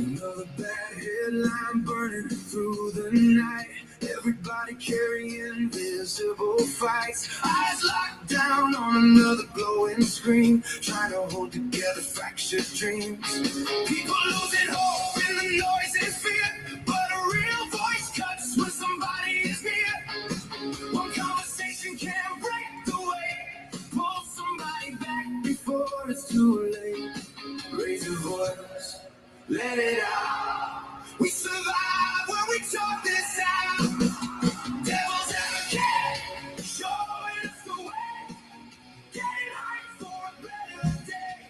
Another bad headline burning through the night. Everybody carrying invisible fights. Eyes locked down on another glowing screen, trying to hold together fractured dreams. People losing hope in the noise and fear, but a real voice cuts when somebody is near. One conversation can break the weight, pull somebody back before it's too late. Raise your voice, let it out. We survive when we talk this out. Devil's advocate, showing us the way. Getting hyped for a better day.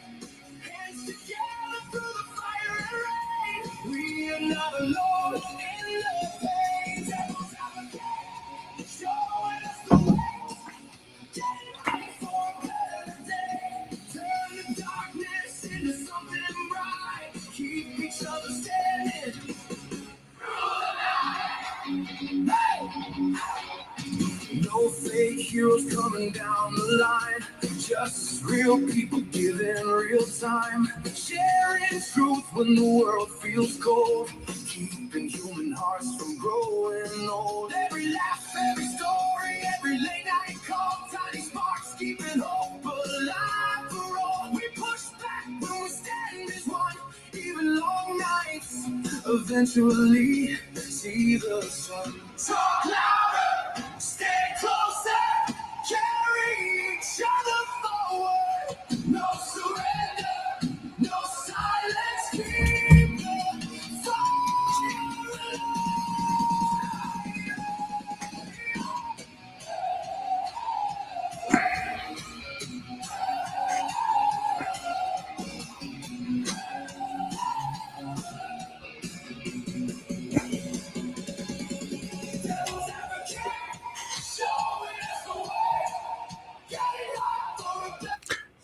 Hands together through the fire and rain. We are not alone in the pain. Devil's advocate, showing us the way. Getting hyped for a better day. Turn the darkness into something bright. Keep each other standing. No fake heroes coming down the line, just real people giving real time, sharing truth when the world feels cold, keeping human hearts from growing old. Every laugh, every story, every late night call, tiny sparks keeping hope alive for all. We push back when we stand as one, even long nights eventually see the sun. Talk louder, stay closer, carry each other forward. No surrender, no silence, keep the fire alive.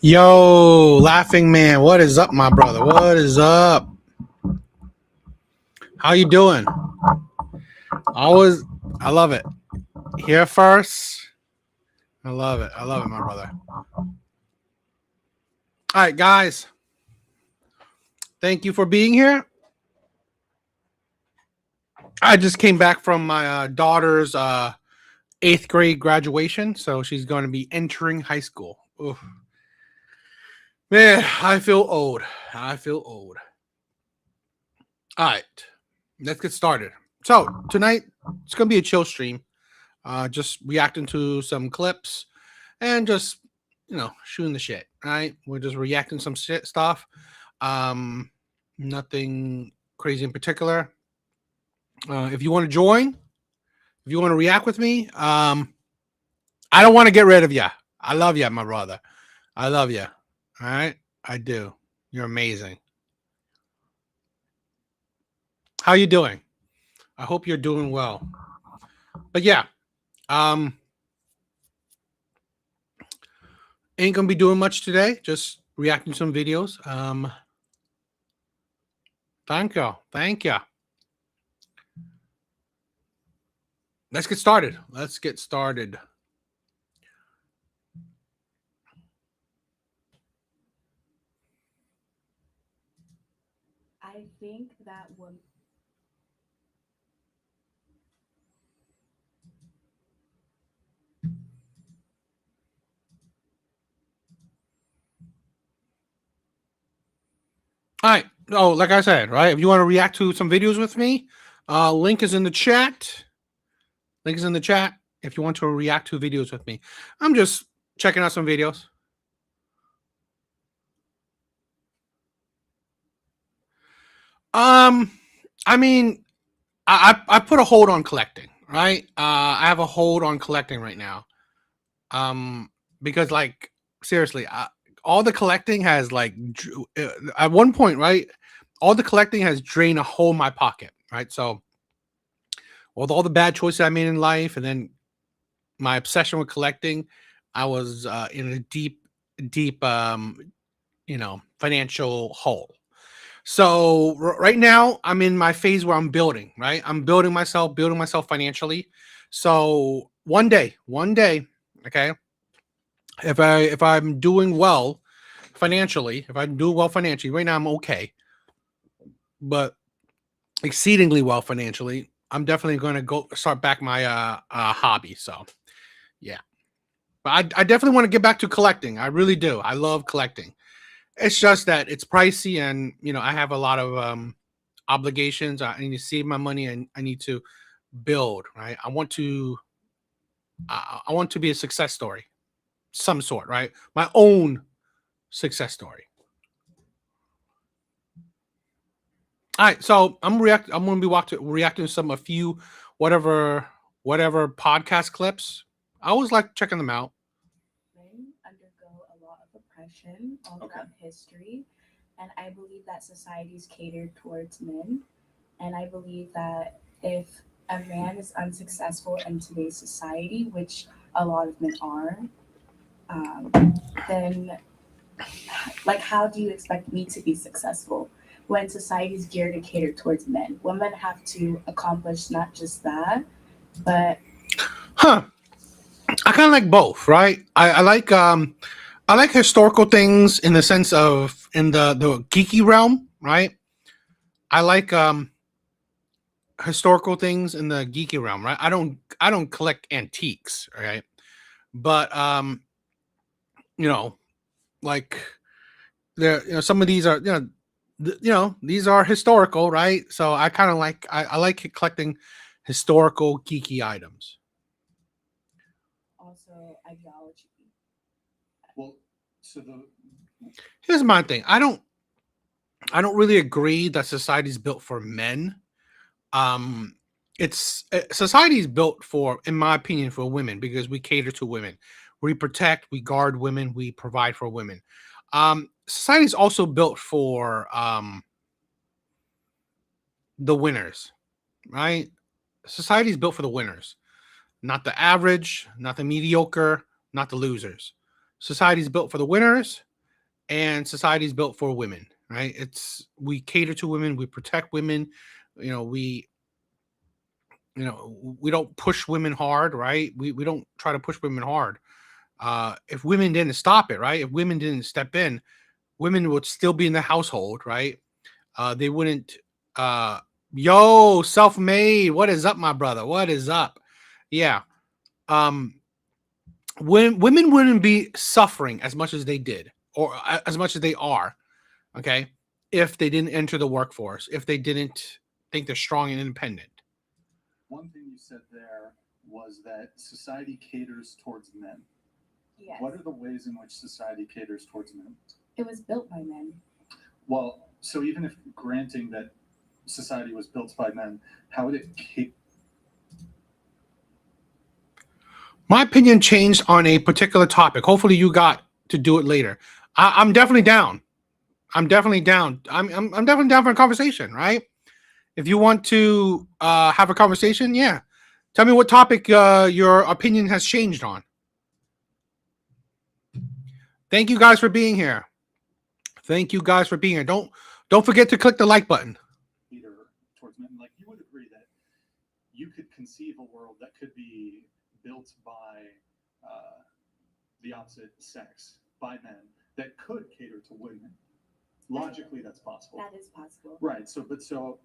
Yo, Laughing Man, what is up, my brother? What is up? How you doing? I love it. Here first. I love it, my brother. All right, guys. Thank you for being here. I just came back from my daughter's 8th grade graduation, so she's going to be entering high school. Oof. Man, I feel old. All right, let's get started. So tonight, it's going to be a chill stream. Just reacting to some clips and just, shooting the shit, right? We're just reacting some shit stuff. Nothing crazy in particular. If you want to join, if you want to react with me, I don't want to get rid of you. I love you, my brother. I love you. All right? I do. You're amazing. How you doing? I hope you're doing well. But yeah, ain't gonna be doing much today. Just reacting to some videos. Thank you. Let's get started. I think that woman. All right. Oh, like I said, right? If you want to react to some videos with me, link is in the chat. If you want to react to videos with me. I'm just checking out some videos. I mean, I put a hold on collecting, right? I have a hold on collecting right now. Because like seriously, all the collecting has like at one point, right? All the collecting has drained a hole in my pocket, right? So with all the bad choices I made in life, and then my obsession with collecting, I was in a deep, financial hole. So right now, I'm in my phase where I'm building, right? I'm building myself financially. So one day, okay, if I'm doing well financially, right now I'm okay. but exceedingly well financially. I'm definitely going to go start back my hobby. So yeah, but I definitely want to get back to collecting. I really do. I love collecting. It's just that it's pricey, and I have a lot of obligations. I need to save my money, and I need to build. Right. I want to be a success story, some sort. Right. My own success story. All right, so I'm going to be reacting to a few whatever podcast clips. I always like checking them out. Men undergo a lot of oppression all throughout history, and I believe that society's catered towards men. And I believe that if a man is unsuccessful in today's society, which a lot of men are, then like how do you expect me to be successful when society is geared to cater towards men? Women have to accomplish not just that, but Huh? I kind of like both, right? I like historical things in the sense of in the geeky realm, right? I like historical things in the geeky realm, right? I don't collect antiques, right? But like there, some of these are, these are historical, right? So I kind of like I like collecting historical geeky items. also ideology. Well, so Here's my thing. I don't really agree that society's built for men. It's society is built for, in my opinion, for women, because we cater to women. We protect, we guard women, we provide for women. Society is also built for the winners, right? Society is built for the winners, not the average, not the mediocre, not the losers. Society is built for the winners, and society is built for women, right? We cater to women, we protect women. You know, we we don't push women hard, right? We don't try to push women hard. If women didn't stop it, right? If women didn't step in, women would still be in the household, right? They wouldn't. Yo, self-made. What is up, my brother? What is up? Yeah. Um, when women wouldn't be suffering as much as they did, or as much as they are, okay, if they didn't enter the workforce, if they didn't think they're strong and independent. one thing you said there was that society caters towards men. Yes. What are the ways in which society caters towards men? It was built by men. Well, so even if granting that society was built by men, how would it My opinion changed on a particular topic. Hopefully, you got to do it later. I'm definitely down. I'm definitely down. I'm definitely down for a conversation, right? If you want to have a conversation, yeah. Tell me what topic your opinion has changed on. Thank you guys for being here. Thank you guys for being here. Don't forget to click the like button. Towards men, like you would agree that you could conceive a world that could be built by the opposite sex, by men, that could cater to women. Logically, that's possible. That is possible. Right. So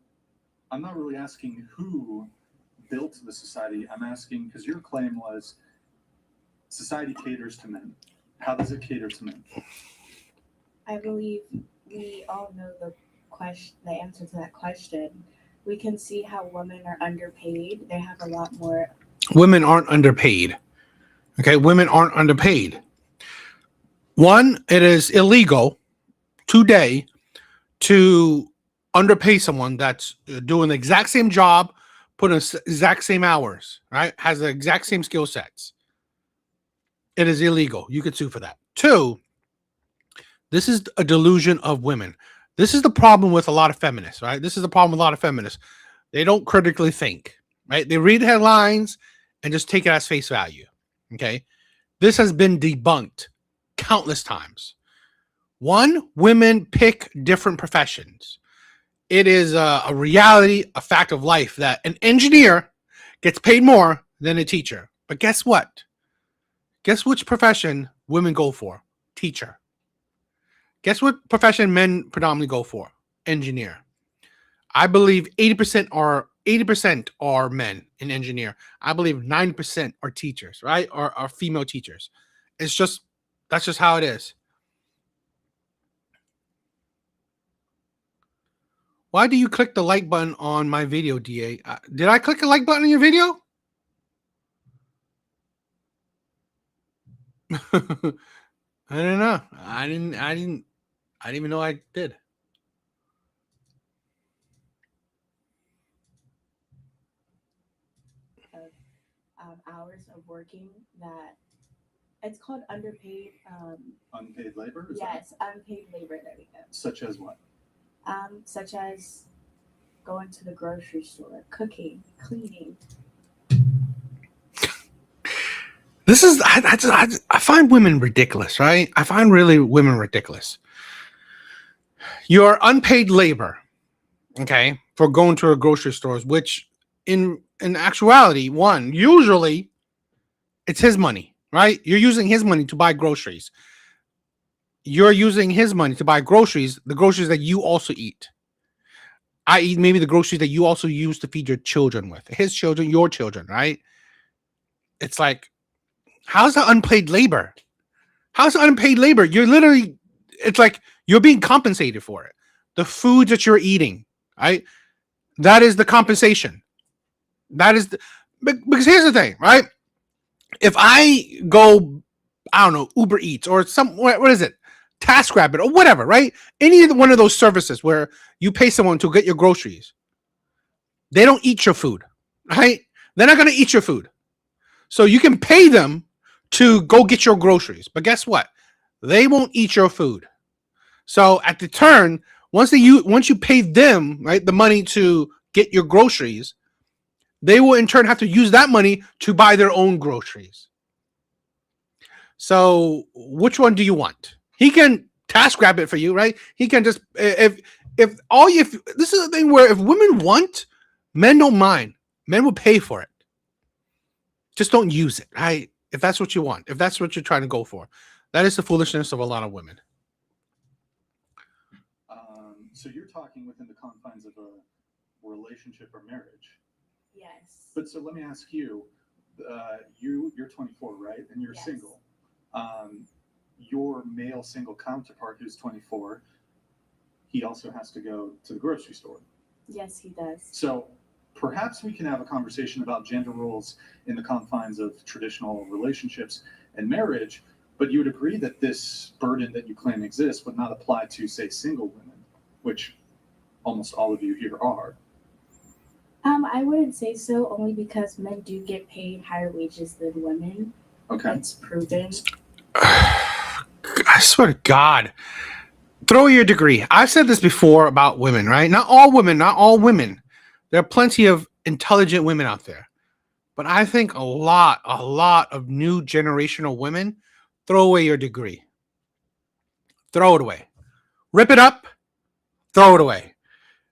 I'm not really asking who built the society. I'm asking because your claim was society caters to men. How does it cater to men? I believe we all know the answer to that question. We can see how women are underpaid. They have a lot more. Women aren't underpaid. Okay, women aren't underpaid. One, it is illegal today to underpay someone that's doing the exact same job, putting the exact same hours, right? Has the exact same skill sets. It is illegal. You could sue for that. Two, this is a delusion of women. This is the problem with a lot of feminists, right? This is the problem with a lot of feminists. They don't critically think, right? They read headlines and just take it as face value. Okay. This has been debunked countless times. One, women pick different professions. It is a reality, a fact of life that an engineer gets paid more than a teacher. But guess what? Guess which profession women go for? Teacher. Guess what profession men predominantly go for? Engineer. I believe 80% are men in engineer. I believe 9% are teachers, right? Or are female teachers. It's just that's just how it is. Why do you click the like button on my video, DA? Did I click the like button on your video? I don't know. I didn't even know I did. Hours of working that it's called underpaid. Unpaid labor? Yes, unpaid labor. There we go. Such as what? Such as going to the grocery store, cooking, cleaning. This is I find women ridiculous, right? I find really women ridiculous. Your unpaid labor, okay, for going to a grocery stores, which in actuality, usually it's his money, right? You're using his money to buy groceries. You're using his money to buy groceries, the groceries that you also eat. I.e., maybe the groceries that you also use to feed your children with. His children, your children, right? It's like, how's that unpaid labor? How's it unpaid labor? You're literally, it's like you're being compensated for it. The food that you're eating, right? That is the compensation. That is because here's the thing, right? If I go, I don't know, Uber Eats or what is it? TaskRabbit or whatever, right? Any one of those services where you pay someone to get your groceries, they don't eat your food, right? They're not going to eat your food. So you can pay them to go get your groceries. But guess what? They won't eat your food. So at the turn, once you pay them, right, the money to get your groceries, they will in turn have to use that money to buy their own groceries. So which one do you want? He can TaskRabbit for you, right? He can just if this is the thing where if women want, men don't mind. Men will pay for it. Just don't use it, right? If that's what you want, if that's what you're trying to go for, that is the foolishness of a lot of women. So you're talking within the confines of a relationship or marriage. Yes. But so let me ask you, you're 24, right? And you're Yes. single. Your male single counterpart who's 24, he also has to go to the grocery store. Yes, he does. So perhaps we can have a conversation about gender roles in the confines of traditional relationships and marriage, but you would agree that this burden that you claim exists would not apply to, say, single women, which almost all of you here are. I wouldn't say so, only because men do get paid higher wages than women. Okay. It's proven. I swear to God, throw your degree. I've said this before about women, right? Not all women. There are plenty of intelligent women out there. But I think a lot of new generational women throw away your degree. Throw it away. Rip it up, throw it away.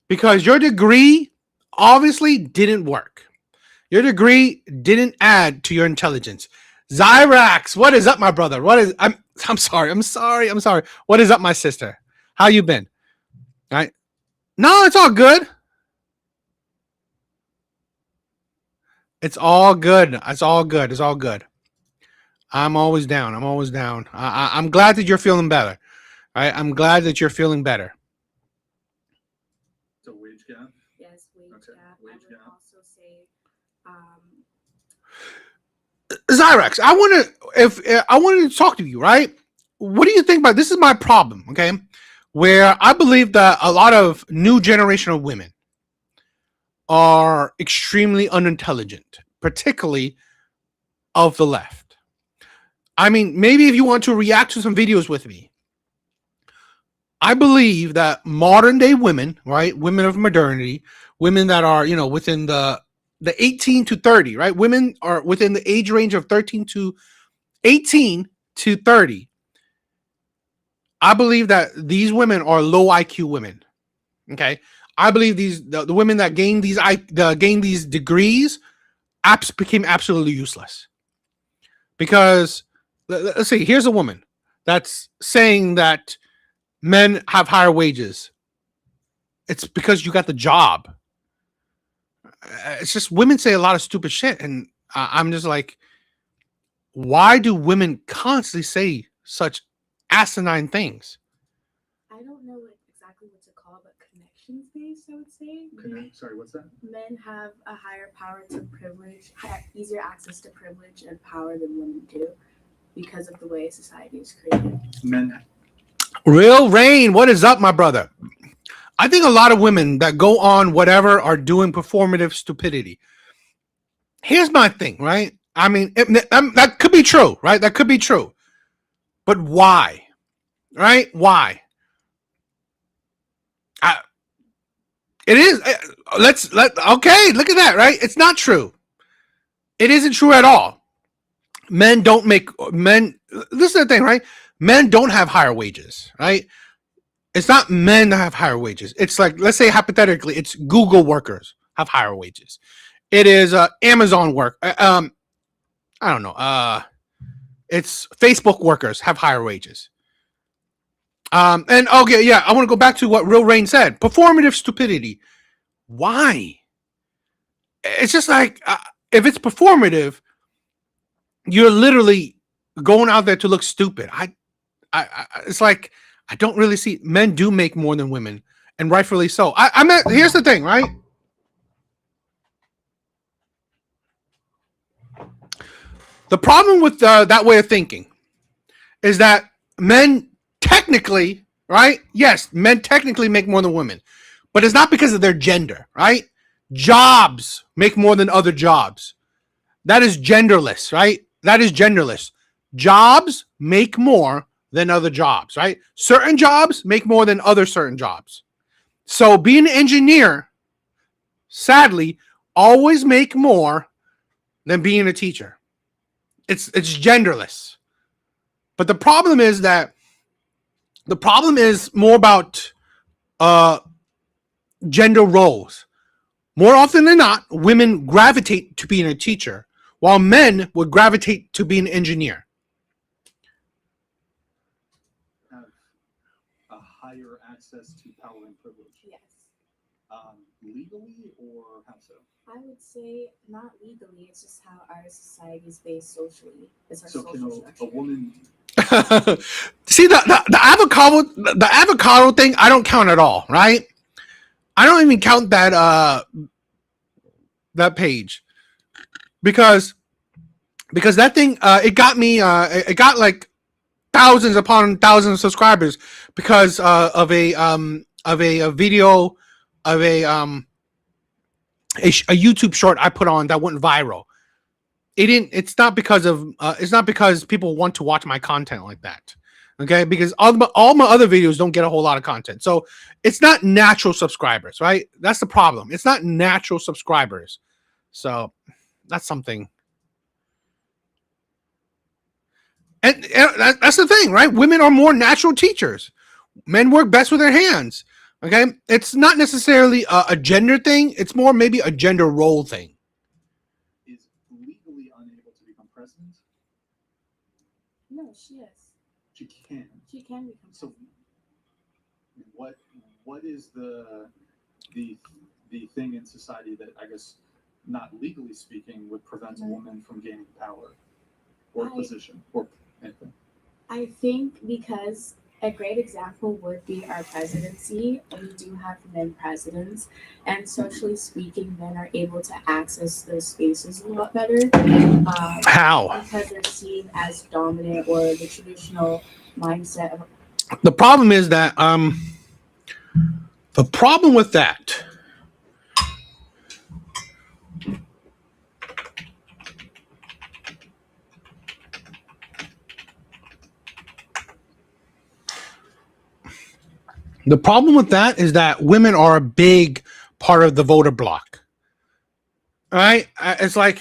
Because your degree obviously didn't work. Your degree didn't add to your intelligence. Zyrax, what is up, my brother? I'm sorry. What is up, my sister? How you been? All right. No, it's all good. It's all good. I'm always down. I'm glad that you're feeling better. All right. I'm glad that you're feeling better. So wage gap? Yes, wage Okay, gap. wage I would gap. also say, Zyrax, I wanted to talk to you, right? What do you think about this? Is my problem, okay? Where I believe that a lot of new generation of women are extremely unintelligent, particularly of the left. I mean, maybe if you want to react to some videos with me, I believe that modern day women, right? Women of modernity, women that are, within the 18 to 30, right? Women are within the age range of 18 to 30. I believe that these women are low IQ women. Okay. I believe the women that gain these degrees became absolutely useless. Because let's see, here's a woman that's saying that men have higher wages. it's because you got the job. It's just women say a lot of stupid shit, and I'm just like, why do women constantly say such asinine things? I don't know exactly what to call, but connections based, I would say. Sorry, what's that? Men have a higher power to privilege, easier access to privilege and power than women do because of the way society is created. Men. Real Rain, what is up, my brother? I think a lot of women that go on whatever are doing performative stupidity. Here's my thing, right? I mean, that could be true, right? That could be true. But why? Right? Why? It is. Okay, look at that, right? It's not true. It isn't true at all. Men. This is the thing, right? Men don't have higher wages, right? It's not men that have higher wages. It's like, let's say hypothetically, it's Google workers have higher wages. It is Amazon work. I don't know. It's Facebook workers have higher wages. And okay, yeah, I want to go back to what Real Rain said. Performative stupidity. Why? It's just like, if it's performative, you're literally going out there to look stupid. It's like, I don't really see. Men do make more than women, and rightfully so. Here's the thing, right? The problem with that way of thinking is that men technically, right? Yes, men technically make more than women, but it's not because of their gender, right? Jobs make more than other jobs. That is genderless, right? That is genderless. Jobs make more than other jobs, right? Certain jobs make more than other certain jobs. So being an engineer, sadly, always make more than being a teacher. It's genderless. But the problem is more about gender roles. More often than not, women gravitate to being a teacher, while men would gravitate to being an engineer. Have a higher access to power and privilege. Yes. Legally or how so? I would say not legally. It's just how our society is based socially. It's our So social can structure. a woman? See, the avocado thing, I don't count at all, right? I don't even count that page because that thing it got me it got like thousands upon thousands of subscribers because of a video of a YouTube short I put on that went viral. It's not because people want to watch my content like that. Okay, because all my other videos don't get a whole lot of content. So it's not natural subscribers, right? That's the problem. It's not natural subscribers. So that's something. And that's the thing, right? Women are more natural teachers. Men work best with their hands. Okay, it's not necessarily a gender thing. It's more maybe a gender role thing. Is legally unable to become president? No, she is. She can. She can become. So, what is the thing in society that I guess, not legally speaking, would prevent a woman from gaining power or position or anything? I think because a great example would be our presidency. We do have men presidents, and socially speaking, men are able to access those spaces a lot better. How? Because they're seen as dominant, or the traditional mindset of. The problem is that the problem with that. The problem with that is that women are a big part of the voter bloc. All right? It's like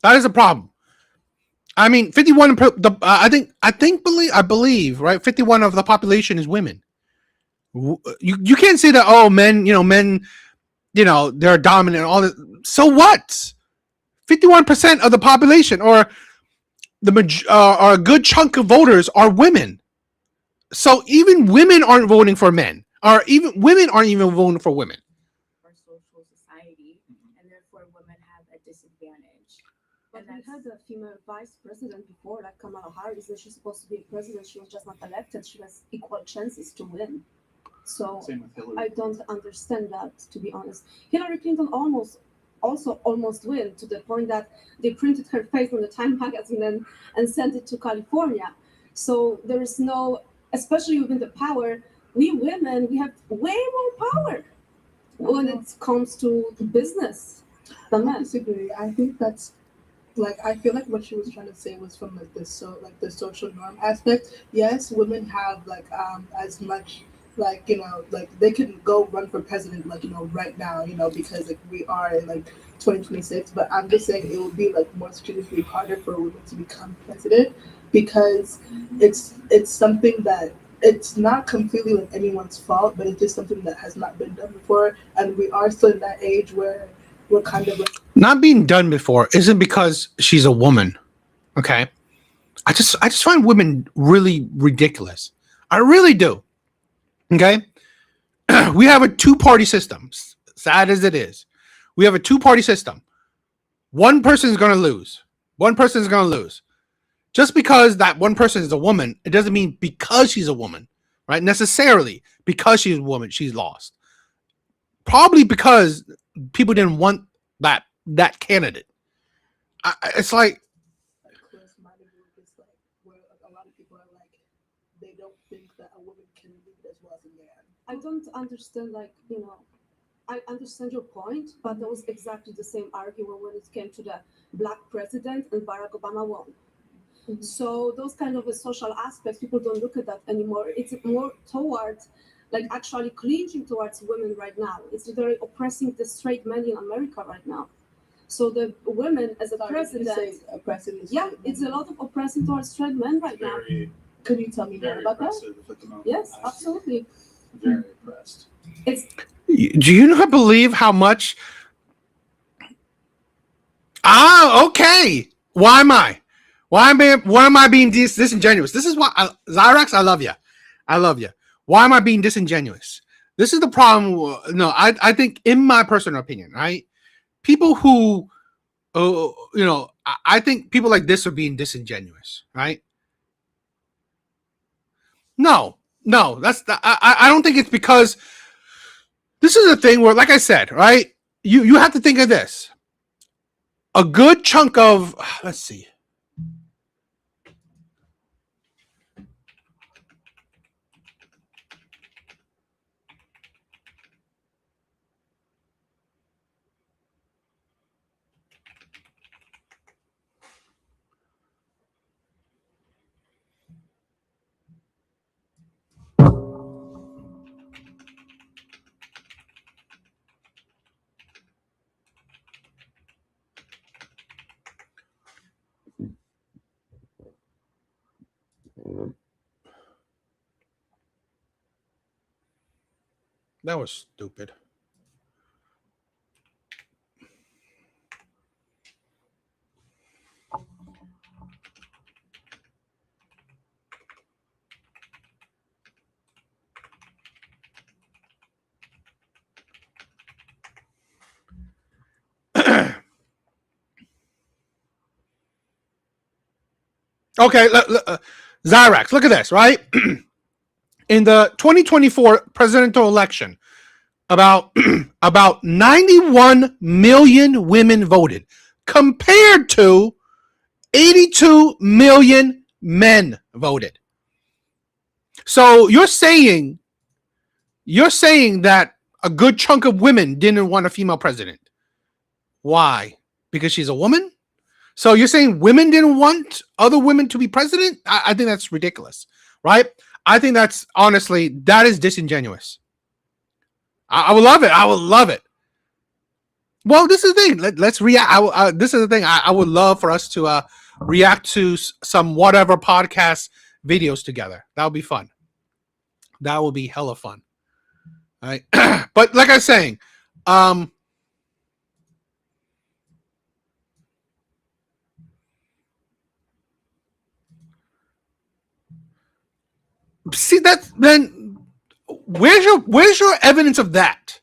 that is a problem. I mean, 51. I believe, right? 51 of the population is women. You can't say that. Oh, men, they're dominant. And all that. So what? 51% of the population, or a good chunk of voters are women. So even women aren't voting for men, or even women aren't even voting for women. For social society, and therefore women have a disadvantage. But we had a female vice president before, like Kamala Harris, and she's supposed to be a president. She was just not elected. She has equal chances to win. So I don't understand that, to be honest. Hillary Clinton almost win, to the point that they printed her face on the Time magazine and sent it to California. So there is no, especially within the power, we women, we have way more power when it comes to business than I men. disagree. I think that's like, I feel like what she was trying to say was from like the social norm aspect. Yes, women have like as much, like, you know, like they can go run for president, like, you know, right now, you know, because like we are in like 2026. But I'm just saying it would be like more strategically harder for women to become president, because it's something that it's not completely like anyone's fault, but it's just something that has not been done before, and we are still in that age where we're kind of like, Not being done before isn't because she's a woman. Okay. I just find women really ridiculous. I really do. Okay. We have a two-party system. Sad as it is, we have a two-party system. One person is going to lose. One person is going to lose. Just because that one person is a woman, it doesn't mean because she's a woman, right? Necessarily because she's a woman, she's lost. Probably because people didn't want that candidate. It's like, close-minded group is like where a lot of people are like, they don't think that a woman can lead as well as a man. I don't understand, like, you know, I understand your point, but that was exactly the same argument when it came to the black president and Barack Obama won. Mhm. So those kind of social aspects, people don't look at that anymore. It's more towards, like, actually clinching towards women right now. It's very oppressing the straight men in America right now. So the women as a Sorry, president, you say oppressing is yeah, straight it's men. a lot of oppressing towards straight men right now. Very, Could you tell me more very about that? oppressive at the moment. Yes, absolutely. Very oppressed. It's do you not believe how much? Okay. Why am I? Why am I being disingenuous? This is why, Zyrax, I love you. I love you. Why am I being disingenuous? This is the problem. No, I think, in my personal opinion, right? People who, I think people like this are being disingenuous, right? No, I don't think it's because this is a thing where, like I said, right? You have to think of this. A good chunk of, let's see. That was stupid. Okay, Zyrax, look at this, right? In the 2024 presidential election, about about 91 million women voted, compared to 82 million men voted. So you're saying that a good chunk of women didn't want a female president. Why? Because she's a woman? So you're saying women didn't want other women to be president? I think that's ridiculous, right? I think that's, honestly, that is disingenuous. I would love it. I would love it. Well, this is the thing. Let's react. This is the thing. I would love for us to react to some whatever podcast videos together. That would be fun. That would be hella fun. All right. But like I was saying, see that then where's your evidence of that,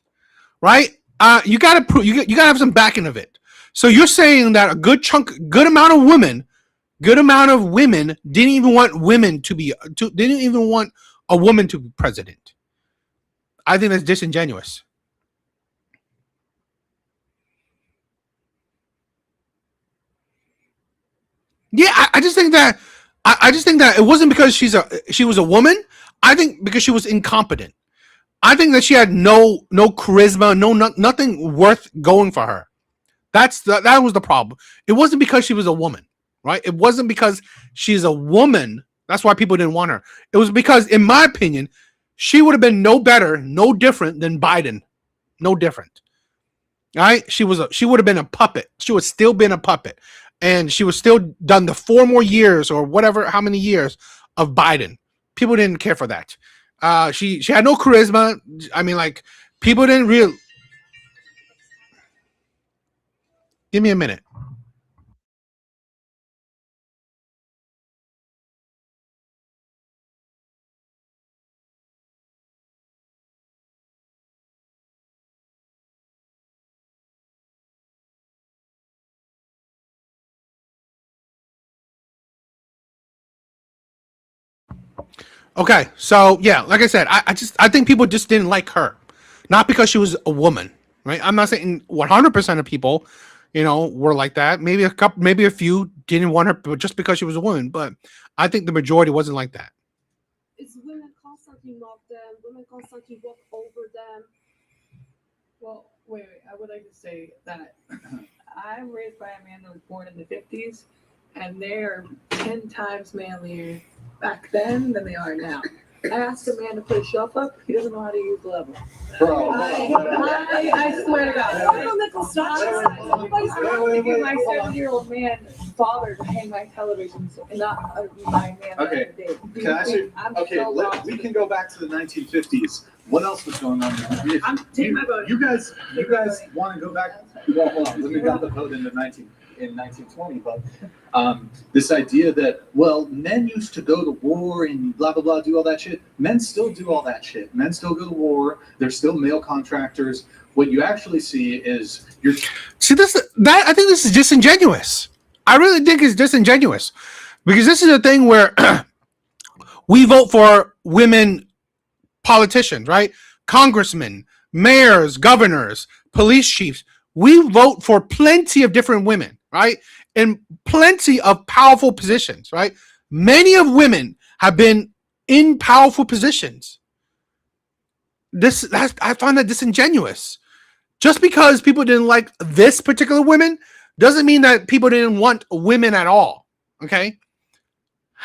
right? You gotta prove you gotta have some backing of it. So you're saying that a good amount of women didn't even want didn't even want a woman to be president. I think that's disingenuous. Yeah, I just think that it wasn't because she was a woman. I think because she was incompetent. I think that she had no charisma, nothing worth going for her. That was the problem. It wasn't because she was a woman, right? It wasn't because she's a woman. That's why people didn't want her. It was because, in my opinion, she would have been no better, no different than Biden. No different. Right? She would have been a puppet. She would still been a puppet. And she was still done the 4 more years or whatever, how many years of Biden. People didn't care for that. She had no charisma. I mean, like, people didn't really. Give me a minute. Okay, so yeah, like I said, I think people just didn't like her, not because she was a woman, right? I'm not saying 100% of people, were like that. Maybe a few didn't want her, just because she was a woman. But I think the majority wasn't like that. It's women constantly mock them. Women constantly walk over them. Well, wait. I would like to say that I'm raised by a man that was born in the 50s, and they're 10 times manlier back then than they are now. I asked a man to play shelf up. He doesn't know how to use the level. Bro, I swear to God. Somebody's asking my 7-year-old man father to hang my television and not my man. Okay. Can I say? Okay, we can go back to the 1950s. What else was going on? I'm taking my vote. You guys want to go back? Well, hold on. Let me got the vote in 1920, but this idea that, well, men used to go to war and blah blah blah, do all that shit. Men still do all that shit. Men still go to war. They're still male contractors. What you actually see is I think this is disingenuous. I really think it's disingenuous, because this is a thing where we vote for women politicians, right? Congressmen, mayors, governors, police chiefs. We vote for plenty of different women, right? And plenty of powerful positions, right? Many of women have been in powerful positions. I find that disingenuous. Just because people didn't like this particular woman doesn't mean that people didn't want women at all. Okay.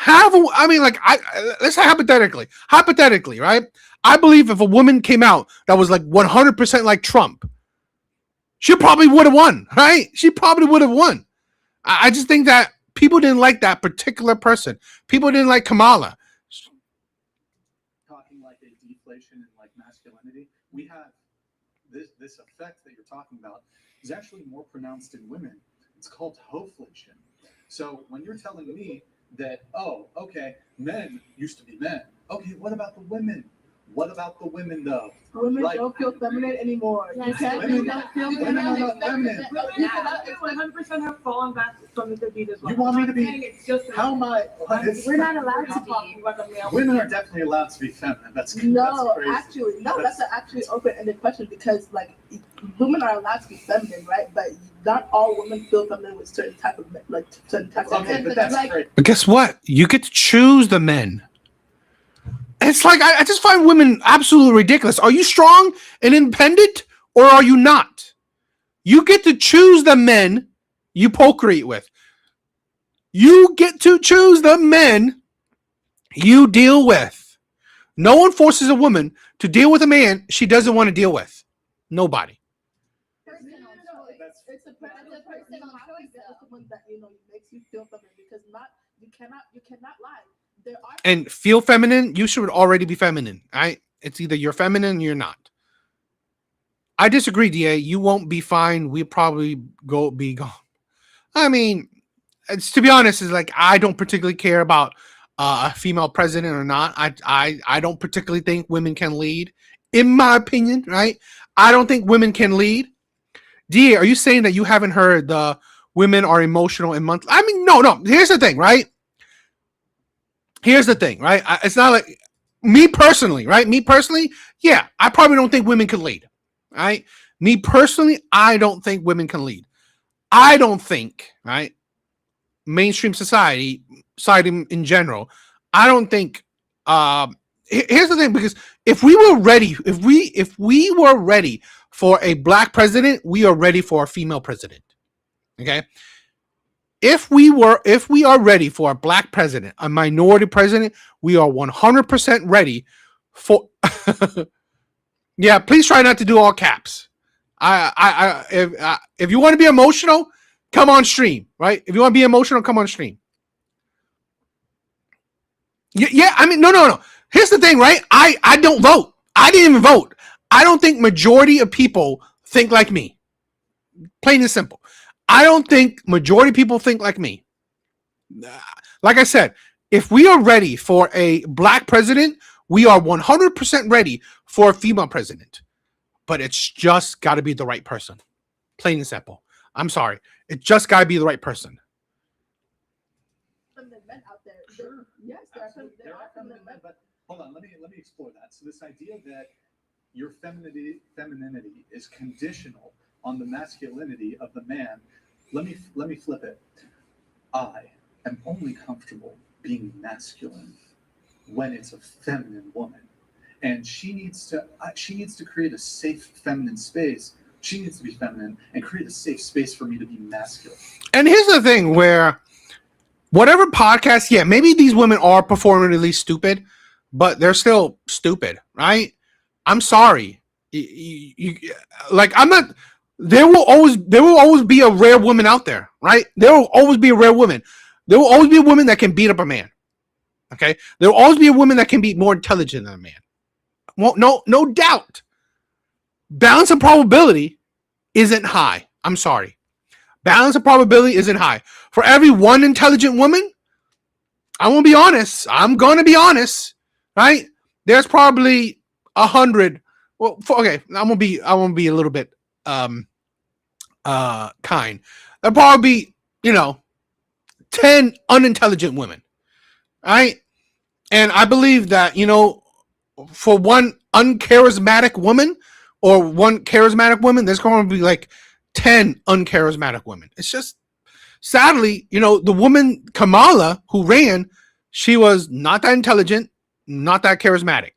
Let's say hypothetically, right? I believe if a woman came out that was like 100% like Trump, she probably would have won, right? She probably would have won. I just think that people didn't like that particular person. People didn't like Kamala. Talking like a deflation in like masculinity, we have this effect that you're talking about is actually more pronounced in women. It's called hoflation. So when you're telling me that, oh, okay, men used to be men. Okay, what about the women? What about the women though? Women don't feel feminine anymore. Women don't feel feminine. Women are not feminine. 100% have fallen back from the 50s as well. You want me to be? How am I? We're not allowed to be. Women are definitely allowed to be feminine. That's crazy. That's actually open-ended question, because like women are allowed to be feminine, right? But not all women feel feminine with certain type of men. Okay, but that's great. But guess what? You get to choose the men. It's like, I just find women absolutely ridiculous. Are you strong and independent, or are you not? You get to choose the men you procreate with. You get to choose the men you deal with. No one forces a woman to deal with a man she doesn't want to deal with. Nobody. It's a personal choice that makes you feel feminine, because you cannot lie. And feel feminine, you should already be feminine. Right? It's either you're feminine or you're not. I disagree, DA. You won't be fine. We'll probably be gone. I mean, to be honest, is like, I don't particularly care about a female president or not. I don't particularly think women can lead, in my opinion, right? I don't think women can lead. DA, are you saying that you haven't heard the women are emotional and monthly? I mean, no. Here's the thing, right? It's not like me personally, right? Me personally, yeah, I probably don't think women can lead, right? Me personally, I don't think women can lead. I don't think, right? Mainstream society in general, I don't think. Here's the thing, because if we were ready for a black president, we are ready for a female president. Okay. If we are ready for a black president, a minority president, we are 100% ready for. Yeah, please try not to do all caps. If you want to be emotional, come on stream, right? If you want to be emotional, come on stream. Yeah, I mean, no. Here's the thing, right? I don't vote. I didn't even vote. I don't think majority of people think like me. Plain and simple. I don't think majority of people think like me. Like I said, if we are ready for a black president, we are 100% ready for a female president. But it's just got to be the right person. Plain and simple. I'm sorry. It just got to be the right person. Feminine men out there. Sure. Yes, there are feminine men, but hold on, let me explore that. So this idea that your femininity is conditional on the masculinity of the man. Let me flip it. I am only comfortable being masculine when it's a feminine woman, and she needs to create a safe feminine space. She needs to be feminine and create a safe space for me to be masculine. And here's the thing, where whatever podcast, yeah, maybe these women are performatively stupid, but they're still stupid, right? I'm sorry. I'm not. There will always be a rare woman out there, right? There will always be a rare woman. There will always be a woman that can beat up a man. Okay, there will always be a woman that can be more intelligent than a man. Well, no doubt. Balance of probability isn't high. I'm sorry. Balance of probability isn't high. For every one intelligent woman, I'm going to be honest, right? There's probably 100. Well, okay, I'm gonna be a little bit kind. There'll probably be 10 unintelligent women, right? And I believe that for one uncharismatic woman or one charismatic woman, there's going to be like 10 uncharismatic women. It's just, sadly, the woman Kamala who ran, she was not that intelligent, not that charismatic.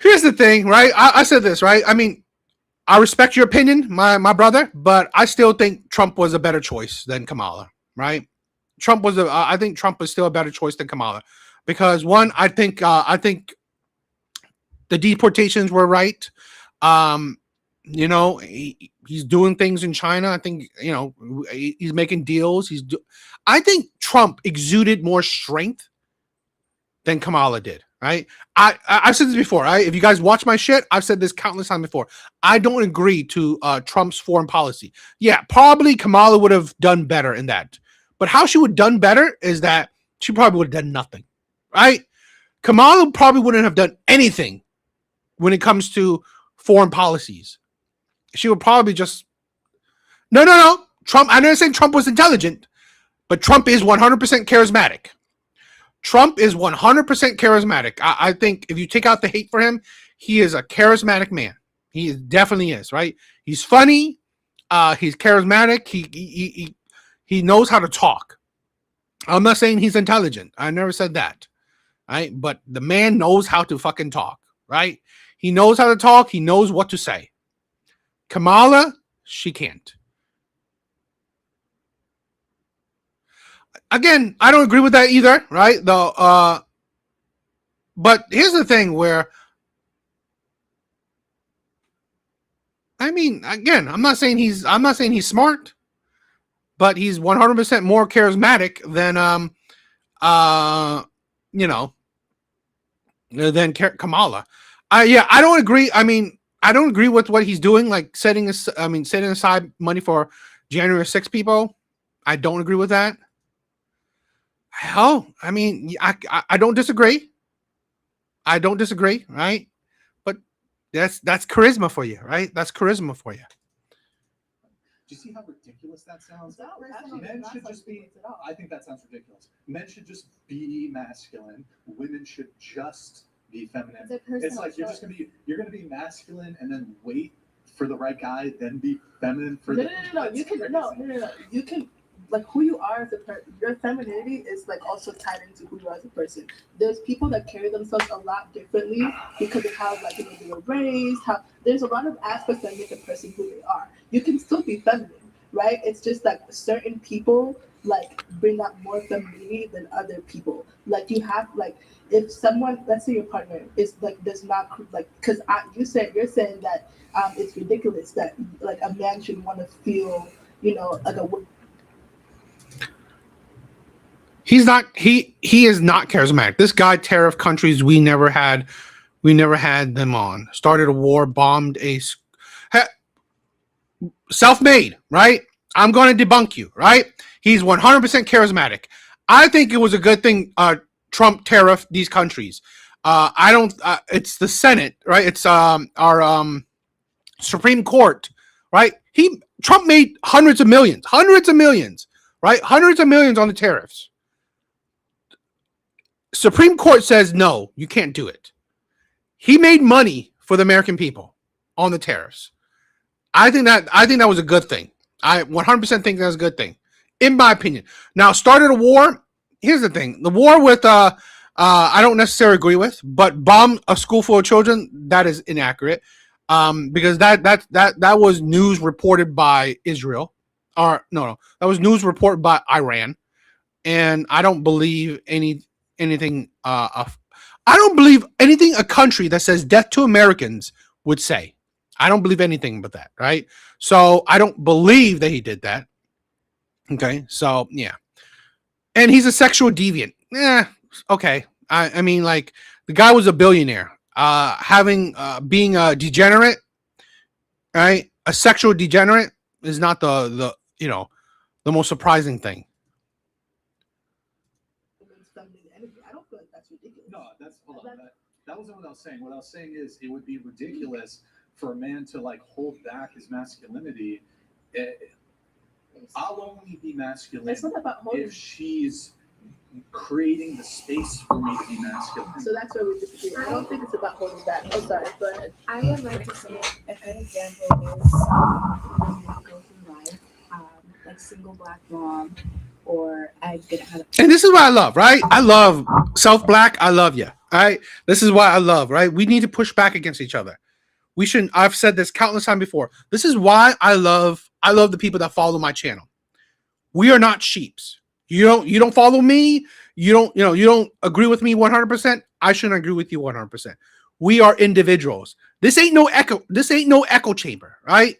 Here's the thing, right? I said this, right? I mean, I respect your opinion, my brother, but I still think Trump was a better choice than Kamala, right? I think Trump was still a better choice than Kamala, because one, I think the deportations were right. He's doing things in China. I think he's making deals. I think Trump exuded more strength than Kamala did. Right? I've said this before. Right? If you guys watch my shit, I've said this countless times before. I don't agree to Trump's foreign policy. Yeah, probably Kamala would have done better in that. But how she would have done better is that she probably would have done nothing. Right? Kamala probably wouldn't have done anything when it comes to foreign policies. She would probably just no. Trump. I never said Trump was intelligent, but Trump is 100% charismatic. Trump is 100% charismatic. I think if you take out the hate for him, he is a charismatic man. He definitely is, right? He's funny. He's charismatic. He knows how to talk. I'm not saying he's intelligent. I never said that, right? But the man knows how to fucking talk, right? He knows how to talk. He knows what to say. Kamala, she can't. Again, I don't agree with that either, right? But here's the thing where, I mean, again, I'm not saying he's smart, but he's 100% more charismatic than than Kamala. I don't agree. I mean, I don't agree with what he's doing, like setting aside money for January 6 people. I don't agree with that. Hell, I mean, I don't disagree. I don't disagree, right? But that's charisma for you, right? That's charisma for you. Do you see how ridiculous that sounds? That Men should just be. I think that sounds ridiculous. Men should just be masculine. Women should just be feminine. It's like you're gonna be masculine and then wait for the right guy, then be feminine for No. You can like who you are as a person. Your femininity is like also tied into who you are as a person. There's people that carry themselves a lot differently because of how like they were raised. There's a lot of aspects that make a person who they are. You can still be feminine, right? It's just like certain people like bring out more femininity than other people. Like you have like if someone, let's say your partner is like does not like because you're saying that it's ridiculous that like a man should want to feel like a He's not. He is not charismatic. This guy tariff countries we never had them on. Started a war, bombed self-made, right? I'm going to debunk you, right? He's 100% charismatic. I think it was a good thing Trump tariffed these countries. I don't. It's the Senate, right? It's our Supreme Court, right? Trump made hundreds of millions, right? Hundreds of millions on the tariffs. Supreme Court says no, you can't do it. He made money for the American people on the tariffs. I think that was a good thing. I 100% think that's a good thing, in my opinion. Now, started a war. Here's the thing: the war with I don't necessarily agree with, but bomb a school full of children, that is inaccurate. Because that was news reported by Israel, or no, that was news reported by Iran, and I don't believe anything. I don't believe anything a country that says death to Americans would say. I don't believe anything but that, right? So I don't believe that he did that. Okay, so yeah, and he's a sexual deviant. Okay. I mean, like the guy was a billionaire. Being a degenerate, right? A sexual degenerate is not the most surprising thing. I don't feel like that's ridiculous. No, hold on. That wasn't what I was saying. What I was saying is it would be ridiculous for a man to like hold back his masculinity. I'll only be masculine It's not about holding. if she's creating the space for me to be masculine. So that's where we disagree. I don't think it's about holding back. Oh, sorry, go ahead. I would like to say an example is when you go through life, like single black mom, or I didn't have. And this is what I love, right? I love self-black. I love you, all right? This is why I love, right? We need to push back against each other. We shouldn't. I've said this countless times before. This is why I love the people that follow my channel. We are not sheeps. You don't follow me. You don't agree with me 100%. I shouldn't agree with you 100%. We are individuals. This ain't no echo chamber, right?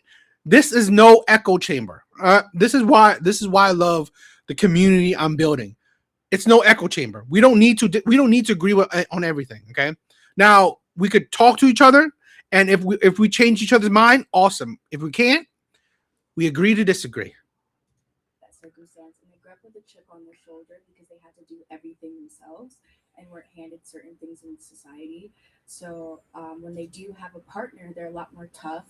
This is no echo chamber. This is why I love the community I'm building. It's no echo chamber. We don't need to agree on everything. Okay. Now we could talk to each other, and if we change each other's mind, awesome. If we can't, we agree to disagree. That circumstance, and they grew up with a chip on their shoulder because they had to do everything themselves and weren't handed certain things in society. So when they do have a partner, they're a lot more tough.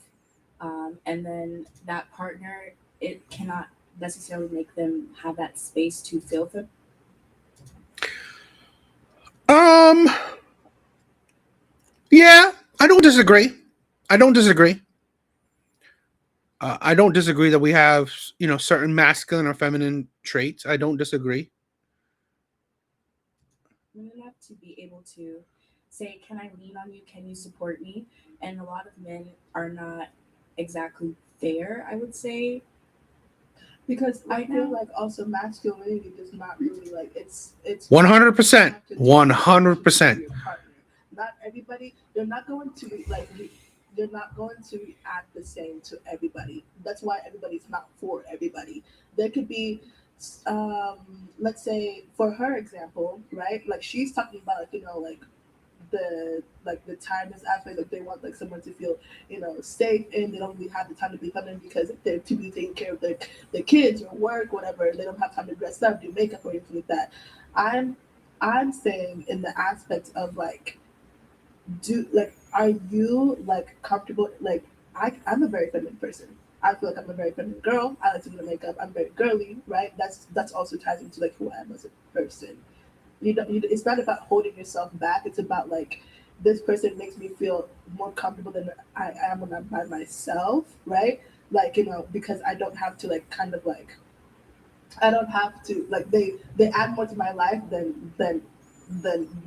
And then that partner, it cannot necessarily make them have that space to feel them. Yeah, I don't disagree. I don't disagree that we have, certain masculine or feminine traits. I don't disagree. Women have to be able to say, can I lean on you? Can you support me? And a lot of men are not exactly there, I would say. Because I feel like also masculinity does not really like it's 100%. 100%. Not everybody. They're not going to they're not going to act the same to everybody. That's why everybody's not for everybody. There could be, let's say for her example, right? Like she's talking about the timeless aspect. Like they want like someone to feel, safe, and they don't really have the time to be feminine because they're too busy taking care of their kids or work, whatever. They don't have time to dress up, do makeup, or anything like that. I'm saying in the aspect of like, are you like comfortable? Like I'm a very feminine person. I feel like I'm a very feminine girl. I like to do the makeup. I'm very girly, right? That's also ties into like who I am as a person. It's not about holding yourself back. It's about like, this person makes me feel more comfortable than I am when I'm by myself, right? Like, because I don't have to like kind of like, I don't have to like, they add more to my life than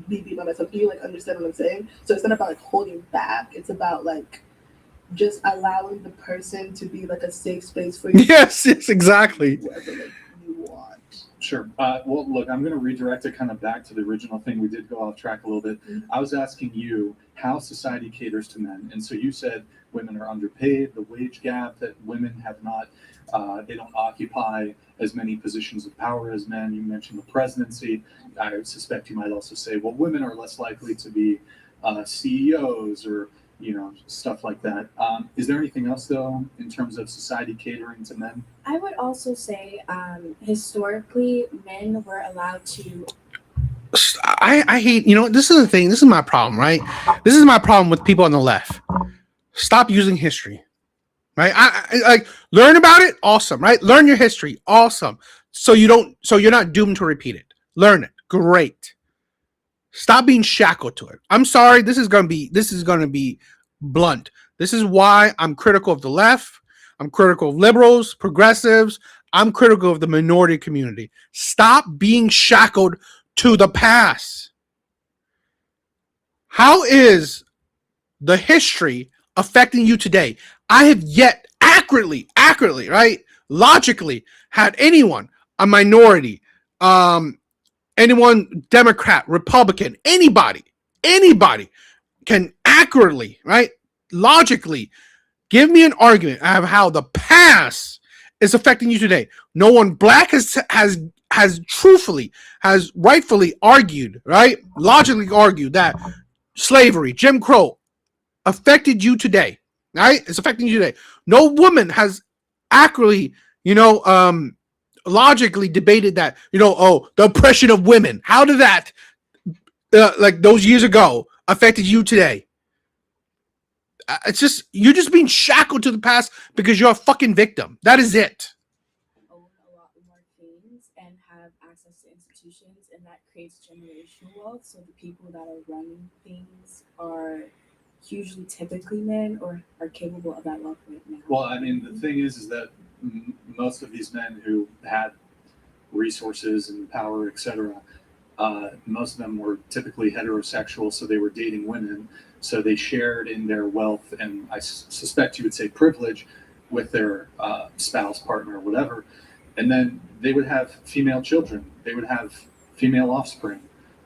me being by myself. Do you like understand what I'm saying? So it's not about like holding back. It's about like just allowing the person to be like a safe space for you. Yes, exactly. Whatever like, you want. Sure. Well, look, I'm going to redirect it kind of back to the original thing. We did go off track a little bit. Mm-hmm. I was asking you how society caters to men. And so you said women are underpaid, the wage gap, that women have not, they don't occupy as many positions of power as men. You mentioned the presidency. I suspect you might also say, well, women are less likely to be CEOs or, stuff like that. Is there anything else, though, in terms of society catering to men? I would also say historically men were allowed to. I hate, this is the thing. This is my problem, right? This is my problem with people on the left. Stop using history, right? I like, learn about it. Awesome, right? Learn your history. Awesome. So you're not doomed to repeat it. Learn it. Great. Stop being shackled to it. I'm sorry. This is going to be blunt. This is why I'm critical of the left. I'm critical of liberals, progressives. I'm critical of the minority community. Stop being shackled to the past. How is the history affecting you today? I have yet accurately, right, logically had anyone, a minority, anyone, Democrat, Republican, anybody can accurately, right, logically give me an argument of how the past is affecting you today. No one black has truthfully, has rightfully argued, right, logically argued that slavery, Jim Crow affected you today, right? It's affecting you today. No woman has accurately, logically debated that, the oppression of women. How did that, like those years ago, affected you today? It's just, you're just being shackled to the past because you're a fucking victim. That is it. Own a lot more things and have access to institutions, and that creates generational wealth. So the people that are running things are usually typically men or are capable of that wealth right now. Well, I mean, the thing is that most of these men who had resources and power, etc., most of them were typically heterosexual, so they were dating women. So they shared in their wealth, and I suspect you would say privilege, with their spouse, partner, or whatever. And then they would have female children. They would have female offspring.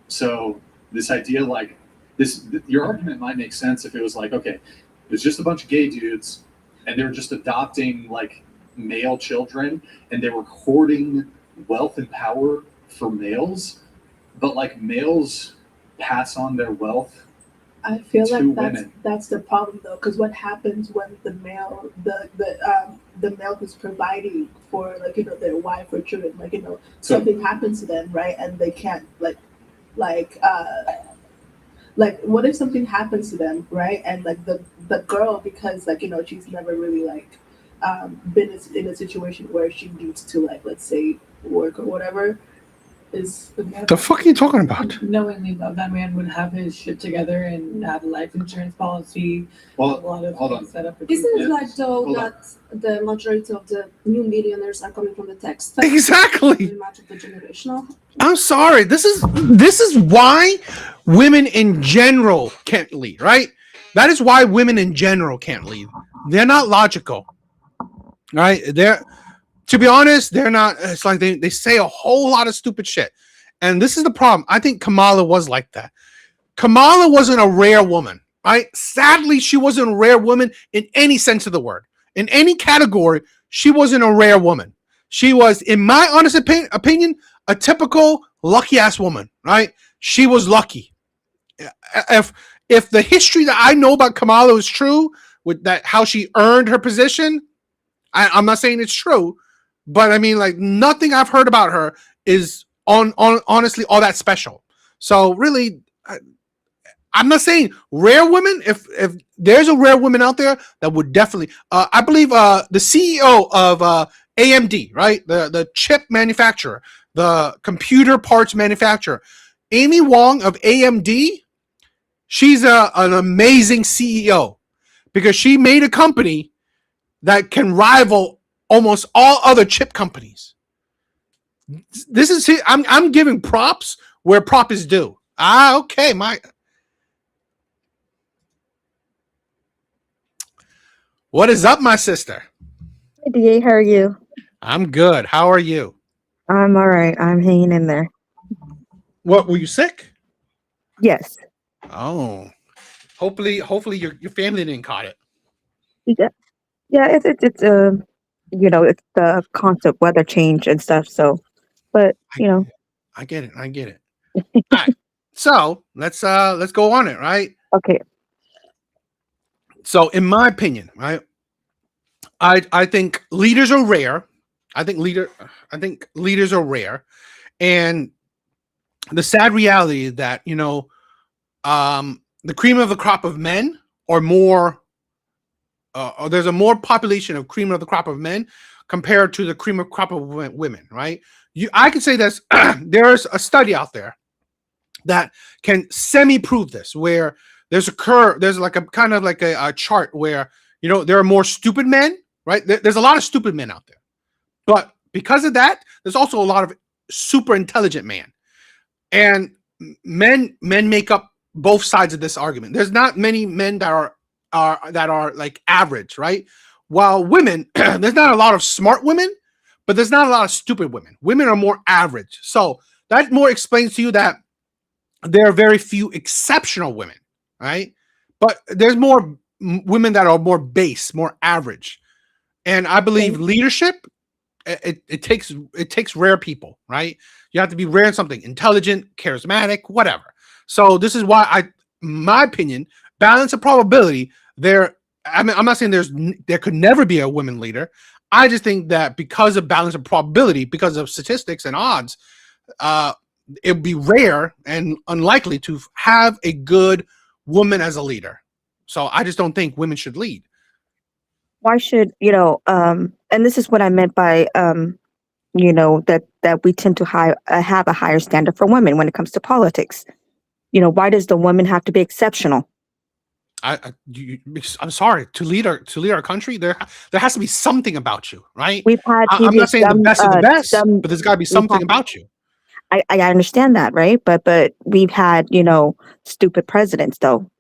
So this idea, like this, your argument might make sense if it was like, okay, there's just a bunch of gay dudes, and they were just adopting like male children, and they were hoarding wealth and power for males. But like males pass on their wealth. I feel like that's the problem though, because what happens when the male who's providing for their wife or children, something happens to them, right, and they can't like what if something happens to them, right, and like the girl, because she's never really been in a situation where she needs to let's say work or whatever. The fuck are you talking about? Knowingly, that man would have his shit together and have a life insurance policy. Well, a lot of hold on. set up. Isn't it like though that the majority of the new millionaires are coming from the tech sector? Exactly. Much of the generational. I'm sorry. This is why women in general can't lead, right? That is why women in general can't lead. They're not logical, right? To be honest, they're not. It's like they say a whole lot of stupid shit. And this is the problem. I think Kamala was like that. Kamala wasn't a rare woman, right? Sadly, she wasn't a rare woman in any sense of the word. In any category, she wasn't a rare woman. She was, in my honest opinion, a typical lucky-ass woman, right? She was lucky. if the history that I know about Kamala is true, with that how she earned her position, I'm not saying it's true, but I mean, like, nothing I've heard about her is on honestly all that special. So really, I'm not saying rare women. If there's a rare woman out there that would definitely, I believe the CEO of AMD, right, the chip manufacturer, the computer parts manufacturer, Amy Wong of AMD, she's an amazing CEO because she made a company that can rival almost all other chip companies. This is I'm giving props where prop is due. Okay, what is up, my sister? Hey, DA, how are you? I'm good. How are you? I'm all right. I'm hanging in there. What, were you sick? Yes. Oh, hopefully your family didn't caught it. Yeah. Yeah. It's it's the constant weather change and stuff. So, but I get it. All right. So let's go on it, right? Okay. So in my opinion, right, I think leaders are rare. I think leaders are rare, and the sad reality is that the cream of the crop of men are more. Or there's a more population of cream of the crop of men compared to the cream of crop of women, right? I can say this. There's a study out there that can semi-prove this, where there's a curve, there's like a kind of like a chart where there are more stupid men, right? There's a lot of stupid men out there, but because of that, there's also a lot of super intelligent men, and men make up both sides of this argument. There's not many men that are like average, right? While women, there's not a lot of smart women, but there's not a lot of stupid women. Women are more average. So that more explains to you that there are very few exceptional women, right? But there's more women that are more base, more average. And I believe leadership, it takes rare people, right? You have to be rare in something, intelligent, charismatic, whatever. So this is why my opinion, balance of probability. I'm not saying there could never be a women leader. I just think that because of balance of probability, because of statistics and odds, it would be rare and unlikely to have a good woman as a leader. So I just don't think women should lead. Why should and this is what I meant by that we tend to have a higher standard for women when it comes to politics. Why does the woman have to be exceptional? I'm sorry, to lead our country, there has to be something about you, right? We've had I'm not saying the best of the best, but there's got to be something about you. I understand that, right? But we've had stupid presidents, though.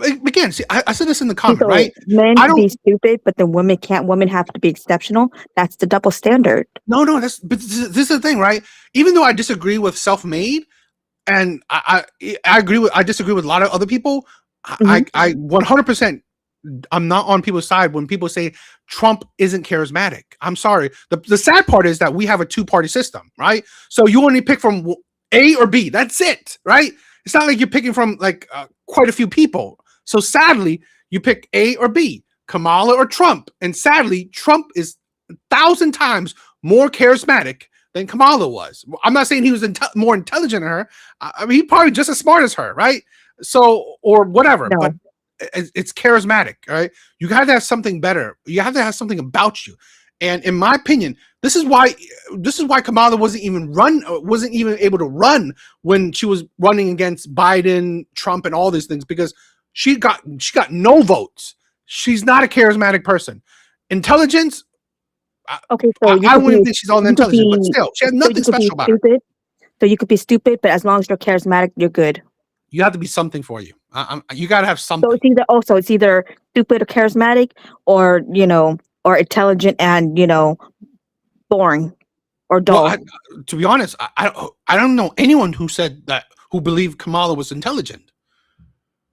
Again, see, I said this in the comment, right? Men can be stupid, but the women can't. Women have to be exceptional. That's the double standard. No, but this is the thing, right? Even though I disagree with self-made, and I disagree with a lot of other people. I 100%. I'm not on people's side when people say Trump isn't charismatic. I'm sorry. The sad part is that we have a two-party system, right? So you only pick from A or B. That's it, right? It's not like you're picking from like quite a few people. So sadly, you pick A or B, Kamala or Trump. And sadly, Trump is 1,000 times more charismatic than Kamala was. I'm not saying he was more intelligent than her. I mean, he's probably just as smart as her, right? So, or whatever. No. But it's charismatic, right? You have to have something better. You have to have something about you. And in my opinion, this is why Kamala wasn't even able to run when she was running against Biden, Trump, and all these things, because she got no votes. She's not a charismatic person. Intelligence. Okay, so I wouldn't think she's all intelligent, but still, she has nothing special about her. So you could be stupid, but as long as you're charismatic, you're good. You have to be something for you. You got to have something. So it's either stupid or charismatic, or or intelligent and boring or dull. Well, to be honest, I don't know anyone who said that, who believed Kamala was intelligent.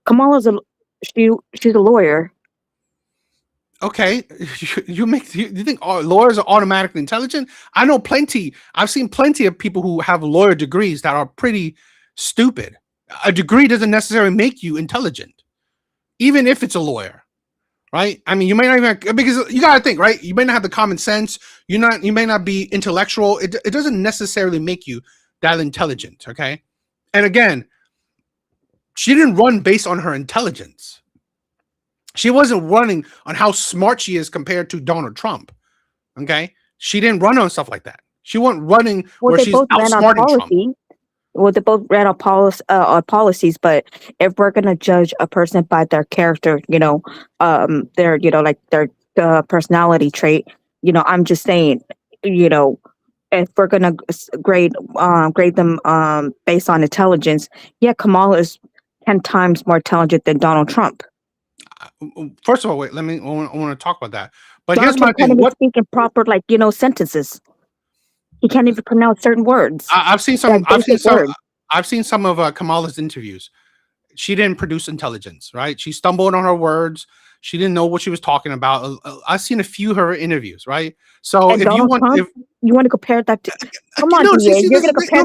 Kamala's she's a lawyer. Okay, you think lawyers are automatically intelligent? I know plenty. I've seen plenty of people who have lawyer degrees that are pretty stupid. A degree doesn't necessarily make you intelligent, even if it's a lawyer, right? I mean, you may not even, because you got to think, right? You may not have the common sense. You may not be intellectual. It doesn't necessarily make you that intelligent, okay? And again, she didn't run based on her intelligence. She wasn't running on how smart she is compared to Donald Trump, okay? She didn't run on stuff like that. She wasn't running where she's outsmarting Trump. Well, they both ran on policies, but if we're gonna judge a person by their character, their, like their personality trait, I'm just saying, if we're gonna grade them based on intelligence, yeah, Kamala is 10 times more intelligent than Donald Trump. First of all, wait, I want to talk about that. But Donald here's my thing: what speaking proper, sentences. He can't even pronounce certain words. I've seen some of Kamala's interviews. She didn't produce intelligence, right? She stumbled on her words. She didn't know what she was talking about. I've seen a few of her interviews, right? So and if Donald Trump, you want to compare that to, come on, you're going to compare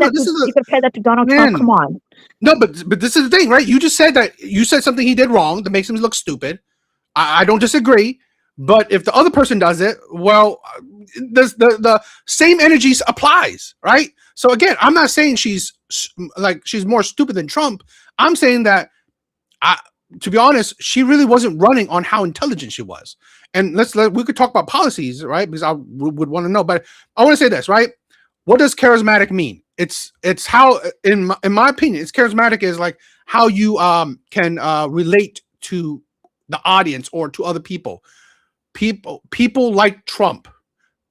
that to Donald Trump. Come on. No, but this is the thing, right? You just said that you said something he did wrong that makes him look stupid. I don't disagree. But if the other person does it, well, the same energy applies, right? So again, I'm not saying she's more stupid than Trump. I'm saying that, to be honest, she really wasn't running on how intelligent she was. And we could talk about policies, right? Because I would want to know. But I want to say this, right? What does charismatic mean? It's how, in my opinion, it's charismatic is like how you can relate to the audience or to other people. People like Trump.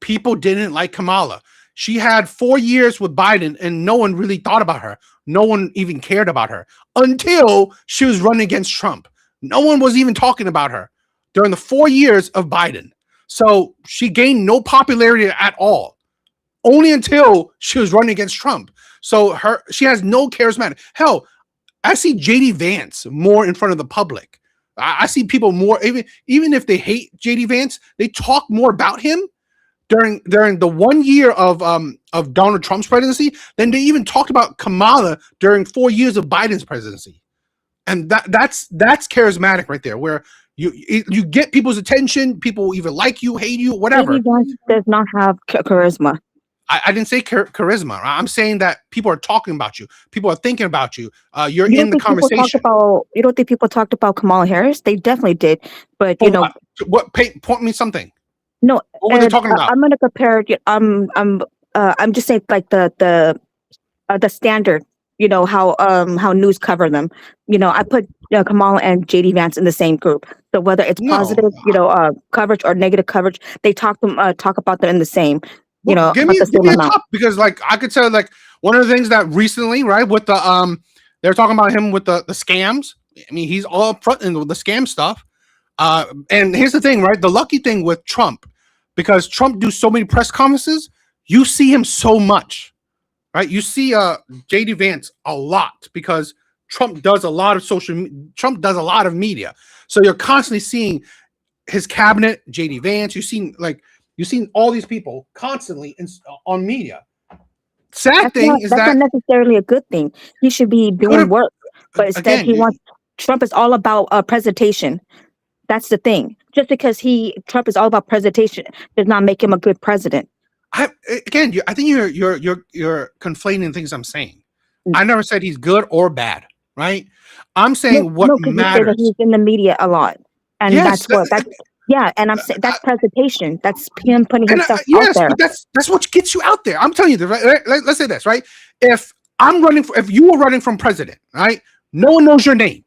People didn't like Kamala. She had 4 years with Biden and no one really thought about her. No one even cared about her until she was running against Trump. No one was even talking about her during the 4 years of Biden. So she gained no popularity at all, only until she was running against Trump. So she has no charismatic. Hell, I see JD Vance more in front of the public. I see people more, even if they hate JD Vance, they talk more about him during the 1 year of Donald Trump's presidency than they even talked about Kamala during 4 years of Biden's presidency. And that's charismatic right there, where you get people's attention. People either like you, hate you, whatever. JD Vance does not have charisma. I didn't say charisma. I'm saying that people are talking about you. People are thinking about you. You're you in the conversation. You don't think people talked about Kamala Harris? They definitely did. But point me something. No, what were they talking about? I'm going to compare. I'm just saying like the standard. How news cover them. I put Kamala and JD Vance in the same group. So whether it's positive, coverage or negative coverage, they talk about them in the same. Well, give me a top, because like I could tell, like one of the things that recently, right, with the they're talking about him with the scams. I mean, he's all up front in the scam stuff. And here's the thing, right? The lucky thing with Trump, because Trump do so many press conferences, you see him so much, right? You see JD Vance a lot because Trump does a lot of media. So you're constantly seeing his cabinet, JD Vance. You've seen all these people constantly on media. That's not necessarily a good thing. He should be doing work, but instead Trump is all about presentation. That's the thing. Just because Trump is all about presentation does not make him a good president. I think you're conflating things I'm saying. I never said he's good or bad, right? I'm saying what matters. You say that he's in the media a lot, and that's yeah, and I'm saying that's presentation. That's him putting himself out there. But that's what gets you out there. I'm telling you, right? Let's say this, right? If you were running from president, right? No one knows your name.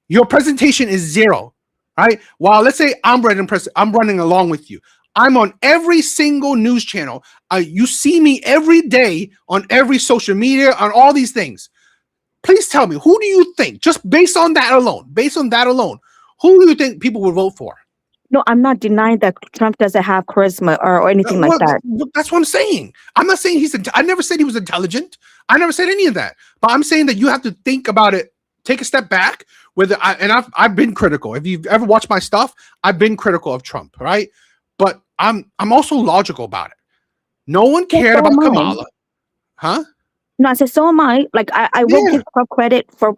Your presentation is zero, right? While let's say I'm running along with you. I'm on every single news channel. You see me every day on every social media, on all these things. Please tell me, who do you think, just based on that alone, who do you think people would vote for? No, I'm not denying that Trump doesn't have charisma or anything like that. That's what I'm saying. I'm not saying I never said he was intelligent. I never said any of that. But I'm saying that you have to think about it, take a step back. I've been critical. If you've ever watched my stuff, I've been critical of Trump, right? But I'm also logical about it. No one cared about Kamala. Huh? No, I said so am I. Like I will Yeah, give Trump credit for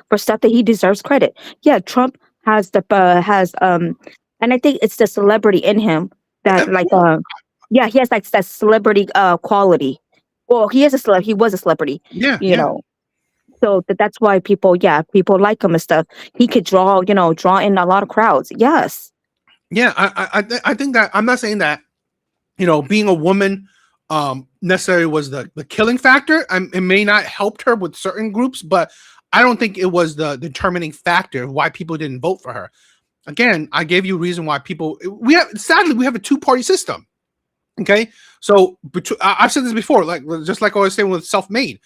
for stuff that he deserves credit. Yeah, Trump has and I think it's the celebrity in him that of like course. yeah, he has like that celebrity quality. Well, he was a celebrity, Yeah, you yeah. know. So that's why people like him and stuff. He could draw in a lot of crowds. Yes. Yeah, I think that I'm not saying that being a woman necessarily was the killing factor. It may not helped her with certain groups, but I don't think it was the determining factor of why people didn't vote for her. Again, I gave you a reason why people sadly we have a two-party system. Okay, so I've said this before, like just like I was saying with self-made.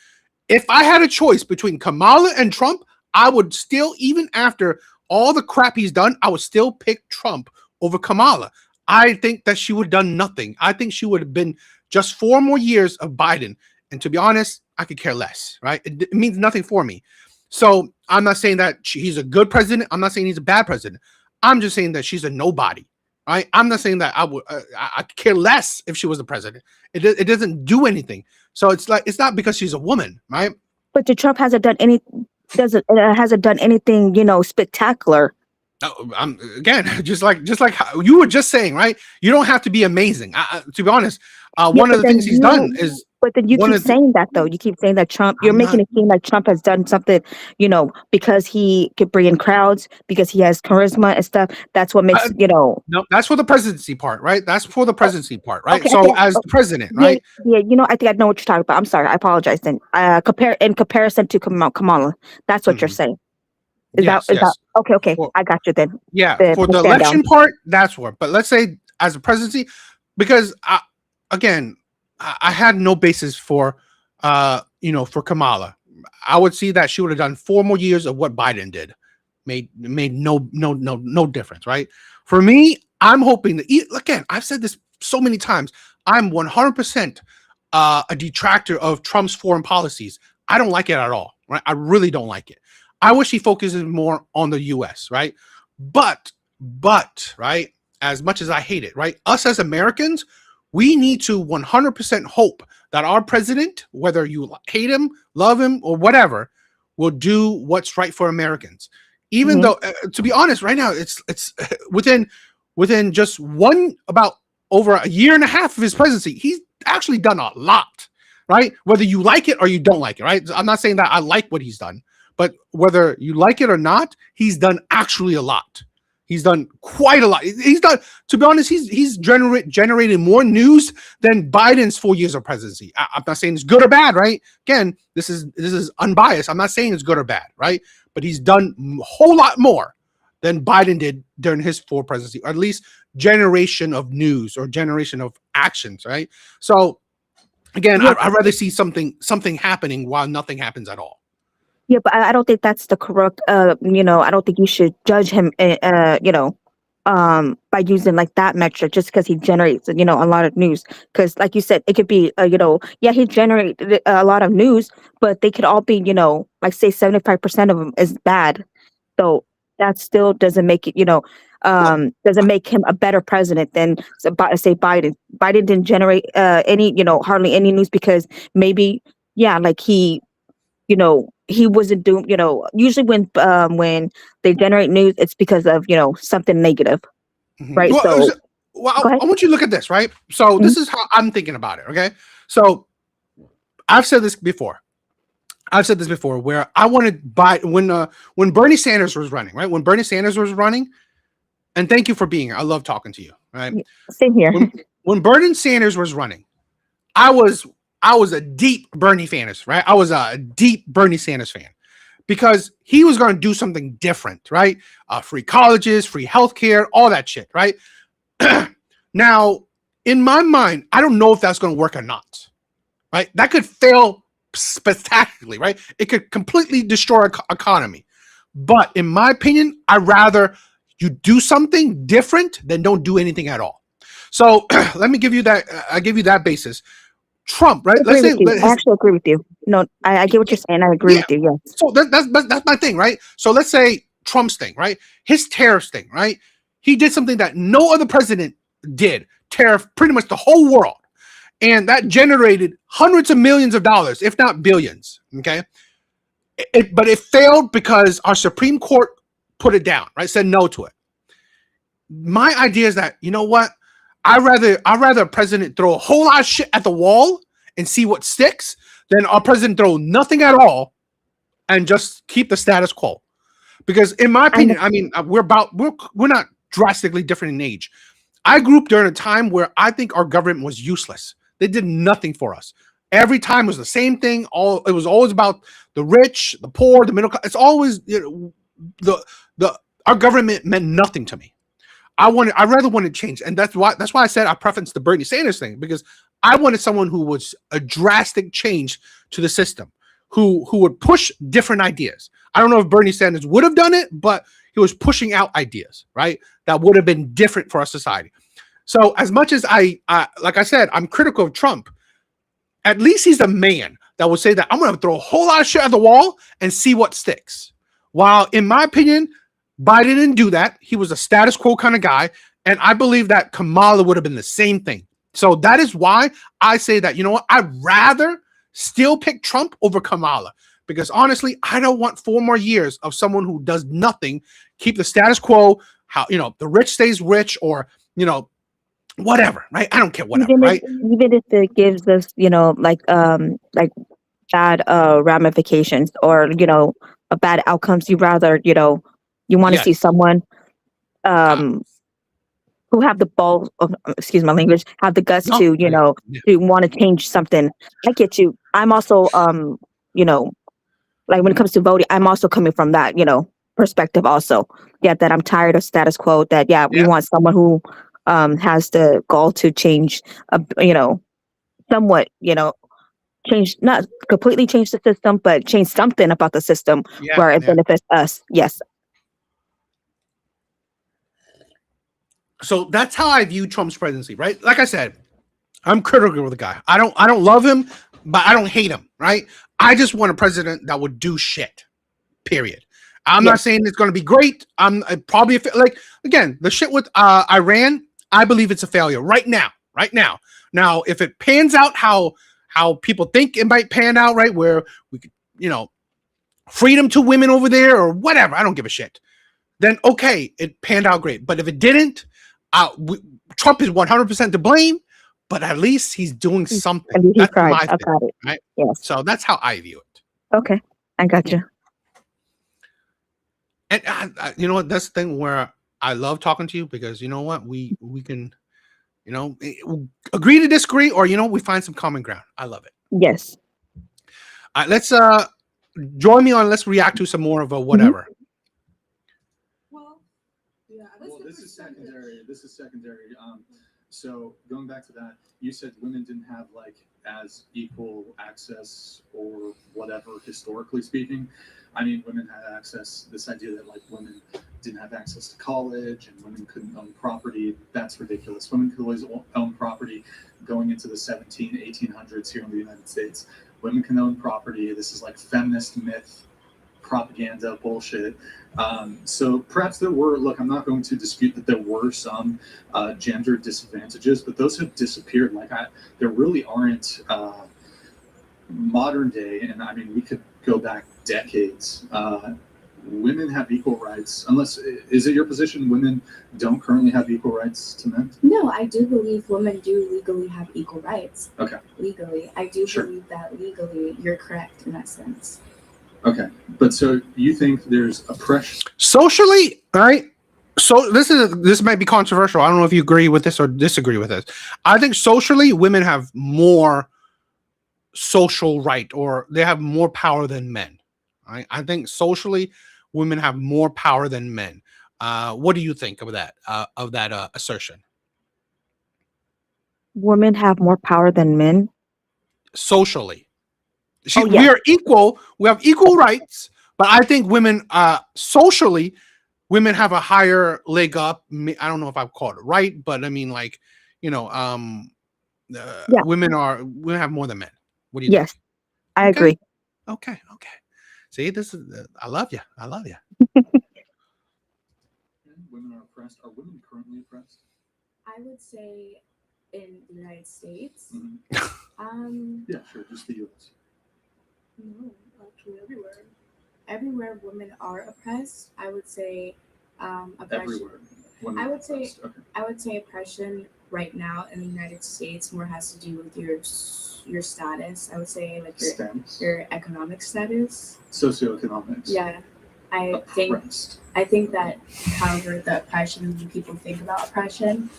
If I had a choice between Kamala and Trump, I would still, even after all the crap he's done, I would still pick Trump over Kamala. I think that she would have done nothing. I think she would have been just 4 more years of Biden. And to be honest, I could care less, right? It means nothing for me. So I'm not saying that he's a good president. I'm not saying he's a bad president. I'm just saying that she's a nobody, right? I'm not saying that I could care less if she was the president. It doesn't do anything. So it's not because she's a woman, right? But the Trump hasn't done anything, spectacular. I'm again just like how you were just saying, right? You don't have to be amazing. To be honest, Yeah, one of but the things he's done you is but then you one keep of the, saying that though. You keep saying that Trump. You're I'm making not. it seem like Trump has done something, because he could bring in crowds, because he has charisma and stuff. That's what makes. No, that's for the presidency part, right? That's for the presidency part, right? Okay, I So think. as the president, Yeah, right? yeah. I think I know what you're talking about. I'm sorry. I apologize. Then, in comparison to Kamala, that's what you're Mhm. saying. Yes, Is that yes. okay? Okay, For I got you then. Yeah, The for the stand down. election part, that's what. But let's say as a presidency, because again, I had no basis for for Kamala. I would see that she would have done 4 more years of what Biden did. Made no difference, right? For me, I'm hoping that again, I've said this so many times. I'm 100% a detractor of Trump's foreign policies. I don't like it at all, right? I really don't like it. I wish he focuses more on the US, right? But, right, as much as I hate it, right, us as Americans, we need to 100% hope that our president, whether you hate him, love him, or whatever, will do what's right for Americans. Even Mhm. though, to be honest, right now, it's within just about over a year and a half of his presidency, he's actually done a lot, right? Whether you like it or you don't like it, right? I'm not saying that I like what he's done, but whether you like it or not, he's done actually a lot. He's done quite a lot. He's done, to be honest, he's generated more news than Biden's 4 years of presidency. I'm not saying it's good or bad, right? Again, this is unbiased. I'm not saying it's good or bad, right? But he's done a whole lot more than Biden did during his 4 presidency, or at least generation of news or generation of actions, right? So again, Yeah, I'd rather see something happening while nothing happens at all. yeah, but I don't think that's the correct. I don't think you should judge him. By using like that metric just because he generates, a lot of news. Because, like you said, it could be, yeah, he generated a lot of news, but they could all be, like say 75% of them is bad. So that still doesn't make it, Well, doesn't make him a better president than say Biden. Biden didn't generate any, hardly any news because maybe, yeah, like he wasn't doing, usually when they generate news, it's because of, something negative, right? Well, So go ahead. I want you to look at this, right? So Mhm. this is how I'm thinking about it. Okay, so I've said this before. Where I wanted when Bernie Sanders was running, right? When Bernie Sanders was running, and thank you for being here. I love talking to you, right? Same here. When Bernie Sanders was running, I was a deep Bernie fan, right? I was a deep Bernie Sanders fan because he was going to do something different, right? Free colleges, free healthcare, all that shit, right? Now, in my mind, I don't know if that's going to work or not, right? That could fail spectacularly, right? It could completely destroy our economy. But in my opinion, I'd rather you do something different than don't do anything at all. So let me give you that. I give you that basis. Trump, right? I agree with you. I actually agree with you. No, I get what you're saying. I agree with you. Yes. So that's my thing, right? So let's say Trump's thing, right? His tariffs thing, right? He did something that no other president did. Tariff pretty much the whole world. and that generated hundreds of millions of dollars, if not billions. Okay, but it failed because our Supreme Court put it down, right? Said no to it. My idea is that, you know what? I'd rather a president throw a whole lot of shit at the wall and see what sticks than our president throw nothing at all and just keep the status quo. Because in my opinion, I mean, we're not drastically different in age. I grew up during a time where I think our government was useless. They did nothing for us. Every time was the same thing. It was always about the rich, the poor, the middle class. It's always, you know, our government meant nothing to me. I rather wanted change, and that's why I said I preference the Bernie Sanders thing, because I wanted someone who was a drastic change to the system, who would push different ideas. I don't know if Bernie Sanders would have done it, but he was pushing out ideas, right, that would have been different for our society. So as much as I like I said, I'm critical of Trump, at least he's a man that will say that I'm going to throw a whole lot of shit at the wall and see what sticks. While in my opinion, Biden didn't do that. He was a status quo kind of guy. And I believe that Kamala would have been the same thing. So that is why I say that, you know what, I'd rather still pick Trump over Kamala. Because honestly, I don't want 4 more years of someone who does nothing, keep the status quo, how, you know, the rich stays rich, or, you know, whatever, right? I don't care, whatever, right? Even if it gives us, you know, like bad ramifications, or, you know, a bad outcomes, you rather, you know, you want to see Yes. someone who have the balls of, excuse my language, have the guts No, to, you know, to want to change something. I get you. I'm also, you know, like when it comes to voting, I'm also coming from that, you know, perspective also. Yeah, that I'm tired of status quo, that, yeah, we want someone who has the goal to change, you know, somewhat, you know, change, not completely change the system, but change something about the system where it benefits us. Yes. So that's how I view Trump's presidency, right? Like I said, I'm critical of the guy. I don't love him, but I don't hate him, right? I just want a president that would do shit. Period. I'm not saying it's going to be great. I'm probably like, again, the shit with Iran. I believe it's a failure right now. Right now. Now, if it pans out how people think it might pan out, right, where we could, you know, freedom to women over there or whatever, I don't give a shit. Then okay, it panned out great. But if it didn't, Trump is 100% to blame. But at least he's doing something. That's my thing, right? Yes. So that's how I view it. Okay, I got you. And you know what? That's the thing where I love talking to you, because you know what? We can, you know, agree to disagree, or, you know, we find some common ground. I love it. Yes. All right, let's join me on. Let's react to some more of a whatever. Well, yeah. Well, this is secondary. So going back to that, you said women didn't have like as equal access or whatever, historically speaking. I mean, women had access, this idea that like women didn't have access to college and women couldn't own property, that's ridiculous. Women could always own property going into the 1800s here in the United States. Women can own property. This is like feminist myth, propaganda bullshit. So perhaps there were, look, I'm not going to dispute that there were some gender disadvantages, but those have disappeared. Like there really aren't modern day, and I mean, we could go back decades. Women have equal rights, unless, is it your position women don't currently have equal rights to men? No, I do believe women do legally have equal rights. Okay. Legally. I do believe that legally you're correct in that sense. Okay. But so you think there's oppression? Socially, right? So this might be controversial. I don't know if you agree with this or disagree with this. I think socially, women have more social right, or they have more power than men. Right? I think socially, women have more power than men. What do you think of that assertion? Women have more power than men Socially, yes. We are equal. We have equal rights, but I think women, socially, women have a higher leg up. I don't know if I've called it right, but I mean, like, you know, women have more than men. What do you think? I agree. Okay. See, this is I love you. Women are oppressed. Are women currently oppressed? I would say in the United States. Yeah, sure, just the U.S. No, actually everywhere. Everywhere women are oppressed, I would say oppression. Everywhere. When I we're would say oppressed. Okay. I would say oppression right now in the United States more has to do with your status. I would say like Stems. your economic status. Socioeconomics. Yeah, I Oppressed. think that however the oppression when people think about oppression,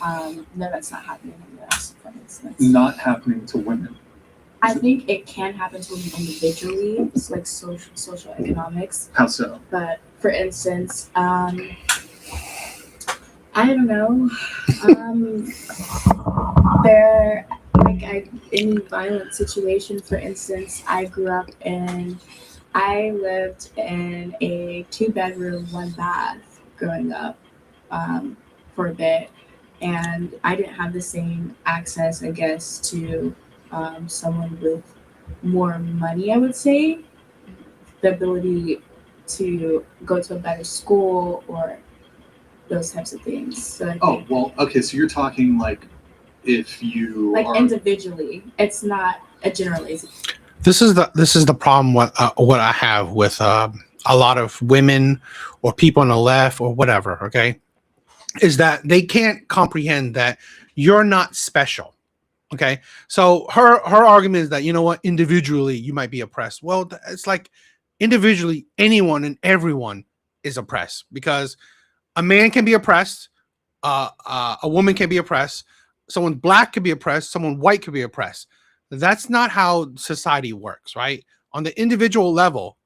no, that's not happening in the U.S. For instance. Not happening to women. I think it can happen to women individually, it's like social economics. How so? But for instance, I don't know. There, like, in violent situation, for instance, I lived in a 2-bedroom, 1 bath growing up for a bit, and I didn't have the same access, I guess, to someone with more money, I would say, the ability to go to a better school or those types of things. So I Oh, think, well, okay, so you're talking like if you like are individually, it's not a generalization. This is the problem. What I have with a lot of women or people on the left or whatever. Okay, is that they can't comprehend that you're not special. Okay, so her argument is that, you know what, individually you might be oppressed. Well, it's like individually anyone and everyone is oppressed, because a man can be oppressed, a woman can be oppressed, someone black could be oppressed, someone white could be oppressed. That's not how society works, right? On the individual level,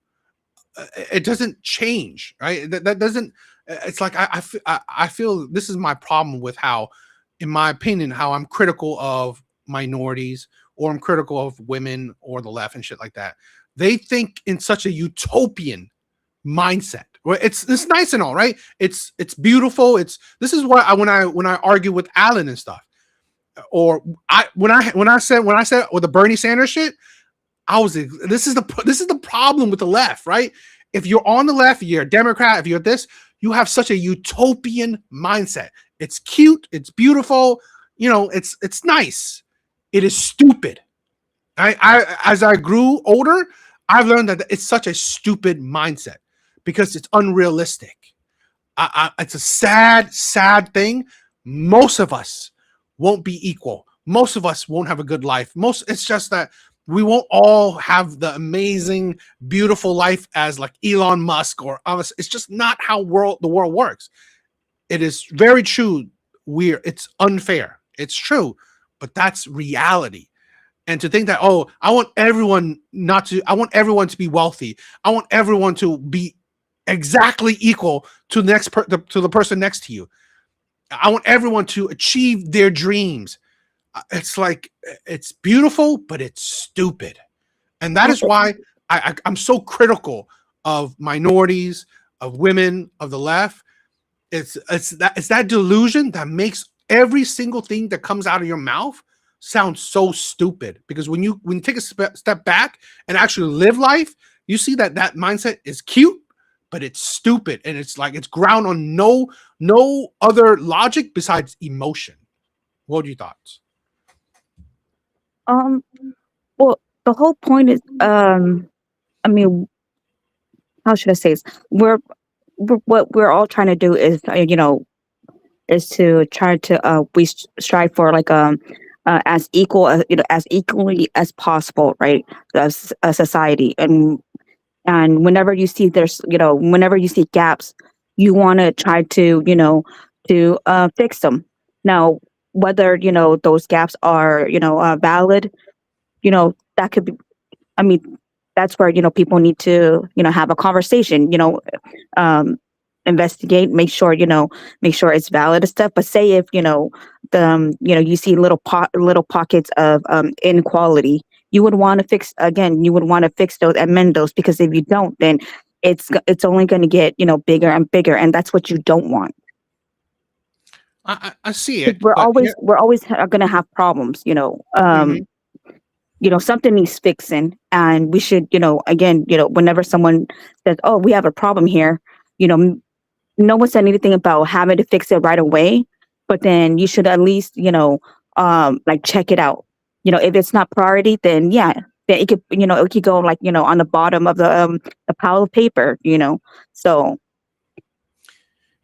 it doesn't change, right? That doesn't. It's like I feel this is my problem with how, in my opinion, how I'm critical of minorities, or I'm critical of women or the left and shit like that. They think in such a utopian mindset. Well, it's nice and all, right? It's beautiful. This is why when I argue with Alan and stuff, or when I said with the Bernie Sanders shit, this is the problem with the left, right? If you're on the left, you're a Democrat. If you're this, you have such a utopian mindset. It's cute, it's beautiful, it's nice. It is stupid. I as I grew older, I've learned that it's such a stupid mindset because it's unrealistic. It's a sad thing. Most of us won't be equal. Most of us won't have a good life. It's just that we won't all have the amazing, beautiful life as like Elon Musk or others. It's just not how the world works. It is very true. It's unfair. It's true, but that's reality. And to think that, oh, I want everyone to be wealthy. I want everyone to be exactly equal to the person next to you. I want everyone to achieve their dreams. It's like, it's beautiful, but it's stupid. And that is why I'm so critical of minorities, of women, of the left. It's that delusion that makes every single thing that comes out of your mouth sound so stupid. Because when you take a step back and actually live life, you see that mindset is cute, but it's stupid, and it's like it's ground on no other logic besides emotion. What are your thoughts? Well, the whole point is, I mean, how should I say this? What we're all trying to do is, is to try to we strive for like as equal as as equally as possible, right? As a society, and whenever you see whenever you see gaps, you want to try to to fix them. Now, whether those gaps are valid, that could be. I mean, that's where people need to have a conversation. Um, Investigate, make sure it's valid and stuff. But say if you see little pockets of inequality, you would want to fix again. You would want to fix those, amend those, because if you don't, then it's only going to get bigger and bigger, and that's what you don't want. I see it. We're always going to have problems. Something needs fixing, and we should, again, whenever someone says, oh, we have a problem here, no one said anything about having to fix it right away, but then you should at least, like check it out. If it's not priority, then yeah, then it could go like, on the bottom of the pile of paper. So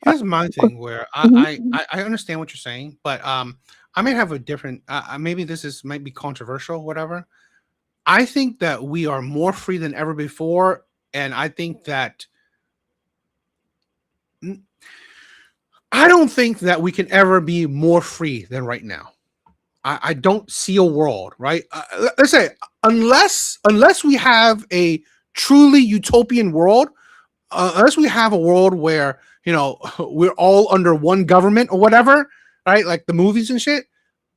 uh, Here's my thing where mhm. I understand what you're saying, but I may have a different. Maybe this is might be controversial, whatever. I think that we are more free than ever before, and I think that I don't think that we can ever be more free than right now. I don't see a world, right? Let's say unless we have a truly utopian world, unless we have a world where we're all under one government or whatever, right? Like the movies and shit.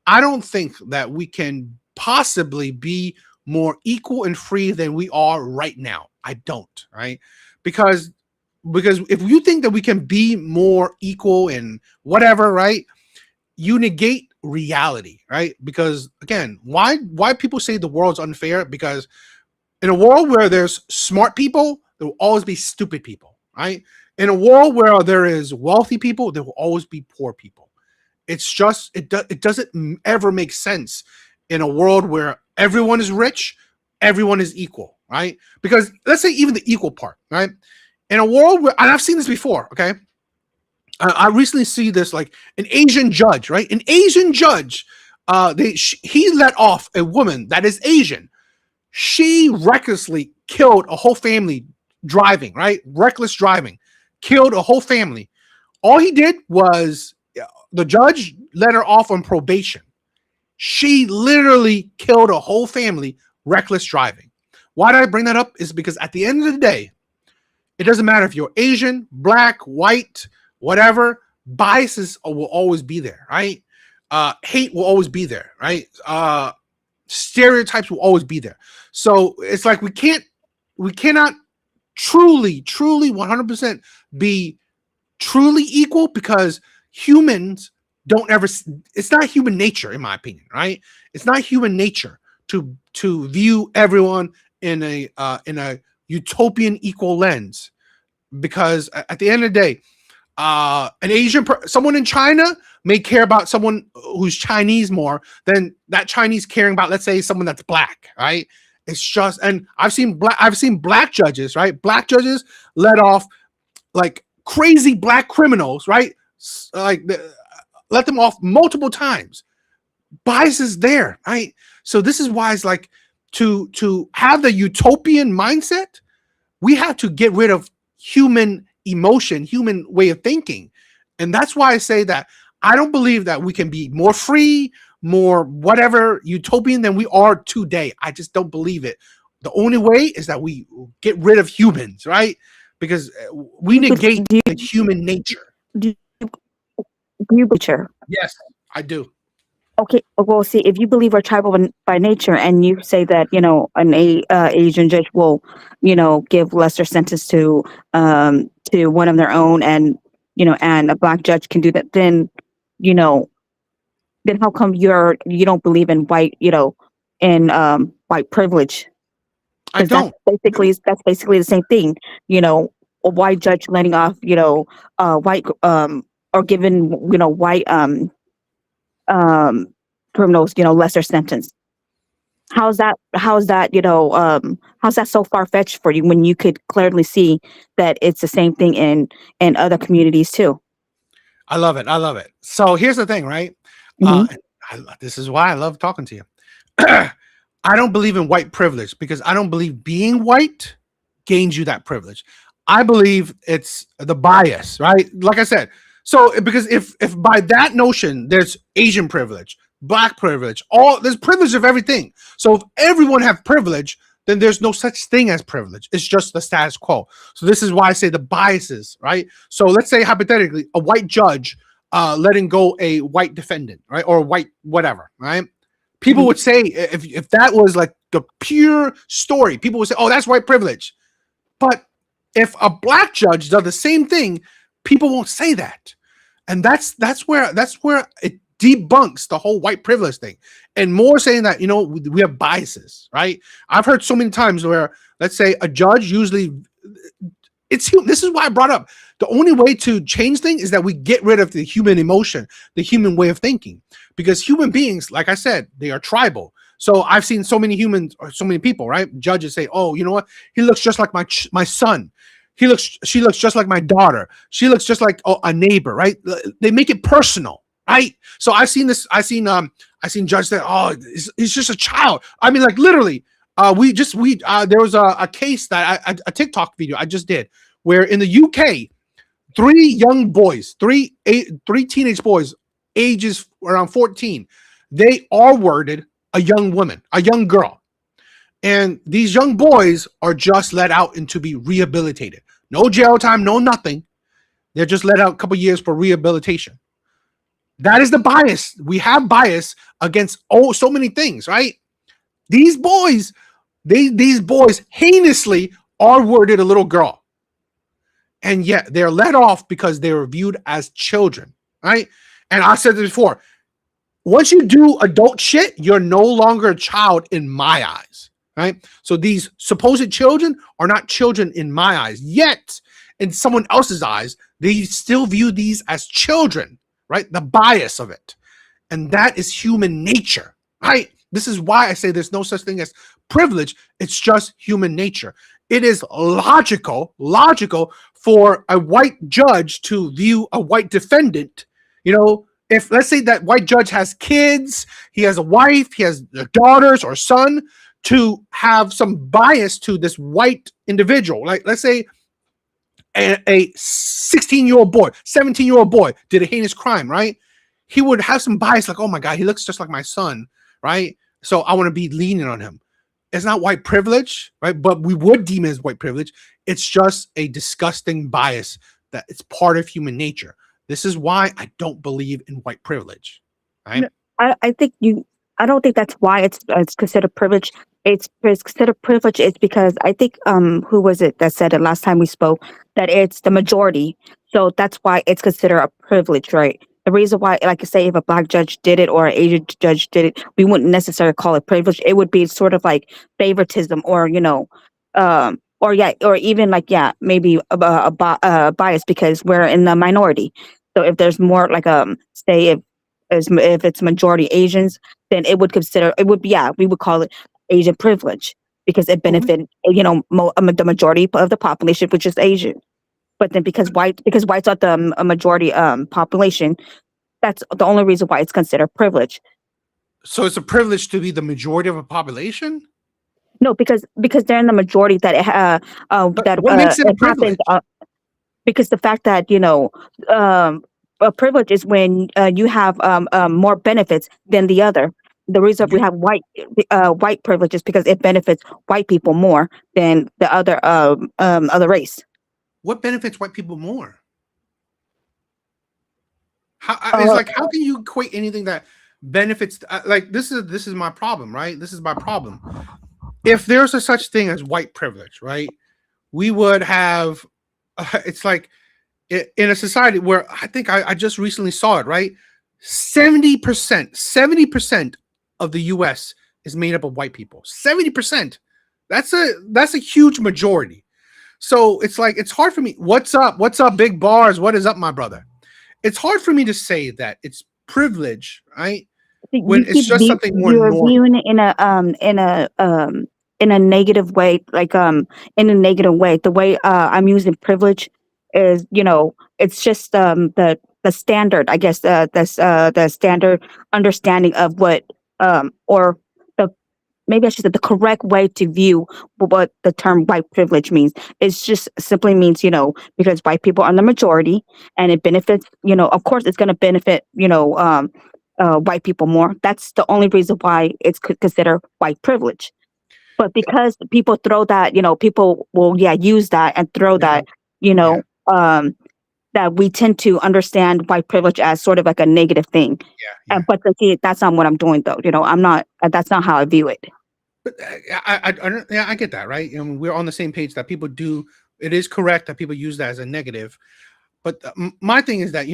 I don't think that we can possibly be more equal and free than we are right now. I don't, right? Because if you think that we can be more equal and whatever, right? You negate reality, right? Because again, why people say the world's unfair? Because in a world where there's smart people, there will always be stupid people, right? In a world where there is wealthy people, there will always be poor people. It's just it doesn't ever make sense in a world where everyone is rich, everyone is equal, right? Because let's say even the equal part, right? In a world where, and I've seen this before, okay? I recently see this, like an Asian judge, right? An Asian judge, he let off a woman that is Asian. She recklessly killed a whole family driving, right? Reckless driving, killed a whole family. All he did was the judge let her off on probation. She literally killed a whole family, reckless driving. Why did I bring that up? Is because at the end of the day, it doesn't matter if you're Asian, black, white, whatever, biases will always be there, right? Hate will always be there, right? Stereotypes will always be there. So it's like we cannot truly 100% be truly equal, because humans don't ever, it's not human nature, in my opinion, right? It's not human nature to view everyone in a utopian equal lens, because at the end of the day, an Asian someone in China may care about someone who's Chinese more than that Chinese caring about, let's say, someone that's black, right? It's just, and I've seen black judges, right? Black judges let off like crazy black criminals, right? Like let them off multiple times. Bias is there, right? So this is why it's like to have the utopian mindset, we have to get rid of human emotion, human way of thinking. And that's why I say that I don't believe that we can be more free, more whatever utopian than we are today. I just don't believe it. The only way is that we get rid of humans, right? Because we negate the human nature. Do you butcher? Yes, I do. Okay, well, see, if you believe we're tribal by nature, and you say that an Asian judge will, give lesser sentence to one of their own, and and a black judge can do that, then then how come you don't believe in white, in white privilege? I Because don't. that's basically the same thing, a white judge letting off, white or giving white criminals, lesser sentence. How's that how's that so far fetched for you, when you could clearly see that it's the same thing in other communities too? I love it. I love it. So here's the thing, right? Hmm. This is why I love talking to you. I don't believe in white privilege, because I don't believe being white gains you that privilege. I believe it's the bias, right? Like I said, so because if by that notion there's Asian privilege, black privilege, there's privilege of everything. So if everyone have privilege, then there's no such thing as privilege. It's just the status quo. So this is why I say the biases, right? So let's say hypothetically a white judge letting go a white defendant, right? Or a white whatever, right? People would say, if that was like the pure story, people would say, oh, that's white privilege. But if a black judge does the same thing, people won't say that. And that's where it debunks the whole white privilege thing, and more saying that we have biases, right? I've heard so many times where, let's say, a judge usually This is why I brought up the only way to change things is that we get rid of the human emotion, the human way of thinking, because human beings, like I said, they are tribal. So I've seen so many humans or so many people, right? Judges say, "Oh, you know what? He looks just like my son. She looks just like my daughter. She looks just like a neighbor," right? They make it personal, right? So I've seen this. I've seen judges say, "Oh, he's just a child." I mean, like literally. There was a case that a TikTok video I just did where in the UK, three teenage boys, ages around 14, they R-worded a young woman, a young girl. And these young boys are just let out and to be rehabilitated. No jail time, no nothing. They're just let out a couple years for rehabilitation. That is the bias. We have bias against so many things, right? These boys heinously R-worded a little girl. And yet they're let off because they were viewed as children, right? And I said this before. Once you do adult shit, you're no longer a child in my eyes, right? So these supposed children are not children in my eyes. Yet, in someone else's eyes, they still view these as children, right? The bias of it. And that is human nature, right? This is why I say there's no such thing as privilege. It's just human nature. It is logical for a white judge to view a white defendant. You know, if let's say that white judge has kids, he has a wife, he has daughters or son, to have some bias to this white individual. Like let's say a 16-year-old boy, 17-year-old boy did a heinous crime, right? He would have some bias like, oh my God, he looks just like my son, right? So I want to be lenient on him. It's not white privilege, right? But we would deem it as white privilege. It's just a disgusting bias that it's part of human nature. This is why I don't believe in white privilege, right? No, I don't think that's why it's considered privilege. It's considered privilege. It's because I think who was it that said it last time we spoke that it's the majority. So that's why it's considered a privilege, right? The reason why, like I say, if a black judge did it or an Asian judge did it, we wouldn't necessarily call it privilege. It would be sort of like favoritism, or or even like maybe a bias because we're in the minority. So if there's more like say if it's majority Asians, then it would we would call it Asian privilege because it benefited the majority of the population, which is Asian. But then because whites are the a majority population, that's the only reason why it's considered privilege. So it's a privilege to be the majority of a population? No, because they're in the majority that What makes it a privilege? happens because the fact that a privilege is when you have more benefits than the other. The reason we have white privilege is because it benefits white people more than the other race. What benefits white people more? It's like, how can you equate anything that benefits? Like this is my problem, right? This is my problem. If there's a such thing as white privilege, right? We would have. It's like in a society where I think I just recently saw it, right? 70% of the U.S. is made up of white people. 70%. That's a huge majority. So it's like, it's hard for me. What's up? What's up, big bars? What is up, my brother? It's hard for me to say that it's privilege, right? When it's just something more normal. You're viewing it in a negative way, like in a negative way. The way I'm using privilege is, it's just the standard, I guess, the standard understanding of what or maybe I should say the correct way to view what the term white privilege means. It's just simply means, because white people are the majority and it benefits, of course it's going to benefit, white people more. That's the only reason why it's considered white privilege. But because people throw that, people will, use that and throw that, that we tend to understand white privilege as sort of like a negative thing. But that's not what I'm doing though. I'm not, that's not how I view it. But I get that, right? We're on the same page that people do. It is correct that people use that as a negative. But my thing is that,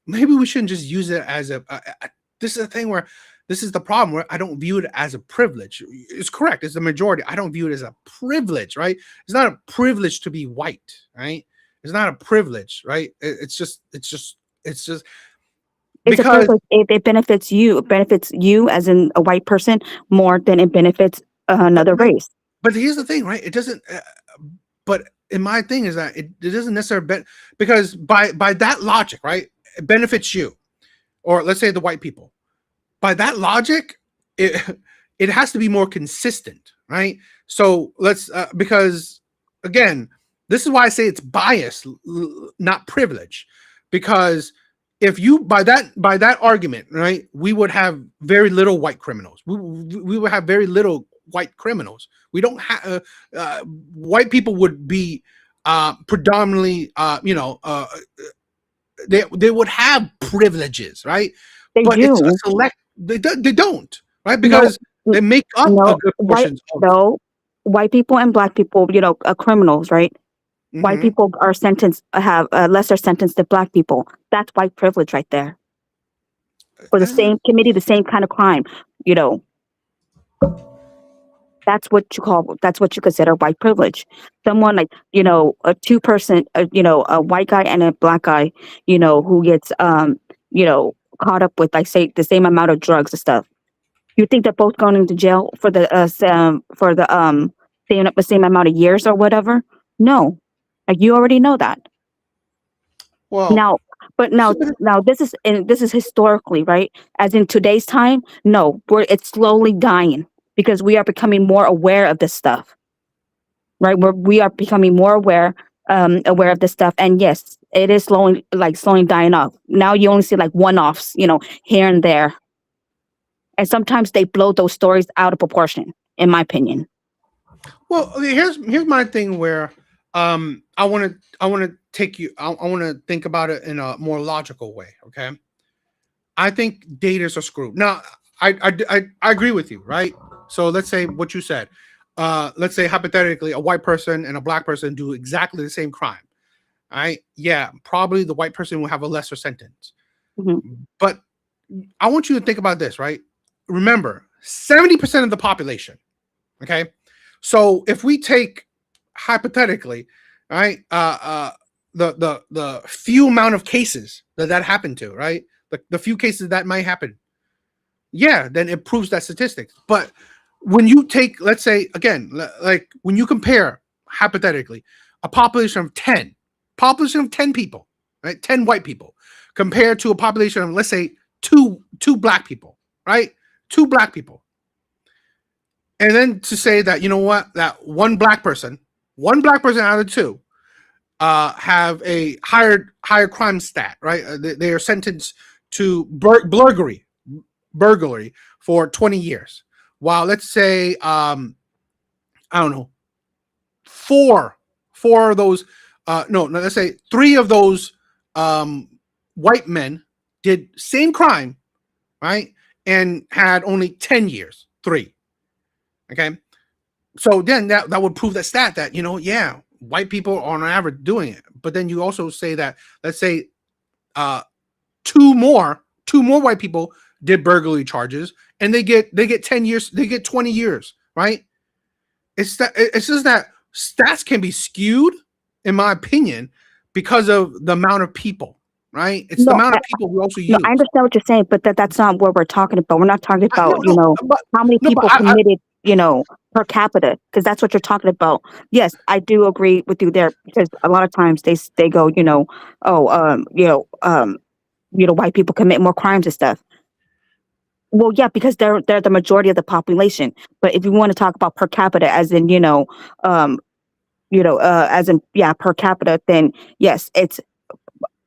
maybe we shouldn't just use it as this is a thing where this is the problem where I don't view it as a privilege. It's correct. It's the majority. I don't view it as a privilege, right? It's not a privilege to be white, right? It's not a privilege, right? It's just It's a because privilege if it benefits you. It benefits you as in a white person more than it benefits but another race. but here's the thing, right? It doesn't. But in my thing is that it doesn't necessarily because by that logic, right? It benefits you, or let's say the white people. By that logic, it has to be more consistent, right? So let's because again, this is why I say it's bias, not privilege, because if you by that argument, right, we would have very little white criminals. We would have very little white criminals. We don't have white people would be predominantly, they would have privileges, right? They But it's a do. select. They don't, right? No, Because they make up a no, good portion of. white people and black people, criminals, right? White Mhm. people are sentenced have a lesser sentence than black people. That's white privilege right there. For the Uh, same committee, the same kind of crime, you know, that's what you consider white privilege. Someone like, a two-person, a white guy and a black guy, who gets, caught up with, like, say, the same amount of drugs and stuff. You think they're both going into jail for staying up the same amount of years or whatever? No, like you already know that. well, Now, but now, so- now this is historically, right? As in today's time, no, it's slowly dying because we are becoming more aware of this stuff, right? We are becoming more aware of this stuff, and yes, it is slowing dying off. Now you only see like one-offs, here and there, and sometimes they blow those stories out of proportion, in my opinion. well, okay, here's my thing where I want to take you. I want to think about it in a more logical way. Okay, I think daters are screwed. Now, I agree with you, right? So let's say what you said. Let's say hypothetically, a white person and a black person do exactly the same crime. All right. Yeah, probably the white person will have a lesser sentence. Mhm. But I want you to think about this, right? Remember, 70% of the population. Okay. So if we take hypothetically, right, the few amount of cases that happened to, right, the few cases that might happen, yeah, then it proves that statistics. But when you take, let's say again, like when you compare hypothetically a population of 10 people, right, 10 white people, compared to a population of, let's say, two black people, right, two black people, and then to say that, you know what, that one black person out of two have a higher crime stat, right? They are sentenced to burglary for 20 years, while let's say I don't know, four of those no, let's say three of those white men did same crime, right, and had only 10 years. Three. Okay. So then that would prove that stat that, yeah, white people are on average doing it. But then you also say that, let's say two more white people did burglary charges and they get 10 years, they get 20 years, right? It's just that stats can be skewed, in my opinion, because of the amount of people, right? It's the No, amount of people we also no, use. I understand what you're saying, but that's not what we're talking about. We're not talking about, But how many no, but people committed, per capita, because that's what you're talking about. Yes, I do agree with you there because a lot of times they go, oh, white people commit more crimes and stuff. Well, yeah, because they're the majority of the population. But if you want to talk about per capita, as in, as in, yeah, per capita, then yes,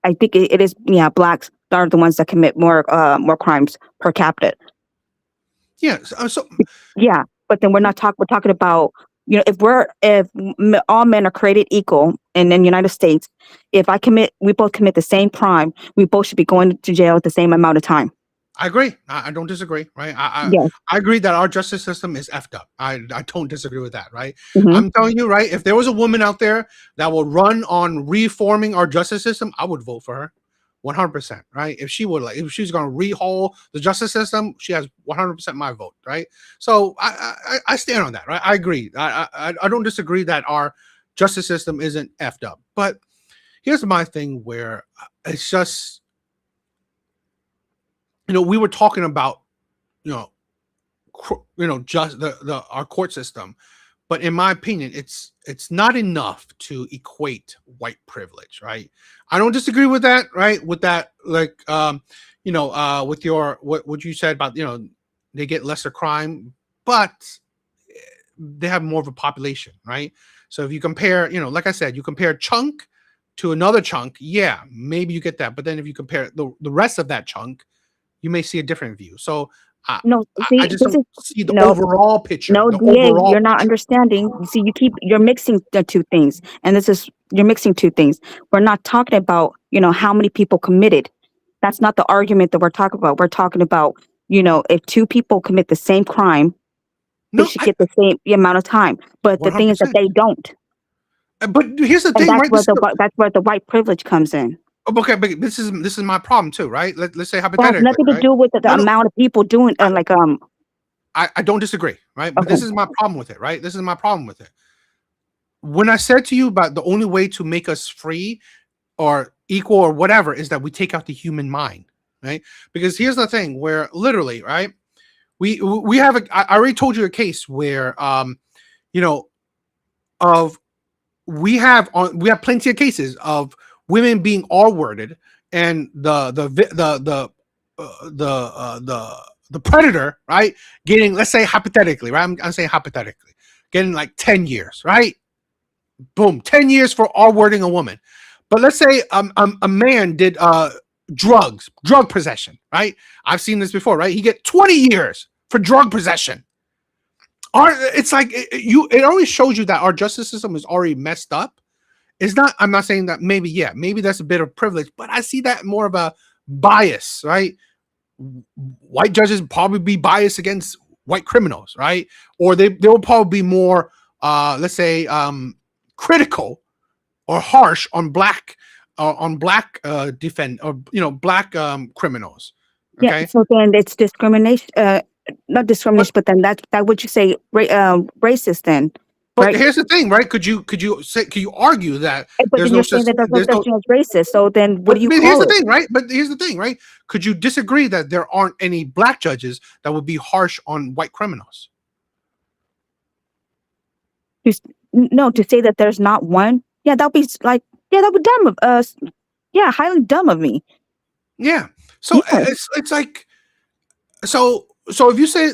I think it is, yeah, blacks are the ones that commit more crimes per capita. yeah, so Yeah, but then we're talking about, if all men are created equal in the United States, we both commit the same crime, we both should be going to jail at the same amount of time. I agree. I don't disagree, right? Yes. I agree that our justice system is effed up. I don't disagree with that, right? Hmm. I'm telling you, right? If there was a woman out there that will run on reforming our justice system, I would vote for her, 100%, right? If she would if she's going to rehaul the justice system, she has 100% my vote, right? So I stand on that, right? I agree. I don't disagree that our justice system isn't effed up, but here's my thing where it's just, we were talking about, just our court system, but in my opinion, it's not enough to equate white privilege, right? I don't disagree with that, right? With that, like, with your what you said about, they get lesser crime, but they have more of a population, right? So if you compare, like I said, you compare chunk to another chunk, yeah, maybe you get that. But then if you compare the rest of that chunk, you may see a different view. So No, I see, just this don't is see the no, overall picture. no, The DA, overall you're not picture. understanding. You see, you're mixing the two things, and you're mixing two things. We're not talking about, how many people committed. That's not the argument that we're talking about. We're talking about, if two people commit the same crime, they No, should get the same amount of time. But the thing is that 100%. they don't, But here's the and thing, right? that's where the white privilege comes in. Okay, but this is my problem too, right? Let's say It has hypothetically, nothing to right? do with the No, no, amount of people doing, I don't disagree, right? But okay. this is my problem with it, right? This is my problem with it. When I said to you about the only way to make us free or equal or whatever is that we take out the human mind, right? Because here's the thing where literally, right? We have I already told you a case where of we have plenty of cases of women being R-worded and the predator, right, getting, let's say hypothetically, right, I'm saying hypothetically, getting like 10 years, right? Boom, 10 years for R-wording a woman. But let's say a man did drug possession, right? I've seen this before, right? He get 20 years for drug possession. It's like it always shows you that our justice system is already messed up. It's not, I'm not saying that maybe that's a bit of privilege, but I see that more of a bias, right? White judges probably be biased against white criminals, right? Or they will probably be more let's say critical or harsh on black black criminals. Yeah, Okay. so then it's discrimination, not discrimination, but then that would you say racist then, But right? here's the thing, right? Could you argue that But there's then no you're such saying that there's no there's such no thing as racist. So then what but do you here's call the it? thing, right? But here's the thing, right? Could you disagree that there aren't any black judges that would be harsh on white criminals? No, to say that there's not one. Yeah, that would be like, yeah, that would be dumb of us. Yeah, highly dumb of me. Yeah. So Yeah, it's like so if you say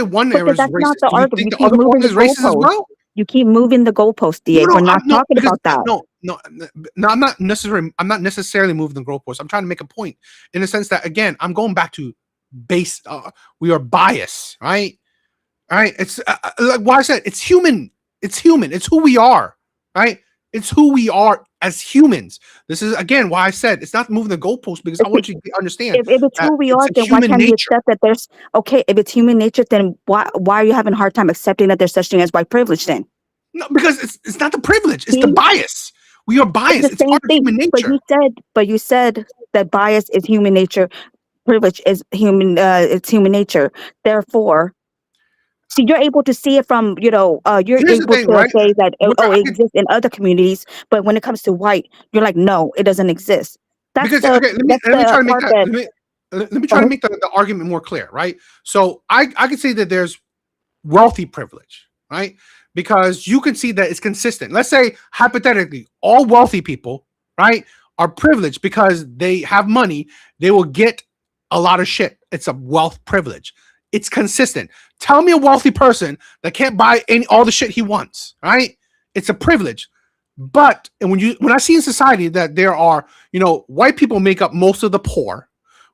one area because is that's not racist, the do you argument. think You the keep other moving part the is racist as goalpost. well? You keep moving the goalpost, No, DA. no, We're not no, talking because about that. no, I'm not necessarily. I'm not necessarily moving the goalpost. I'm trying to make a point in the sense that again, I'm going back to base. We are biased, right? All right. It's like what I said. It's human. It's human. It's who we are, right? It's who we are as humans. This is again why I said it's not moving the goalpost because I If, want you to understand if it's that who we it's are, a then why human can't we nature. accept that there's okay? If it's human nature, then why are you having a hard time accepting that there's such thing as white privilege? Then No, because it's not the privilege. It's the see, bias. We are it's biased. the It's same part of thing. human nature. But you said that bias is human nature, privilege is human. It's human nature. Therefore, see, you're able to see it from, you're Here's the able thing, to right? say that, Where oh, I it could, exists in other communities, but when it comes to white, you're like, no, it doesn't exist. because okay, let me try to make Part that that, let me try to make the argument more clear, right? So I could say that there's wealthy privilege, right? Because you can see that it's consistent. Let's say hypothetically, all wealthy people, right, are privileged because they have money, they will get a lot of shit. It's a wealth privilege. It's consistent. Tell me a wealthy person that can't buy all the shit he wants, right? It's a privilege. But and when I see in society that there are, white people make up most of the poor,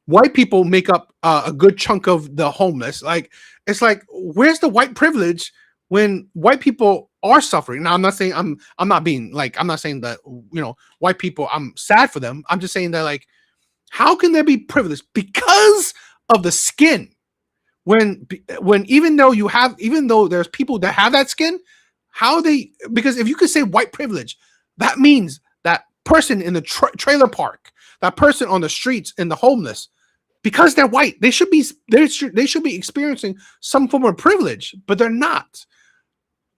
white people make up a good chunk of the homeless. Like it's like, where's the white privilege when white people are suffering? Now, I'm not saying I'm not being like I'm not saying that white people. I'm sad for them. I'm just saying that like, how can there be privilege because of the skin? When even though there's people that have that skin, because if you could say white privilege, that means that person in the trailer park that person on the streets and the homeless, because they're white, they should be experiencing some form of privilege, but they're not.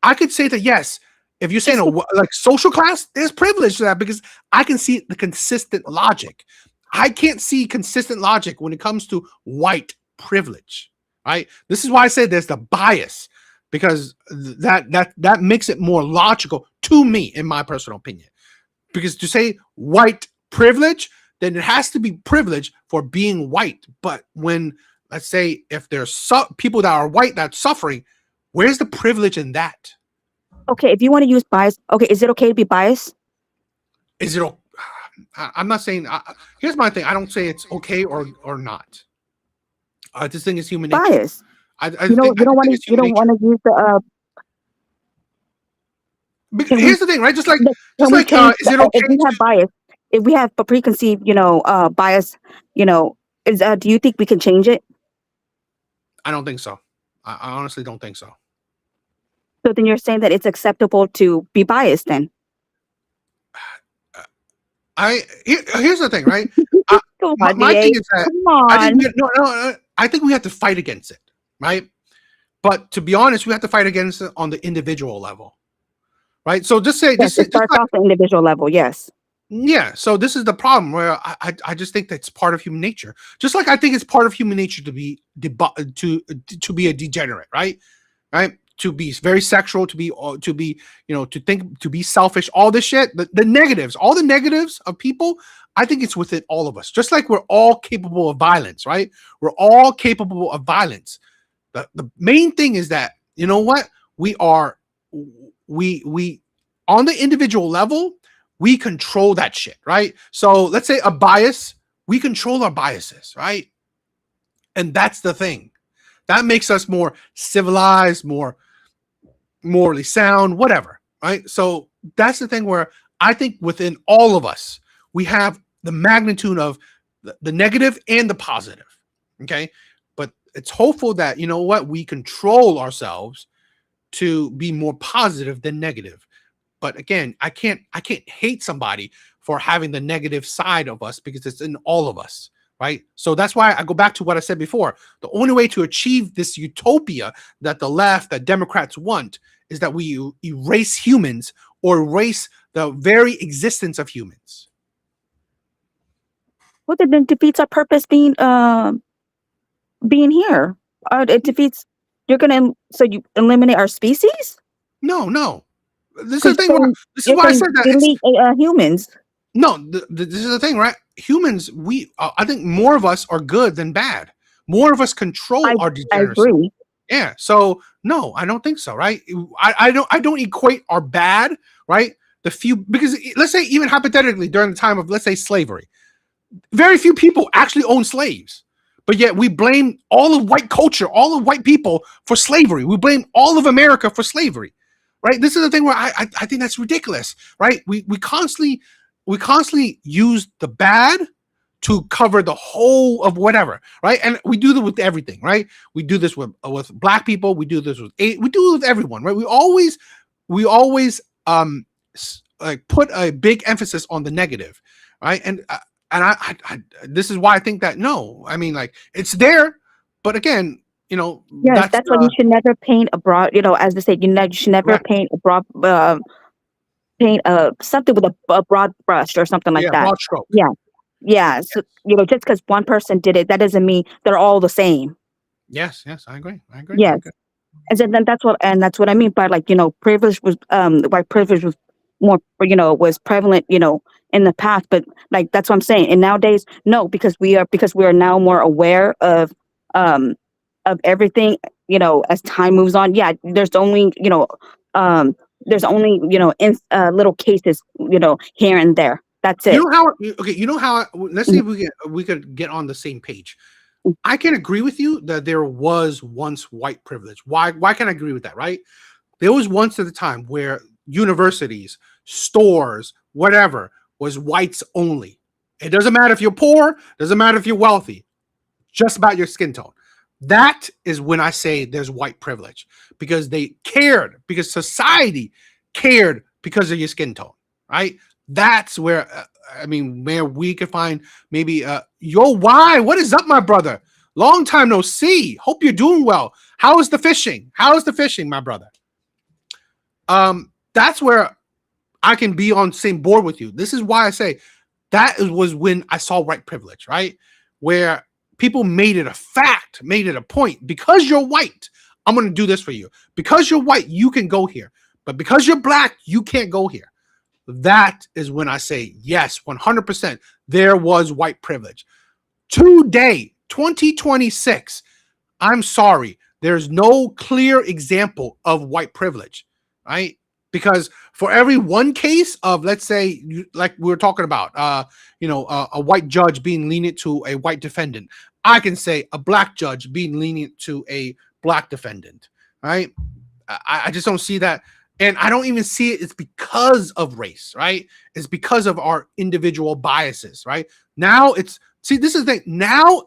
I could say that yes, if you're saying like social class, there's privilege to that because I can see the consistent logic. I can't see consistent logic when it comes to white privilege, right? This is why I say there's the bias, because that makes it more logical to me, in my personal opinion. Because to say white privilege, then it has to be privilege for being white. But when, let's say, if there's people that are white that's suffering, where's the privilege in that? Okay, if you want to use bias, okay, is it okay to be biased? Is it? I'm not saying. Here's my thing. I don't say it's okay or not. This thing is human nature. Bias. You don't want to use the. Here's the thing, right? Just like, is it okay? If we have bias, if we have a preconceived, bias, do you think we can change it? I don't think so. I honestly don't think so. So then you're saying that it's acceptable to be biased then? Here's the thing, right? My thing is that I think we have to fight against it, right? But to be honest, we have to fight against it on the individual level, right? So just say it starts off the individual level, yes. Yeah. So this is the problem where I just think that's part of human nature. Just like I think it's part of human nature to be to be a degenerate, right? Right? To be very sexual, to be to think, to be selfish, all this shit, the negatives, all the negatives of people, I think it's within all of us. Just like we're all capable of violence, right? We're all capable of violence. The main thing is that, you know what? We on the individual level, we control that shit, right? So let's say a bias, we control our biases, right? And that's the thing. That makes us more civilized, more morally sound, whatever, right? So that's the thing where I think within all of us, we have the magnitude of the negative and the positive, okay? But it's hopeful that, you know what, we control ourselves to be more positive than negative. But again, I can't hate somebody for having the negative side of us because it's in all of us, right? So that's why I go back to what I said before. The only way to achieve this utopia that the left, that Democrats want, is that we erase humans or erase the very existence of humans. Well, then it defeats our purpose being here. It defeats. You eliminate our species? No. This is the thing. This is why I said that. Delete humans. No, this is the thing, right? Humans, I think more of us are good than bad. More of us control our degeneracy. I agree. Yeah. So no, I don't think so, right? I don't equate our bad, right? The few, because let's say even hypothetically during the time of, let's say, slavery, very few people actually owned slaves, but yet we blame all of white culture, all of white people for slavery. We blame all of America for slavery, right? This is the thing where I think that's ridiculous, right? We constantly use the bad to cover the whole of whatever, right? And we do that with everything, right? We do this with black people. We do this we do it with everyone, right? We always like put a big emphasis on the negative, right? And I this is why I think that no, I mean, like, it's there, but again, yes, that's why you should never paint a broad, as they say, you should never paint a broad something with a broad brush or something like that. Broad stroke. Yeah. So, just because one person did it, that doesn't mean they're all the same. Yes, I agree. Yes. And then that's what I mean by, like, privilege was white privilege was more, was prevalent, in the past, but like, that's what I'm saying. And nowadays, no, because we are now more aware of everything, as time moves on. Yeah, there's only, in little cases, here and there. That's it. Let's see if we could get on the same page. I can agree with you that there was once white privilege. Why can I agree with that, right? There was once at a time where universities, stores, whatever, was whites only. It doesn't matter if you're poor, doesn't matter if you're wealthy, just about your skin tone. That is when I say there's white privilege, because they cared, because society cared because of your skin tone, right? That's where I mean, where we could find maybe yo, why? What is up, my brother? Long time no see. Hope you're doing well. How is the fishing? How is the fishing, my brother? That's where I can be on the same board with you. This is why I say was when I saw white privilege, right? Where people made it a fact, made it a point. Because you're white, I'm going to do this for you. Because you're white, you can go here. But because you're black, you can't go here. That is when I say, yes, 100%, there was white privilege. Today, 2026, I'm sorry, there's no clear example of white privilege, right? Because for every one case of, let's say, like we were talking about, a white judge being lenient to a white defendant, I can say a black judge being lenient to a black defendant, right? I just don't see that. And I don't even see it. It's because of race, right? It's because of our individual biases, right? Now this is the thing. Now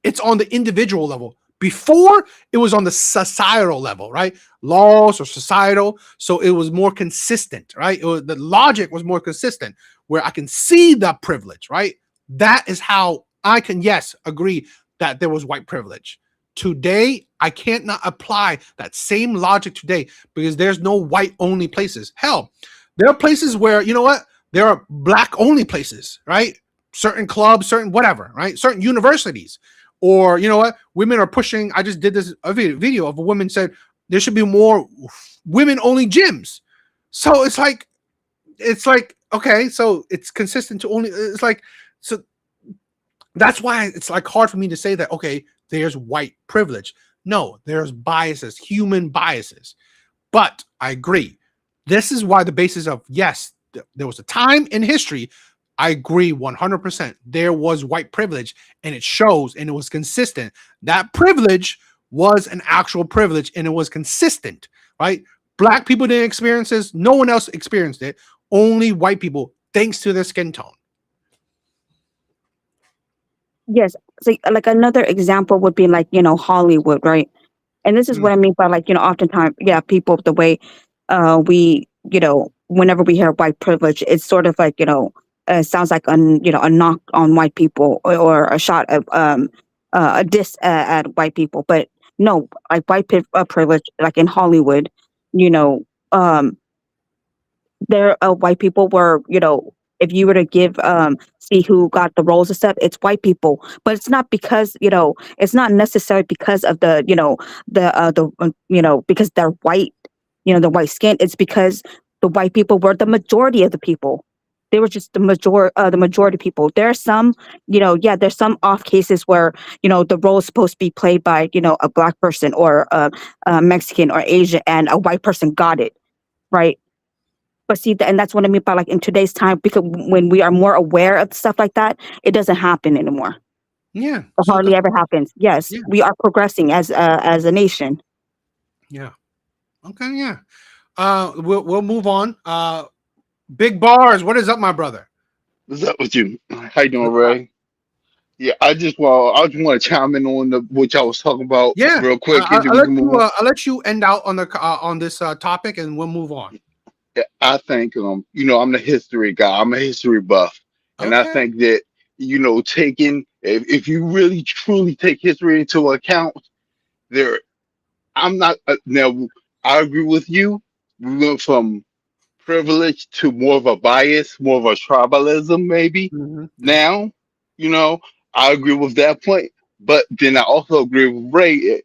it's on the individual level. Before, it was on the societal level, right? Laws or societal. So it was more consistent, right? The logic was more consistent where I can see the privilege, right? That is how I can, yes, agree that there was white privilege. Today, I can't not apply that same logic today because there's no white only places. Hell, there are places where, you know what? There are black only places, right? Certain clubs, certain whatever, right? Certain universities. Or, you know what? Women are pushing. I just did this a video of a woman said there should be more women only gyms. So it's like, okay, so it's consistent to only, it's like, so that's why it's like hard for me to say that, okay, there's white privilege. No, there's biases, human biases. But I agree. This is why the basis of, yes, there was a time in history. I agree 100%. There was white privilege and it shows and it was consistent. That privilege was an actual privilege and it was consistent, right? Black people didn't experience this. No one else experienced it. Only white people, thanks to their skin tone. Yes. So, like another example would be like, Hollywood, right? And this is what I mean by like, oftentimes, yeah, people, the way we, whenever we hear white privilege, it's sort of like, sounds like a knock on white people or a shot of a diss at white people. But no, like privilege, like in Hollywood, you know, um, there white people were, if you were to give see who got the roles and stuff, it's white people. But it's not because, it's not necessarily because of because they're white, the white skin. It's because the white people were the majority of the people. They were just the majority of people. There are some, there's some off cases where, the role is supposed to be played by, a black person or a Mexican or Asian, and a white person got it, right? But see, and that's what I mean by like in today's time, because when we are more aware of stuff like that, it doesn't happen anymore. Yeah. It hardly ever happens. Yes, yeah. we are progressing as a nation. Yeah. Okay. Yeah. We'll move on. Big Bars, what is up, my brother? What's up with you? How you doing, Ray? Yeah, I just want to chime in on what y'all was talking about Yeah. real quick, and then we can move on. I'll let you end out on the on this topic, and we'll move on. Yeah, I think I'm the history guy. I'm a history buff, and I Okay. think that taking if you really truly take history into account, there I'm not now. I agree with you. We went from privilege to more of a bias, more of a tribalism, maybe. Mm-hmm. Now, you know, I agree with that point. But then I also agree with Ray.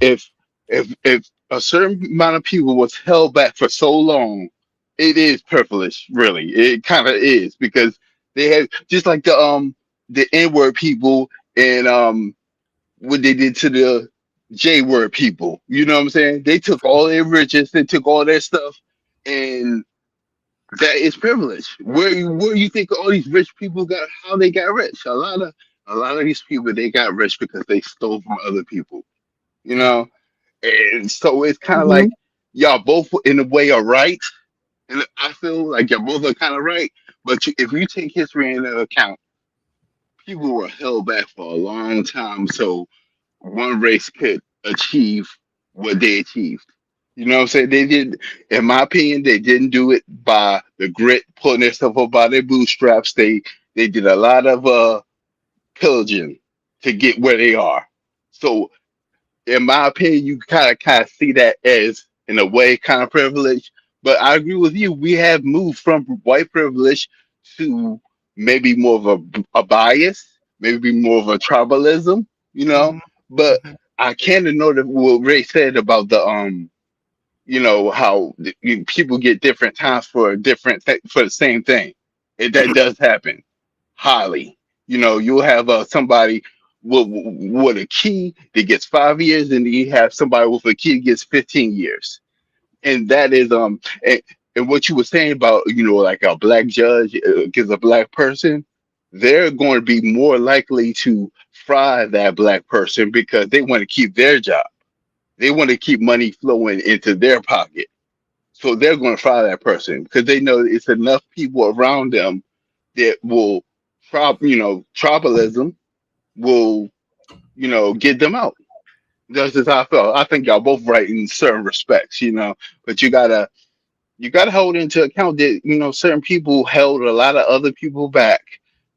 If if a certain amount of people was held back for so long, it is privilege, really. It kind of is because they had just like the N word people and what they did to the J word people. You know what I'm saying? They took all their riches, they took all their stuff, and that is privilege. Where you think all these rich people got how they got rich? A lot of these people they got rich because they stole from other people. You Yeah. know, and so it's kind of Hmm. like y'all both in a way are right, and I feel like y'all both are kind of right. But if you take history into account, people were held back for a long time, so one race could achieve what they achieved. You know what I'm saying? They did, in my opinion, they didn't do it by the grit, pulling themselves up by their bootstraps. They did a lot of pillaging to get where they are. So in my opinion, you kind of see that as in a way kind of privilege. But I agree with you. We have moved from white privilege to maybe more of a bias, maybe more of a tribalism, you know. Hmm. But Hmm. I can't ignore that what Ray said about the how people get different times for for the same thing. That does happen highly. You'll have somebody with a key that gets 5 years, and then you have somebody with a key that gets 15 years. And that is and what you were saying about like a black judge against a black person, they're going to be more likely to fry that black person because they want to keep their job. They want to keep money flowing into their pocket. So they're going to fire that person because they know it's enough people around them that will, tribalism will, get them out. That's just how I felt. I think y'all both right in certain respects, but you gotta hold into account that certain people held a lot of other people back,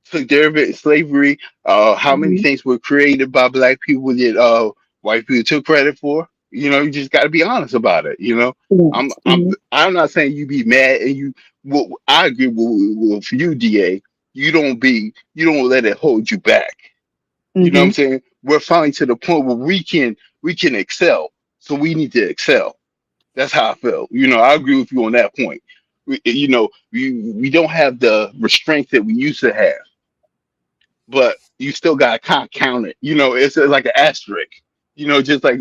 took their slavery. How many Mhm. things were created by black people that white people took credit for? You just got to be honest about it. I'm Yes. I'm I'm not saying you be mad and you. Well, I agree with you, Da. You don't let it hold you back. You know what I'm Mhm. saying? We're finally to the point where we can excel. So we need to excel. That's how I feel. I agree with you on that point. We don't have the restraints that we used to have, but you still got to kind of count it. It's like an asterisk. Just like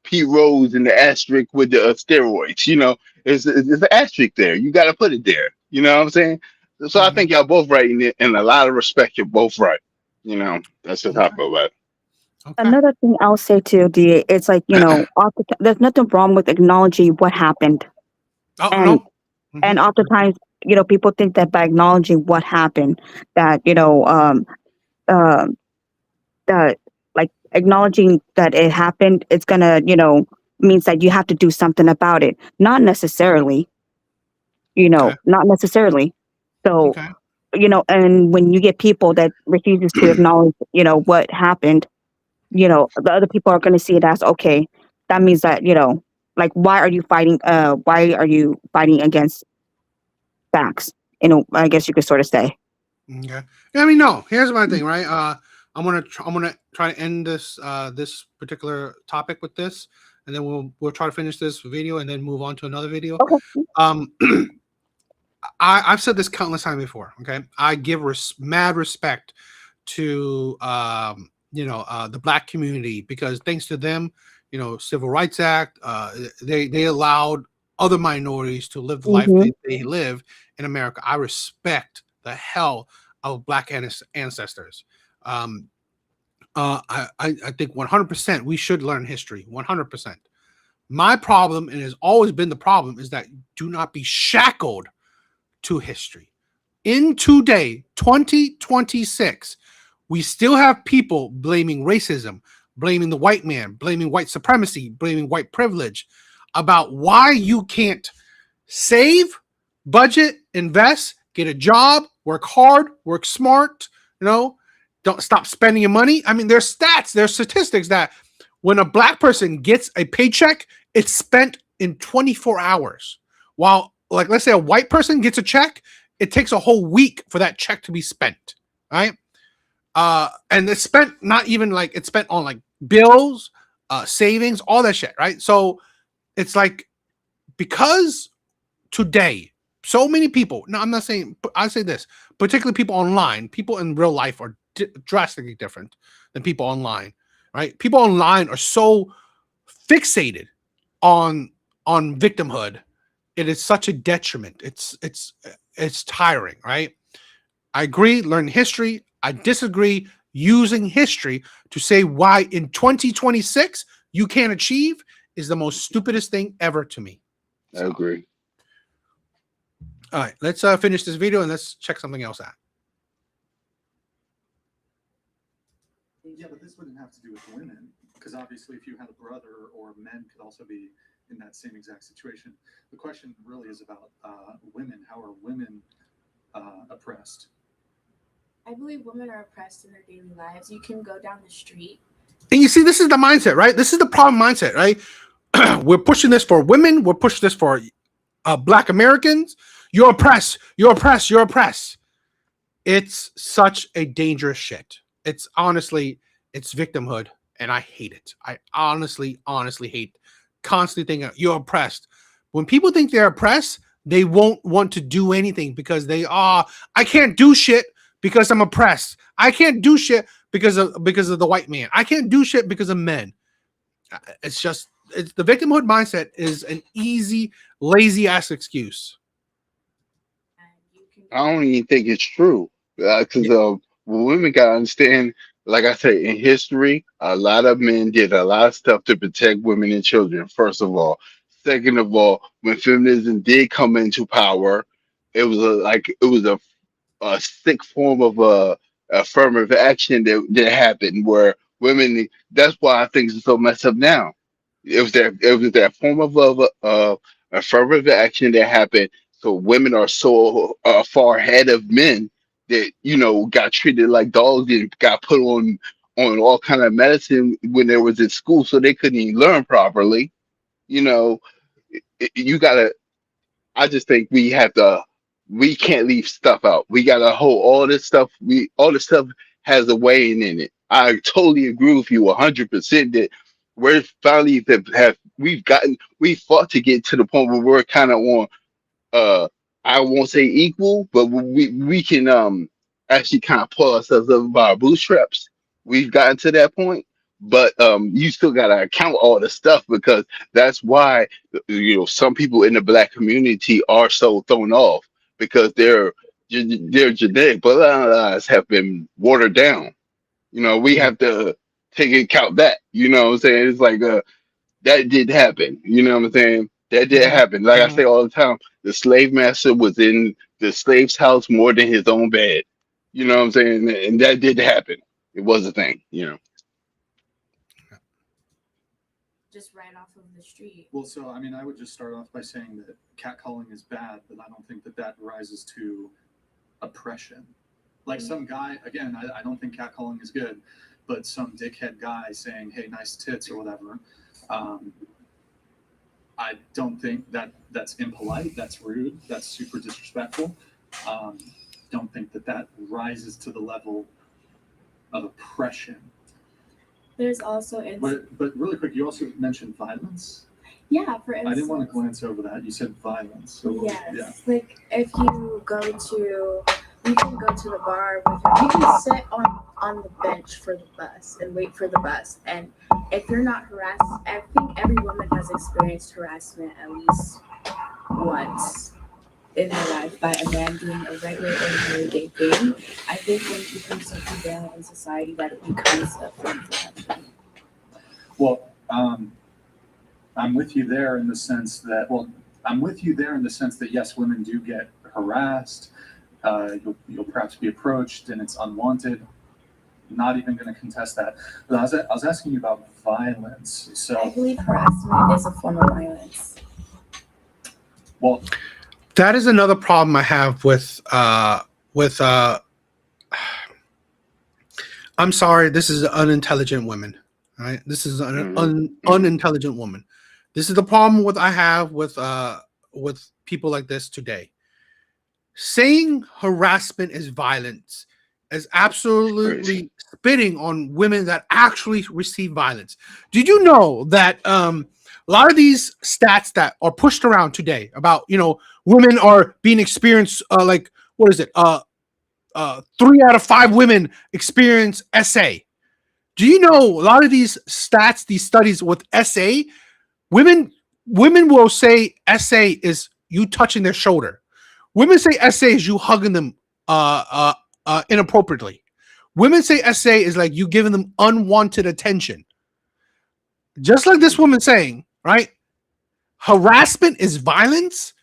Pete Rose and the asterisk with the steroids. It's an asterisk there. You got to put it there. You know what I'm saying? So I Hmm. think y'all both right in a lot of respect. You're both right. That's just how I Okay. feel about it. Okay. Another thing I'll say to D, it's like, there's nothing wrong with acknowledging what happened. Oh And no. and Hmm. oftentimes, people think that by acknowledging what happened, that, um that like acknowledging that it happened, it's gonna, means that you have to do something about it. Not necessarily, Okay. not necessarily. So, Okay. and when you get people that refuses to acknowledge, what happened, the other people are going to see it as okay. That means that, like, why are you fighting against facts? I guess you could sort of say. Okay. I mean, no. Here's my thing, right? I'm gonna try to end this particular topic with this, and then we'll try to finish this video and then move on to another video. Okay. Um, I've said this countless times before. Okay, I give mad respect to the black community because thanks to them, Civil Rights Act, they allowed other minorities to live the life Mm-hmm. they live in America. I respect the hell of black ancestors. Um, I think 100% we should learn history. 100%. My problem, and has always been the problem, is that do not be shackled to history. In today, 2026, we still have people blaming racism, blaming the white man, blaming white supremacy, blaming white privilege about why you can't save, budget, invest, get a job, work hard, work smart, don't stop spending your money. I mean, there's stats, there's statistics that when a black person gets a paycheck, it's spent in 24 hours. While, like, let's say a white person gets a check, it takes a whole week for that check to be spent, right? And it's spent not even like it's spent on like bills, savings, all that shit, right? So it's like because today so many people, no, I'm not saying, I say this, particularly people online, people in real life are drastically different than people online, right? People online are so fixated on victimhood. It is such a detriment. It's tiring, right? I agree, learn history. I disagree using history to say why in 2026 you can't achieve is the most stupidest thing ever to me. I So, agree. all right, let's finish this video and let's check something else out. Yeah, but this wouldn't have to do with women, because obviously, if you had a brother or men could also be in that same exact situation. The question really is about women. How are women oppressed? I believe women are oppressed in their daily lives. You can go down the street. And you see, this is the mindset, right? This is the problem mindset, right? We're pushing this for women. We're pushing this for Black Americans. You're oppressed. You're oppressed. You're oppressed. It's such a dangerous shit. It's honestly, it's victimhood, and I hate it. I honestly hate constantly thinking you're oppressed. When people think they're oppressed, they won't want to do anything because they are. I can't do shit because I'm oppressed. I can't do shit because of the white man. I can't do shit because of men. It's just the victimhood mindset is an easy, lazy ass excuse. I don't even think it's true because women gotta understand. Like I say, in history, a lot of men did a lot of stuff to protect women and children. First of all, second of all, when feminism did come into power, it was a sick form of affirmative action that happened where women. That's why I think it's so messed up now. It was that form of affirmative action that happened. So women are so far ahead of men that got treated like dogs and got put on all kind of medicine when they was in school, so they couldn't even learn properly. You know, you gotta. I just think we have to. We can't leave stuff out. We gotta hold all this stuff. All this stuff has a weighing in it. I totally agree with you 100% that we're finally have we fought to get to the point where we're kind of on uh I won't say equal, but we can actually kind of pull ourselves up by our bootstraps. We've gotten to that point, but you still gotta account all the stuff because that's why some people in the black community are so thrown off because their genetic bloodlines have been watered down. We have to take into account that. You know what I'm saying? It's like that did happen. You know what I'm saying? That did happen. Like I say all the time, the slave master was in the slave's house more than his own bed. You know what I'm saying? And that did happen. It was a thing. Just right off of the street. Well, so I mean, I would just start off by saying that catcalling is bad, but I don't think that rises to oppression. Like some guy, again, I don't think catcalling is good, but some dickhead guy saying, "Hey, nice tits" or whatever. I don't think that's impolite. That's rude. That's super disrespectful. Don't think that rises to the level of oppression. There's also But really quick, you also mentioned violence. Yeah, for instance. I didn't want to glance over that. You said violence. So Yes. Yeah. Like if you can go to the bar with you can sit on the bench for the bus and wait for the bus. And if you're not harassed, I think every woman has experienced harassment at least once in her life by a man doing a regular everyday thing. I think when it becomes so prevalent in society that it becomes a form of oppression. Well, I'm with you there in the sense that yes, women do get harassed. You'll perhaps be approached and it's unwanted. Not even going to contest that. But I was asking you about violence. So I believe harassment is a form of violence. Well, that is another problem I have with I'm sorry, this is an unintelligent woman. Right? This is an unintelligent woman. This is the problem I have with people like this today. Saying harassment is violence is absolutely spitting on women that actually receive violence. Did you know that a lot of these stats that are pushed around today about women are being experienced like what is it 3 out of 5 women experience SA. Do you know a lot of these stats, these studies with SA, women will say SA is you touching their shoulder. Women say SA is you hugging them inappropriately. Women say SA is like you giving them unwanted attention. Just like this woman saying, right? Harassment is violence.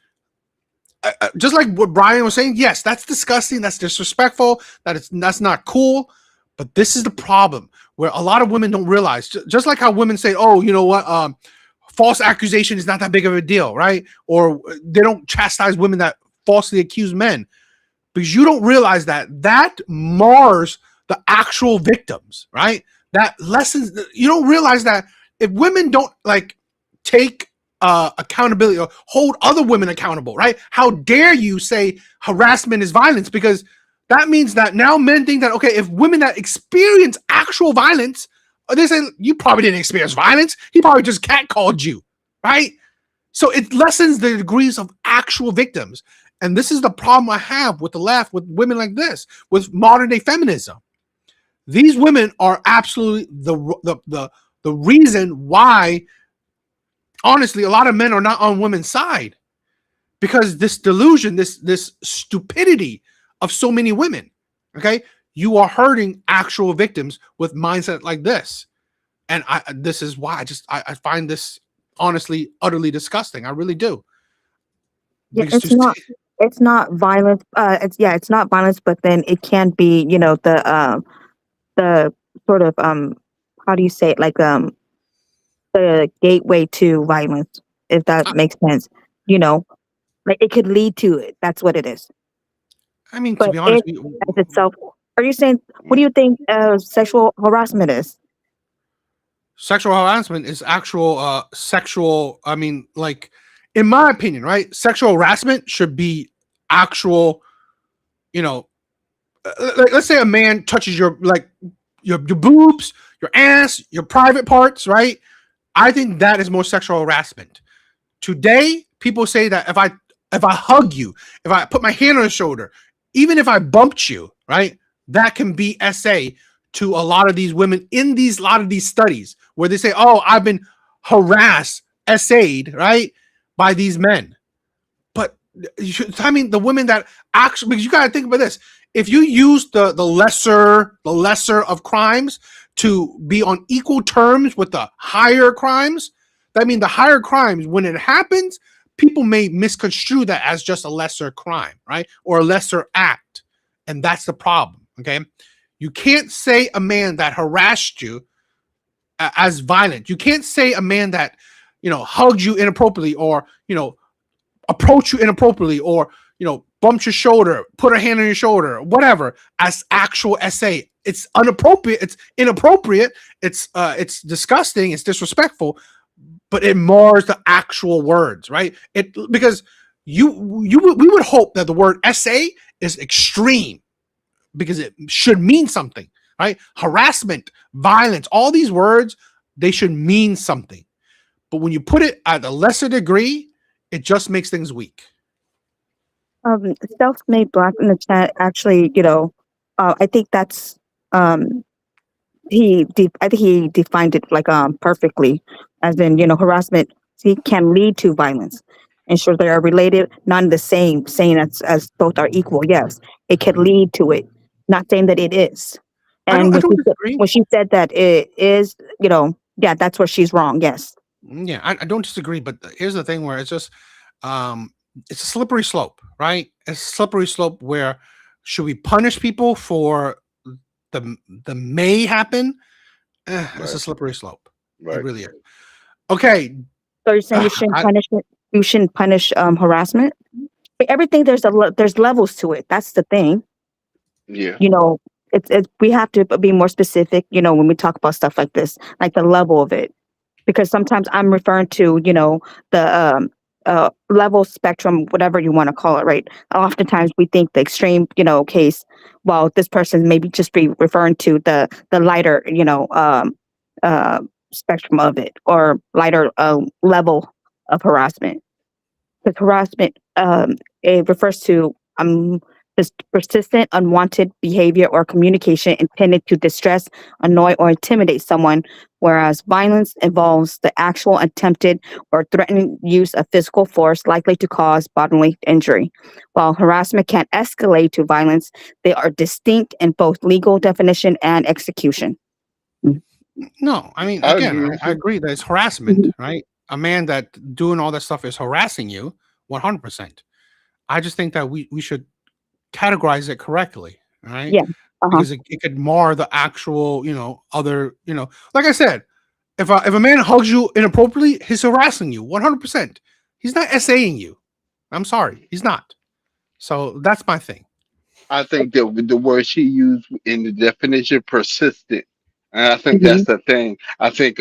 Just like what Brian was saying, yes, that's disgusting. That's disrespectful. That's not cool. But this is the problem where a lot of women don't realize. Just like how women say, "Oh, you know what? false accusation is not that big of a deal, right? Or they don't chastise women that falsely accuse men, because you don't realize that mars the actual victims, right? That lessens. You don't realize that if women don't like take accountability or hold other women accountable, right? How dare you say harassment is violence? Because that means that now men think that, okay, if women that experience actual violence, they say you probably didn't experience violence. He probably just catcalled you, right? So it lessens the degrees of actual victims. And this is the problem I have with the left, with women like this, with modern day feminism. These women are absolutely the reason why, honestly, a lot of men are not on women's side, because this delusion, this stupidity of so many women. Okay, you are hurting actual victims with mindset like this, and this is why I find this honestly utterly disgusting. I really do. Yeah, Because it's not violence. It's not violence, but then it can be, the sort of how do you say it, like the gateway to violence, if that makes sense. You know, like it could lead to it. That's what it is. I mean, to But be honest, it as itself, are you saying, what do you think sexual harassment is? sexual harassment is actual sexual. I mean, like, in my opinion, right? Sexual harassment should be actual, you know, let's say a man touches your your boobs, your ass, your private parts, right? I think that is more sexual harassment. Today, people say that if I hug you, if I put my hand on your shoulder, even if I bumped you, right? That can be SA to a lot of these women in a lot of these studies where they say, "Oh, I've been harassed, SA'd, right, by these men." But I mean, the women that actually, because you got to think about this: if you use the lesser of crimes to be on equal terms with the higher crimes, that means the higher crimes, when it happens, people may misconstrue that as just a lesser crime, right, or a lesser act, and that's the problem. Okay, you can't say a man that harassed you as violent. You can't say a man that hugged you inappropriately, or approach you inappropriately, or bumped your shoulder, put a hand on your shoulder, whatever, as actual SA. It's inappropriate, it's inappropriate, it's disgusting, it's disrespectful, but it mars the actual words, right? It because we would hope that the word SA is extreme, because it should mean something, right? Harassment, violence, all these words, they should mean something. But when you put it at a lesser degree, it just makes things weak. Self-made black in the chat, actually, I think that's um I think he defined it like perfectly, as in, harassment, see, can lead to violence. And sure, they are related, not the same, saying as both are equal. Yes, it can lead to it, not saying that it is. And I don't disagree. when she said that it is, yeah, that's where she's wrong. Yes. Yeah, I don't disagree, but here's the thing where it's just um it's a slippery slope, right? It's a slippery slope where should we punish people for the may happen? It's a Right. slippery slope. It Right. really is. Okay. So you're saying we shouldn't I, punish it? You shouldn't punish harassment? Everything, there's levels to it. That's the thing. Yeah. You know, it's we have to be more specific. When we talk about stuff like this, like the level of it, because sometimes I'm referring to the level spectrum, whatever you want to call it, right? Oftentimes we think the extreme case, while this person maybe just be referring to the lighter uh, spectrum of it, or lighter level of harassment. Because harassment, it refers to this persistent unwanted behavior or communication intended to distress, annoy, or intimidate someone, whereas violence involves the actual attempted or threatened use of physical force likely to cause bodily injury. While harassment can escalate to violence, they are distinct in both legal definition and execution. no, I mean, I again, agree with I you. agree that it's harassment, right? A man that doing all that stuff is harassing you 100%. I just think that we should categorize it correctly, right? Yeah. Uh-huh. Because it could mar the actual, other, like I said, if a man hugs you inappropriately, he's harassing you 100%. He's not essaying you. I'm sorry, he's not. So that's my thing. I think that the word she used in the definition, persistent, and I think Hmm. that's the thing. I think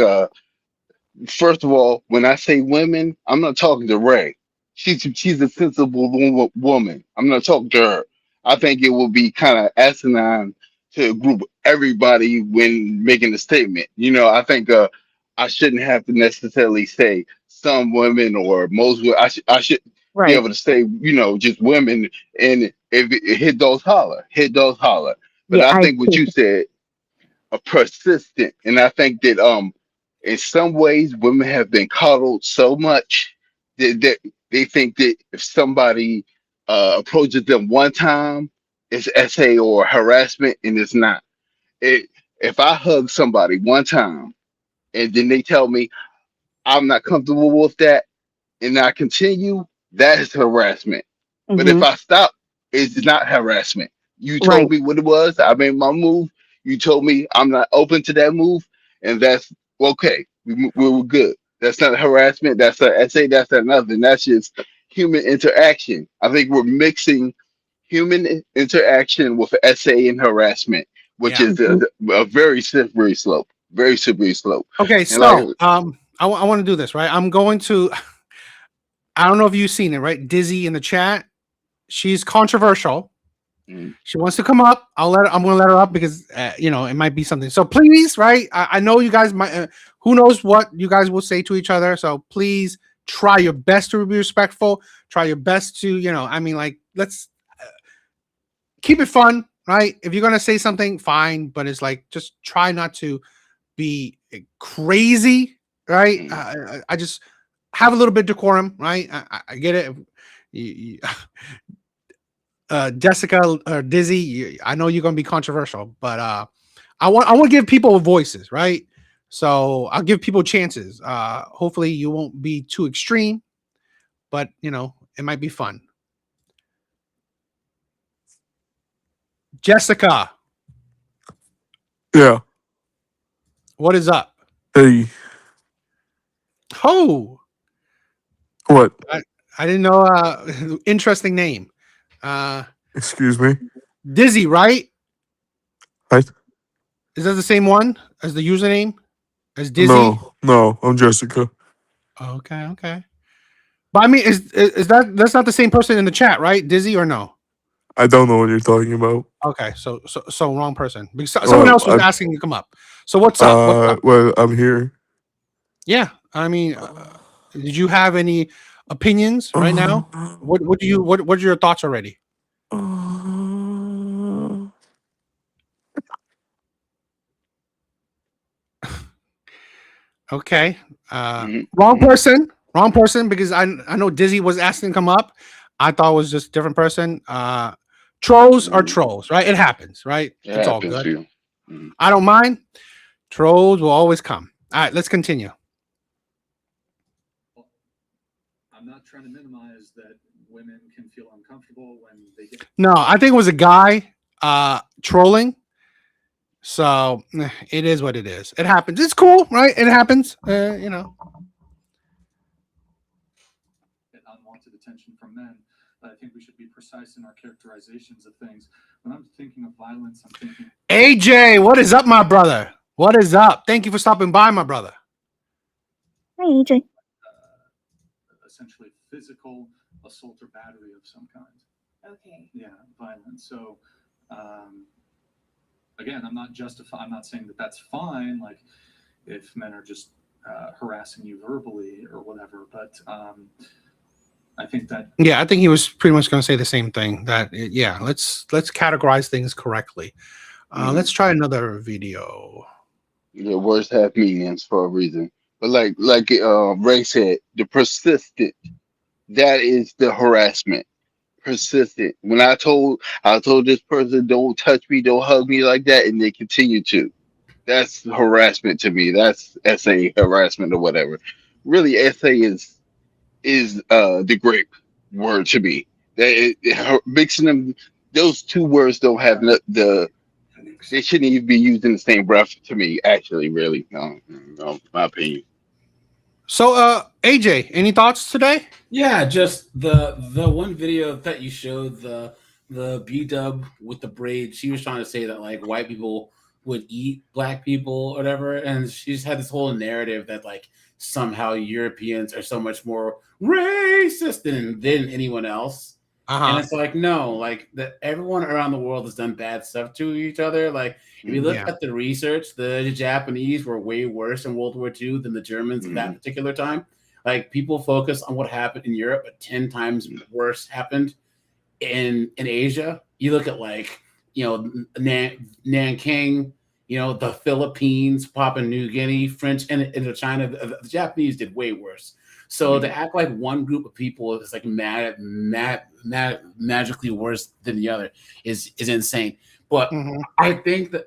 first of all, when I say women, I'm not talking to Ray. She's a sensible woman. I'm not talking to her. I think it would be kind of asinine to group everybody when making a statement. I think I shouldn't have to necessarily say some women or most women. I should be Right. able to say just women. And if it hit those holler, hit those holler. But Yeah, I I think what agree. you said persistent. And I think that in some ways women have been coddled so much that they think that if somebody approaches them one time, it's SA or harassment, and it's not. It If I hug somebody one time and then they tell me I'm not comfortable with that and I continue, that is harassment. But if Hmm. I stop, it's not harassment. You told Right. me what it was. I made my move. You told me I'm not open to that move, and that's okay. We were good. That's not harassment. That's not SA. That's not nothing. That's just human interaction. I think we're mixing human interaction with SA and harassment, which Yeah. is Hmm. a very slippery slope. Very slippery slope. Okay, And like, so I want to do this, right? I'm going to. I don't know if you've seen it, right? Dizzy in the chat. She's controversial. mm, She wants to come up. I'm gonna let her up because it might be something. So please, right? I know you guys might. Who knows what you guys will say to each other? So please try your best to be respectful. Try your best to, let's keep it fun, right? If you're gonna say something, fine, but it's like just try not to be crazy, right? mm, I just have a little bit of decorum, right? I get it. You, Jessica or Dizzy, I know you're gonna be controversial, but I want to give people voices, right? So I'll give people chances. Hopefully you won't be too extreme, but it might be fun. Jessica, Yeah. what is up? Hey. Oh, What? I didn't know. Interesting name. Uh, Excuse me. Dizzy, right? Hi. Is that the same one as the username as Dizzy? No. No. I'm Jessica. Okay, okay. But I mean, is that's not the same person in the chat, right? Dizzy or no? I don't know what you're talking about. Okay, so wrong person because someone else was I. asking to come up. So what's up? What's up? Well, I'm here. Yeah, I mean, did you have any opinions right now? What's your thoughts already? Okay, mm, wrong mm, person. Wrong person because I know Dizzy was asking to come up. I thought it was just a different person. Trolls are mm. trolls, right? It happens, right? It It's all happens good. to you. Mm. I don't mind. Trolls will always come. All right, let's continue. I'm not trying to minimize that women can feel uncomfortable when they get. No, I think it was a guy trolling. So it is what it is. It happens. It's cool, right? It happens. Unwanted attention from men. I think we should be precise in our characterizations of things. When I'm thinking of violence, I'm thinking AJ, what is up, my brother? What is up? Thank you for stopping by, my brother. Hi, AJ. essentially physical assault or battery of some kind. Okay. Yeah, violence. So, again, I'm not saying that that's fine. Like, if men are just harassing you verbally or whatever, but I think that. Yeah, I think he was pretty much going to say the same thing. That let's categorize things correctly. Let's try another video. The words have meanings for a reason. But like Ray said, the persistent, that is the harassment. Persistent. When I told this person, don't touch me, don't hug me like that, and they continue to. That's harassment to me. That's SA harassment or whatever. Really, SA is the great word to me. Mixing them, those two words don't have the They shouldn't even be used in the same breath to me. Actually, really, no, my opinion. So, AJ, any thoughts today? Yeah, just the one video that you showed, the B dub with the braid. She was trying to say that like white people would eat black people or whatever, and she's had this whole narrative that like somehow Europeans are so much more racist than anyone else. And it's like, no, like that everyone around the world has done bad stuff to each other. Like if you look at the research, the Japanese were way worse in World War II than the Germans at that particular time. Like people focus on what happened in Europe, but 10 times worse happened in Asia. You look at like, Nanking, the Philippines, Papua New Guinea, French, and China. The Japanese did way worse. So to act like one group of people is like magically worse than the other is insane. But I think that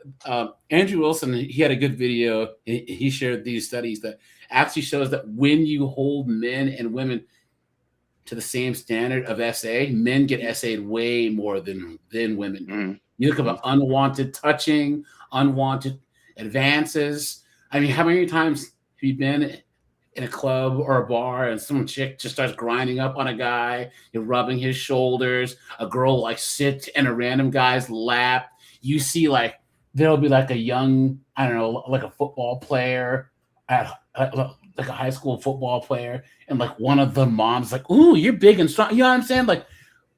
Andrew Wilson, he had a good video. He shared these studies that actually shows that when you hold men and women to the same standard of SA, men get SA'd way more than women. You look at unwanted touching, unwanted advances. I mean, how many times have you been in a club or a bar and some chick just starts grinding up on a guy, you're rubbing his shoulders, a girl like sits in a random guy's lap. You see like there'll be like a young, I don't know, like a football player like a high school football player, and like one of the moms like, ooh, you're big and strong. You know what I'm saying? Like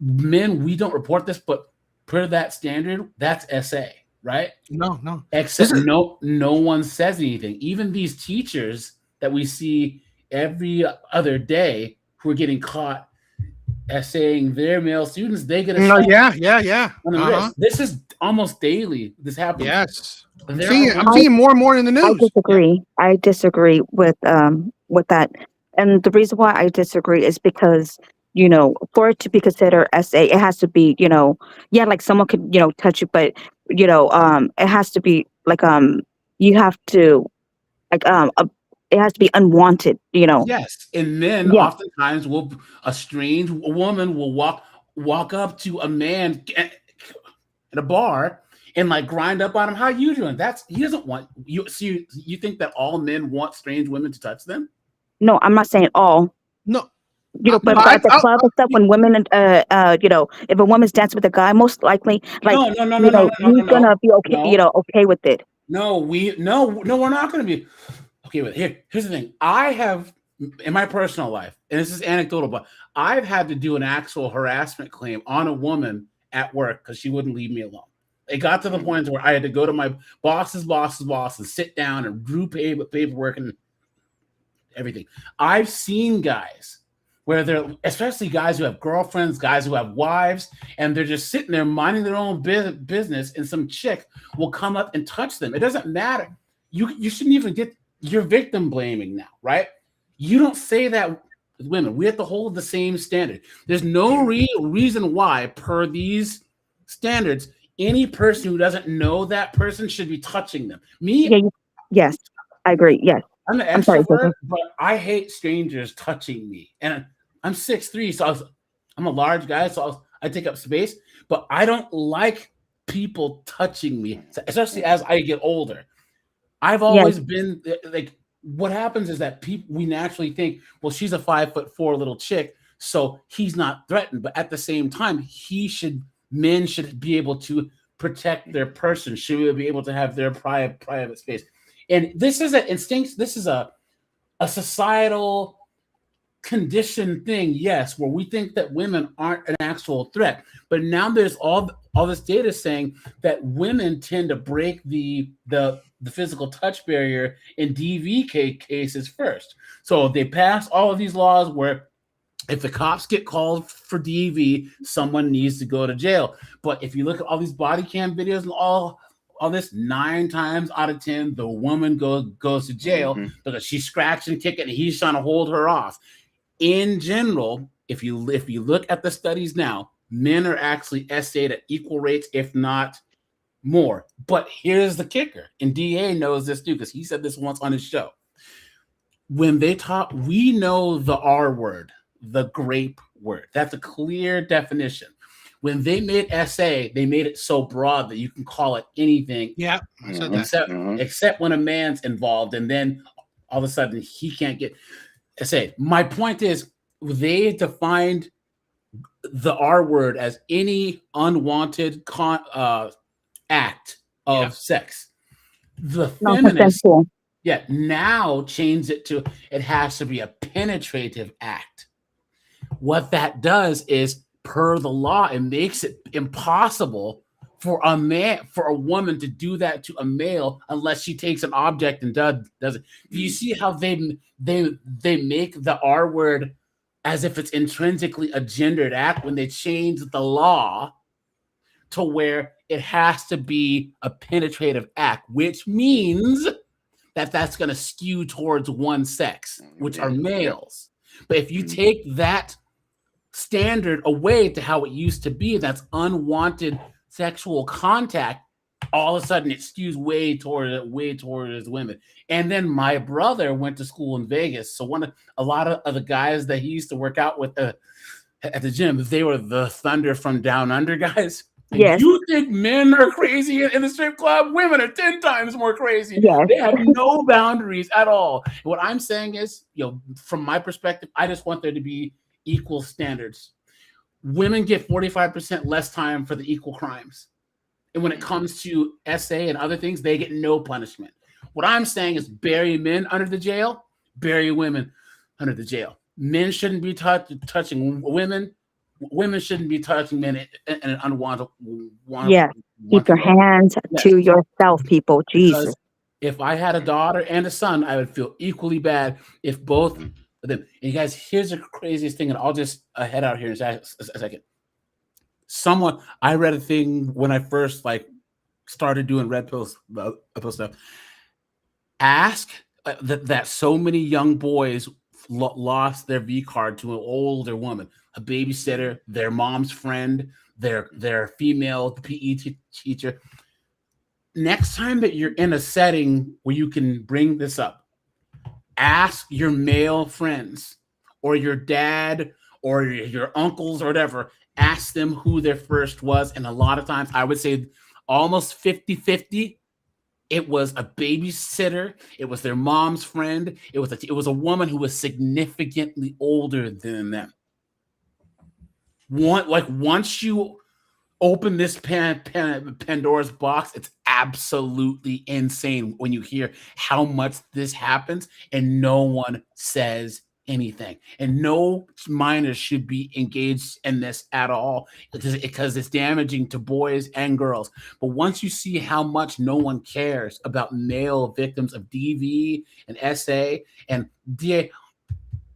men, we don't report this, but per that standard, that's SA, right? No. Except no one says anything. Even these teachers that we see every other day who are getting caught essaying their male students, they get a No, yeah. This is almost daily. This happens. Yes. I'm seeing more and more in the news. I disagree with that. And the reason why I disagree is because, for it to be considered SA, it has to be, like someone could, touch you, but it has to be like you have to like it has to be unwanted, Yes. And then oftentimes a strange woman will walk up to a man at a bar and like grind up on him. How are you doing? He doesn't want you. So you think that all men want strange women to touch them? No, I'm not saying all. No. But at the club and stuff, when women, if a woman's dancing with a guy, most likely, like, no, he's gonna be okay, okay with it. No, we're not gonna be okay with it. Here's the thing. I have in my personal life, and this is anecdotal, but I've had to do an actual harassment claim on a woman at work because she wouldn't leave me alone. It got to the point where I had to go to my boss's boss and sit down and do paperwork and everything. I've seen guys where they're, especially guys who have girlfriends, guys who have wives, and they're just sitting there minding their own business, and some chick will come up and touch them. It doesn't matter. You shouldn't even get your victim blaming now, right? You don't say that with women. We have to hold the same standard. There's no real reason why, per these standards, any person who doesn't know that person should be touching them. Yes, I agree. Yes. I'm an extrovert, but I hate strangers touching me. And I'm 6'3", so I'm a large guy, so I take up space. But I don't like people touching me, especially as I get older. I've always been like, what happens is that we naturally think, well, she's a 5'4" little chick, so he's not threatened. But at the same time, men should be able to protect their person, should be able to have their private space. And this is an instinct. This is a societal conditioned thing, yes, where we think that women aren't an actual threat. But now there's all this data saying that women tend to break the physical touch barrier in DV cases first. So they pass all of these laws where if the cops get called for DV, someone needs to go to jail. But if you look at all these body cam videos and all this, 9 times out of 10, the woman goes to jail because she's scratching, kicking, and he's trying to hold her off. In general, if you look at the studies now, men are actually SA'd at equal rates, if not more. But here's the kicker, and DA knows this too because he said this once on his show. When they talk, we know the R word, the grape word. That's a clear definition. When they made SA, they made it so broad that you can call it anything. Yeah, I said that. Except when a man's involved, and then all of a sudden he can't get SA. My point is, they defined the R word as any unwanted act of sex. The feminists, now change it to it has to be a penetrative act. What that does is, per the law, it makes it impossible for a woman to do that to a male unless she takes an object and does it. Do you see how they make the R word as if it's intrinsically a gendered act when they change the law to where it has to be a penetrative act, which means that that's going to skew towards one sex, which are males. But if you take that standard away to how it used to be, that's unwanted sexual contact, all of a sudden it skews way towards women. And then my brother went to school in Vegas, so a lot of the guys that he used to work out with at the gym, they were the Thunder from Down Under guys. Yes. You think men are crazy in the strip club? Women are 10 times more crazy. Yes. They have no boundaries at all. What I'm saying is, from my perspective, I just want there to be equal standards. Women get 45% less time for the equal crimes. And when it comes to SA and other things, they get no punishment. What I'm saying is, bury men under the jail, bury women under the jail. Men shouldn't be touching women. Women shouldn't be touching men in an unwanted. Keep your hands to yourself, people. Jesus. Because if I had a daughter and a son, I would feel equally bad if both of them. And you guys, here's the craziest thing, and I'll just head out here in a second. I read a thing when I first started doing Redpill stuff. Ask that so many young boys lost their V card to an older woman, a babysitter, their mom's friend, their female PE teacher. Next time that you're in a setting where you can bring this up, ask your male friends or your dad or your uncles or whatever, ask them who their first was. And a lot of times, I would say almost 50-50, it was a babysitter. It was their mom's friend. It was a woman who was significantly older than them. Once you open this Pandora's box, it's absolutely insane when you hear how much this happens and no one says anything. And no minors should be engaged in this at all because it's damaging to boys and girls. But once you see how much no one cares about male victims of DV and SA and DA,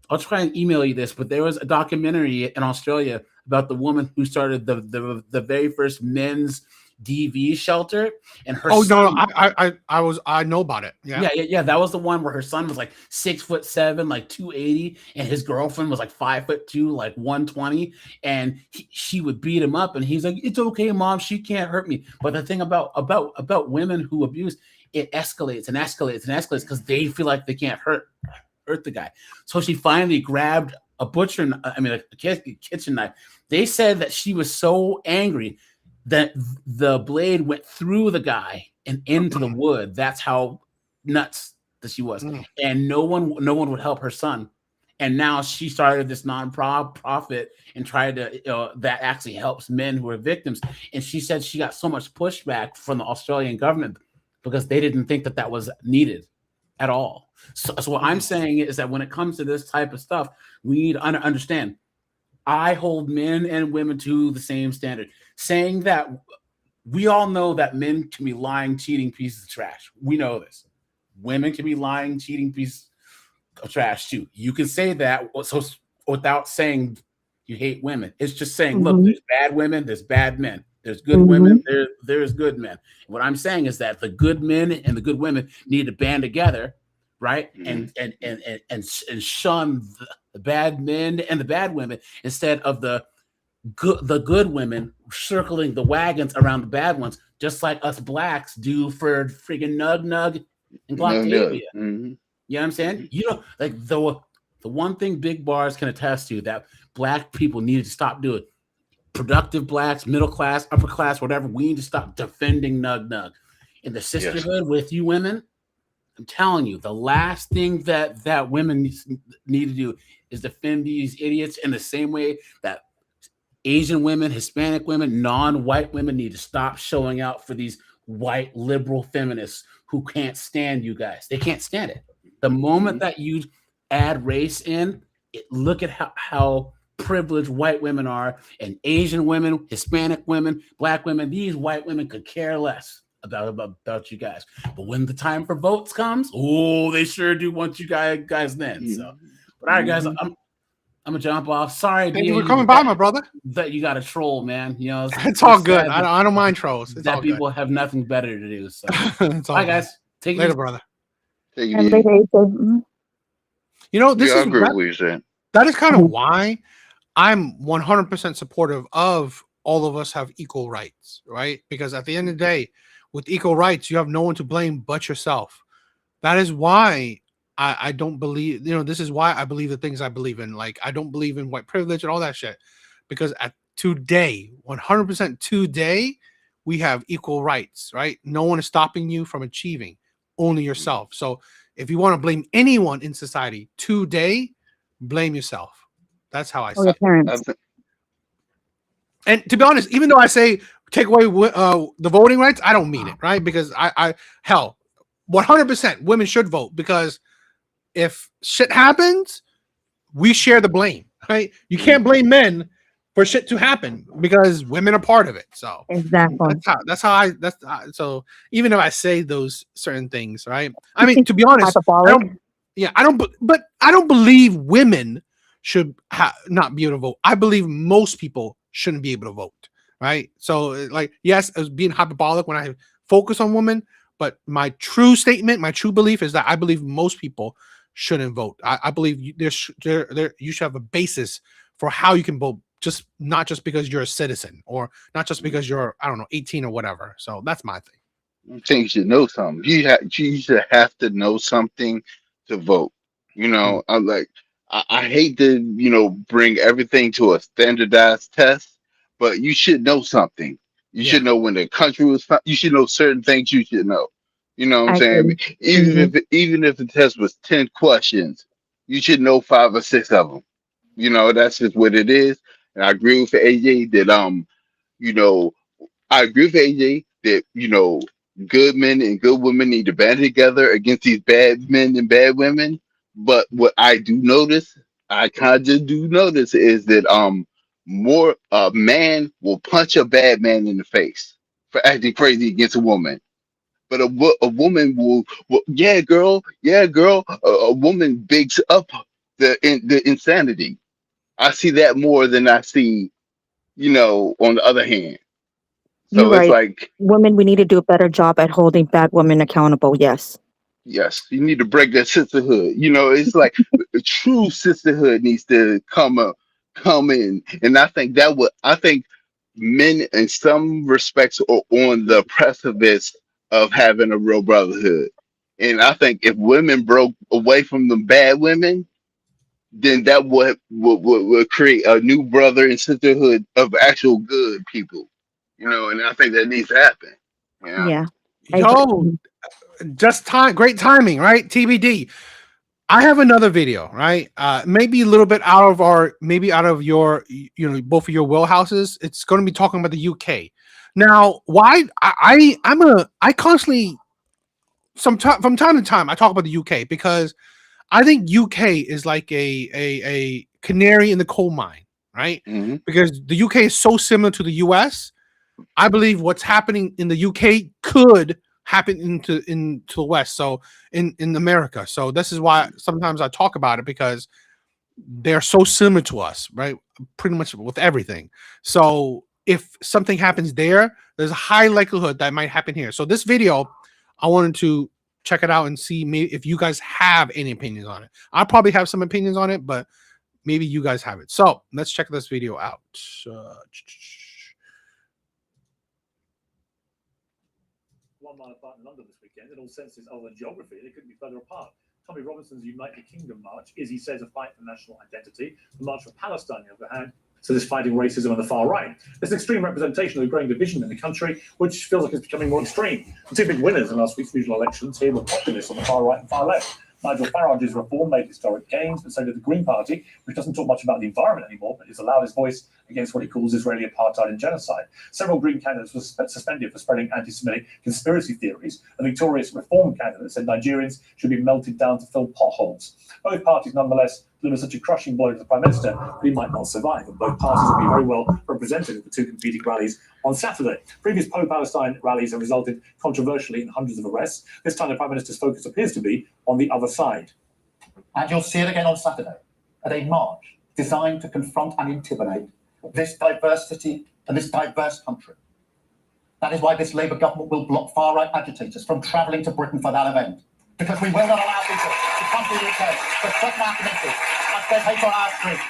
I'll try and email you this, but there was a documentary in Australia about the woman who started the very first men's DV shelter, and her. Oh son, no, I know about it. Yeah. That was the one where her son was 6'7", 280, and his girlfriend was 5'2", 120, and she would beat him up, and he's like, "It's okay, mom, she can't hurt me." But the thing about women who abuse, it escalates and escalates and escalates because they feel like they can't hurt the guy. So she finally grabbed a kitchen knife. They said that she was so angry that the blade went through the guy and into the wood. That's how nuts that she was. And no one would help her son. And now she started this non-profit and tried to, that actually helps men who are victims. And she said she got so much pushback from the Australian government because they didn't think that was needed at all. So what I'm saying is that when it comes to this type of stuff, we need to understand. I hold men and women to the same standard. Saying that, we all know that men can be lying, cheating pieces of trash. We know this. Women can be lying, cheating pieces of trash too. You can say that so without saying you hate women. It's just saying, look, there's bad women, there's bad men. There's good women, there's good men. What I'm saying is that the good men and the good women need to band together, right? And shun the bad men and the bad women instead of the good women circling the wagons around the bad ones, just like us blacks do for freaking Nug and Glockavia. You know what I'm saying? The one thing big bars can attest to that black people needed to stop doing, productive blacks, middle class, upper class, whatever, we need to stop defending Nug Nug. In the sisterhood with you women, I'm telling you, the last thing that women need to do is defend these idiots in the same way that Asian women, Hispanic women, non-white women need to stop showing out for these white liberal feminists who can't stand you guys. They can't stand it. The moment that you add race in, look at how privileged white women are, and Asian women, Hispanic women, black women. These white women could care less about you guys. But when the time for votes comes, oh, they sure do want you guys then. So, but all right, guys, I'm gonna jump off. Sorry, Thank you for coming by, my brother. That you got a troll, man. You know, it's all good. I don't mind trolls. It's that all people good. have nothing better to do. So, it's all bye, good. guys. Take it later, easy. brother. Take it easy. You know, this I is agree with what you're saying. that is kind of why I'm 100% supportive of all of us have equal rights, right? Because at the end of the day, with equal rights, you have no one to blame but yourself. That is why I don't believe, you know, this is why I believe the things I believe in. Like, I don't believe in white privilege and all that shit. Because at today, 100% today, we have equal rights, right? No one is stopping you from achieving, only yourself. So if you want to blame anyone in society today, blame yourself. That's how I see it. And to be honest, even though I say take away the voting rights, I don't mean it, right? Because I hell, 100% women should vote, because if shit happens, we share the blame, right? You can't blame men for shit to happen because women are part of it. So exactly, so even if I say those certain things, right? I mean, to be honest, I don't believe women should not be able to vote. I believe most people shouldn't be able to vote, right? So, like, yes, I was being hyperbolic when I focus on women, but my true statement, my true belief is that I believe most people shouldn't vote. I believe you should have a basis for how you can vote, just not just because you're a citizen, or not just because you're, I don't know, 18 or whatever. So that's my thing. I think you should know something. You should have to know something to vote. You know, I'm like, I hate to, you know, bring everything to a standardized test, but you should know something. You should know when the country was you should know certain things you should know. You know what I'm saying? I mean, even if the test was 10 questions, you should know 5 or 6 of them. You know, that's just what it is. And I agree with AJ that you know, I agree with AJ that, you know, good men and good women need to band together against these bad men and bad women. But what I do notice, I kind of do notice, is that more a man will punch a bad man in the face for acting crazy against a woman. But a woman will, yeah, girl, a woman bigs up the insanity. I see that more than I see, you know, on the other hand. You're So it's right. like, Women, we need to do a better job at holding bad women accountable. Yes. yes, you need to break that sisterhood. You know, it's like a true sisterhood needs to come in, and I think men in some respects are on the precipice of having a real brotherhood. And I think if women broke away from the bad women, then that would create a new brother and sisterhood of actual good people. You know, and I think that needs to happen. Yeah. Yeah. Yo, great timing, right? TBD. I have another video, right? Maybe a little bit out of your, you know, both of your wheelhouses. It's going to be talking about the UK. Now, why I constantly from time to time I talk about the UK because I think UK is like a canary in the coal mine, right? Mm-hmm. Because the UK is so similar to the US. I believe what's happening in the UK could happen into the West. So in America. So this is why sometimes I talk about it, because they're so similar to us, right? Pretty much with everything. So if something happens there, there's a high likelihood that might happen here. So this video, I wanted to check it out and see maybe if you guys have any opinions on it. I probably have some opinions on it, but maybe you guys have it. So let's check this video out. One mile apart in London this weekend, in all senses other than geography, they couldn't be further apart. Tommy Robinson's Unite the Kingdom March is, he says, a fight for national identity. The March for Palestine, on the other hand, So this fighting racism on the far right. There's an extreme representation of the growing division in the country, which feels like it's becoming more extreme. The two big winners in last week's regional elections here were populists on the far right and far left. Nigel Farage's reform made historic gains, but so did the Green Party, which doesn't talk much about the environment anymore, but is the loudest voice against what it calls Israeli apartheid and genocide. Several Green candidates were suspended for spreading anti-Semitic conspiracy theories. A victorious reform candidate said Nigerians should be melted down to fill potholes. Both parties, nonetheless, delivered such a crushing blow to the Prime Minister that he might not survive, and both parties will be very well represented at the two competing rallies on Saturday. Previous pro-Palestine rallies have resulted controversially in hundreds of arrests. This time the Prime Minister's focus appears to be on the other side. And you'll see it again on Saturday at a march designed to confront and intimidate this diversity and this diverse country. That is why this Labour government will block far-right agitators from travelling to Britain for that event. Because we will not allow people to come to the UK to threaten our community and spread hate on our streets.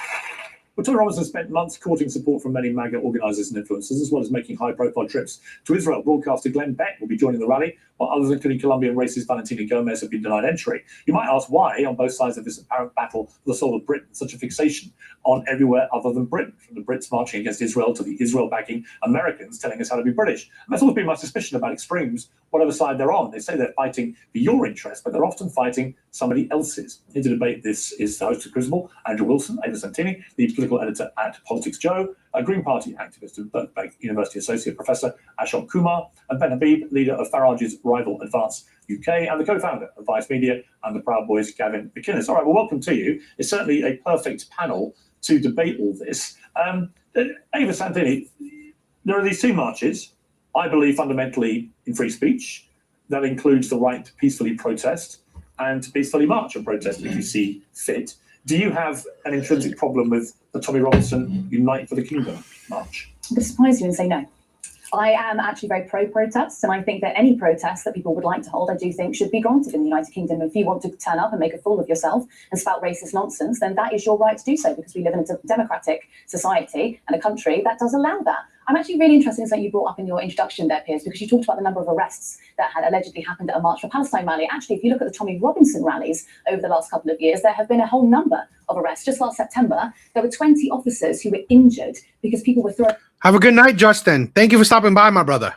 Well, Tommy Robinson spent months courting support from many MAGA organisers and influencers, as well as making high-profile trips to Israel. Broadcaster Glenn Beck will be joining the rally, while others, including Colombian racist Valentina Gomez, have been denied entry. You might ask why, on both sides of this apparent battle for the soul of Britain, such a fixation on everywhere other than Britain, from the Brits marching against Israel to the Israel-backing Americans telling us how to be British. And that's always been my suspicion about extremes, whatever side they're on. They say they're fighting for your interest, but they're often fighting somebody else's. Here to debate this is the host of Crucible, Andrew Wilson, Ava Santini, the political editor at Politics Joe, a Green Party activist and Birkbeck University Associate Professor Ashok Kumar, and Ben Habib, leader of Farage's rival Advance UK, and the co-founder of Vice Media and the Proud Boys, Gavin McInnes. All right, well, welcome to you. It's certainly a perfect panel to debate all this. Ava Santini, there are these two marches. I believe fundamentally in free speech. That includes the right to peacefully protest and to peacefully march and protest if you see fit. Do you have an intrinsic problem with the Tommy Robinson Unite for the Kingdom march? I'm going to surprise you and say no. I am actually very pro-protest, and I think that any protest that people would like to hold, I do think should be granted in the United Kingdom. If you want to turn up and make a fool of yourself and spout racist nonsense, then that is your right to do so, because we live in a democratic society and a country that does allow that. I'm actually really interested in something you brought up in your introduction there, Piers, because you talked about the number of arrests that had allegedly happened at a March for Palestine rally. Actually, if you look at the Tommy Robinson rallies over the last couple of years, there have been a whole number of arrests. Just last September, there were 20 officers who were injured because people were throwing... Have a good night, Justin. Thank you for stopping by, my brother.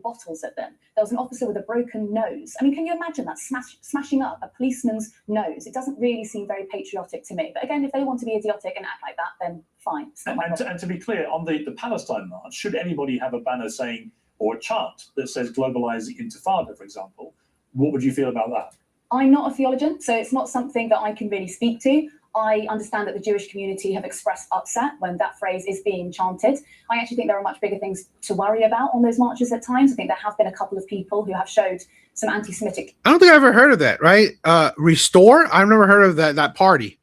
Bottles at them. There was an officer with a broken nose. I mean, can you imagine that? Smashing up a policeman's nose. It doesn't really seem very patriotic to me. But again, if they want to be idiotic and act like that, then fine. And to be clear, on the Palestine march, should anybody have a banner saying, or a chant that says globalize the intifada, for example, what would you feel about that? I'm not a theologian, so it's not something that I can really speak to. I understand that the Jewish community have expressed upset when that phrase is being chanted. I actually think there are much bigger things to worry about on those marches at times. I think there have been a couple of people who have showed some anti-Semitic... I don't think I've ever heard of that, right? Restore? I've never heard of that party.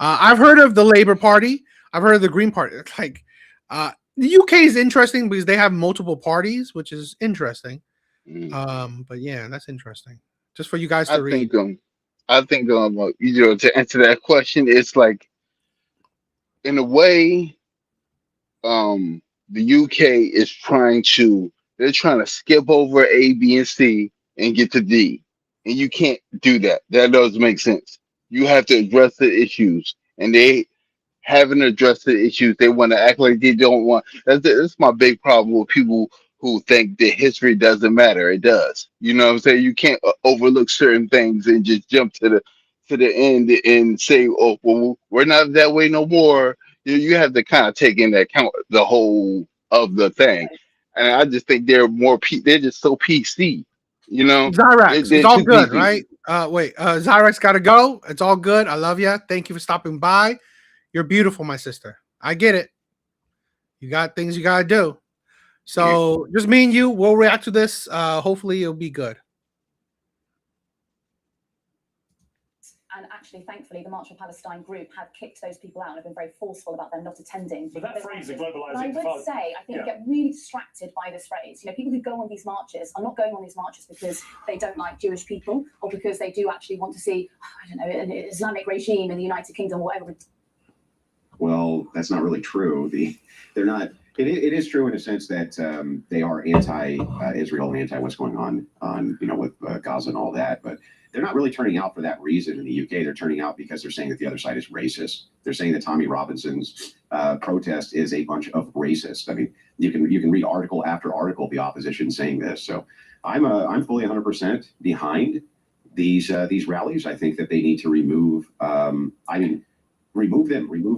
I've heard of the Labour Party. I've heard of the Green Party. It's like, the UK is interesting because they have multiple parties, which is interesting. But yeah, that's interesting. Just for you guys to read. I think to answer that question, it's like, in a way, the UK is trying to skip over A, B, and C and get to D. And you can't do that. That doesn't make sense. You have to address the issues. And they haven't addressed the issues. They want to act like they don't want. That's my big problem with people who think that history doesn't matter. It does. You know what I'm saying? You can't overlook certain things and just jump to the end and say, oh, well, we're not that way no more. You have to kind of take into account the whole of the thing. And I just think they're just so PC. You know? Zyrax, it's all good, PC. Right? Zyrax got to go. It's all good. I love you. Thank you for stopping by. You're beautiful, my sister. I get it. You got things you got to do. So just me and you, we'll react to this. Hopefully it'll be good. And actually, thankfully, the March for Palestine group have kicked those people out and have been very forceful about them not attending. But that phrase, the globalizing... I would say, I think we get really distracted by this phrase. You know, people who go on these marches are not going on these marches because they don't like Jewish people or because they do actually want to see, I don't know, an Islamic regime in the United Kingdom or whatever. Well, that's not really true. They're not It is true in a sense that they are anti-Israel and anti what's going on with Gaza and all that, but they're not really turning out for that reason in the UK. They're turning out because they're saying that the other side is racist. They're saying that Tommy Robinson's protest is a bunch of racists. I mean, you can read article after article of the opposition saying this. So I'm fully 100% behind these rallies. I think that they need to remove. Remove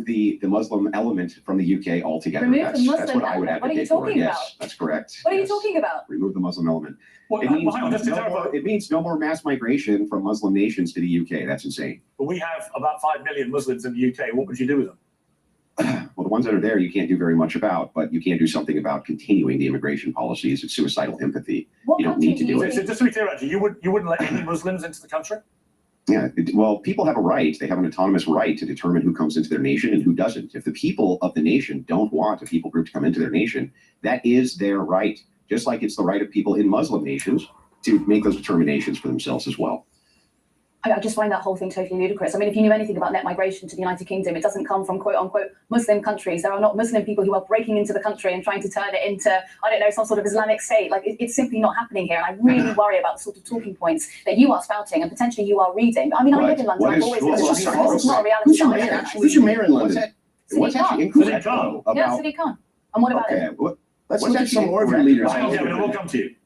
the Muslim element from the UK altogether. That's what I would advocate. What are you talking about? Yes, that's correct. What are you talking about? Remove the Muslim element. Well, It means no more mass migration from Muslim nations to the UK. That's insane. But we have about 5 million Muslims in the UK. What would you do with them? Well, the ones that are there, you can't do very much about, but you can do something about continuing the immigration policies. It's suicidal empathy. What you don't need to do So it. just to be clear, Andrew, you wouldn't let any Muslims into the country? Yeah, well, people have a right. They have an autonomous right to determine who comes into their nation and who doesn't. If the people of the nation don't want a people group to come into their nation, that is their right. Just like it's the right of people in Muslim nations to make those determinations for themselves as well. I just find that whole thing totally ludicrous. I mean, if you knew anything about net migration to the United Kingdom, it doesn't come from quote unquote Muslim countries. There are not Muslim people who are breaking into the country and trying to turn it into, I don't know, some sort of Islamic state. Like it's simply not happening here. And I really worry about the sort of talking points that you are spouting and potentially you are reading. I mean, I live in London. I've always lived in London. This is not a reality. Who's your mayor in London? What's actually incorrect Khan. about? Yeah, Sadiq Khan. And what about it? Let's look at some more of your leaders. We'll come to you.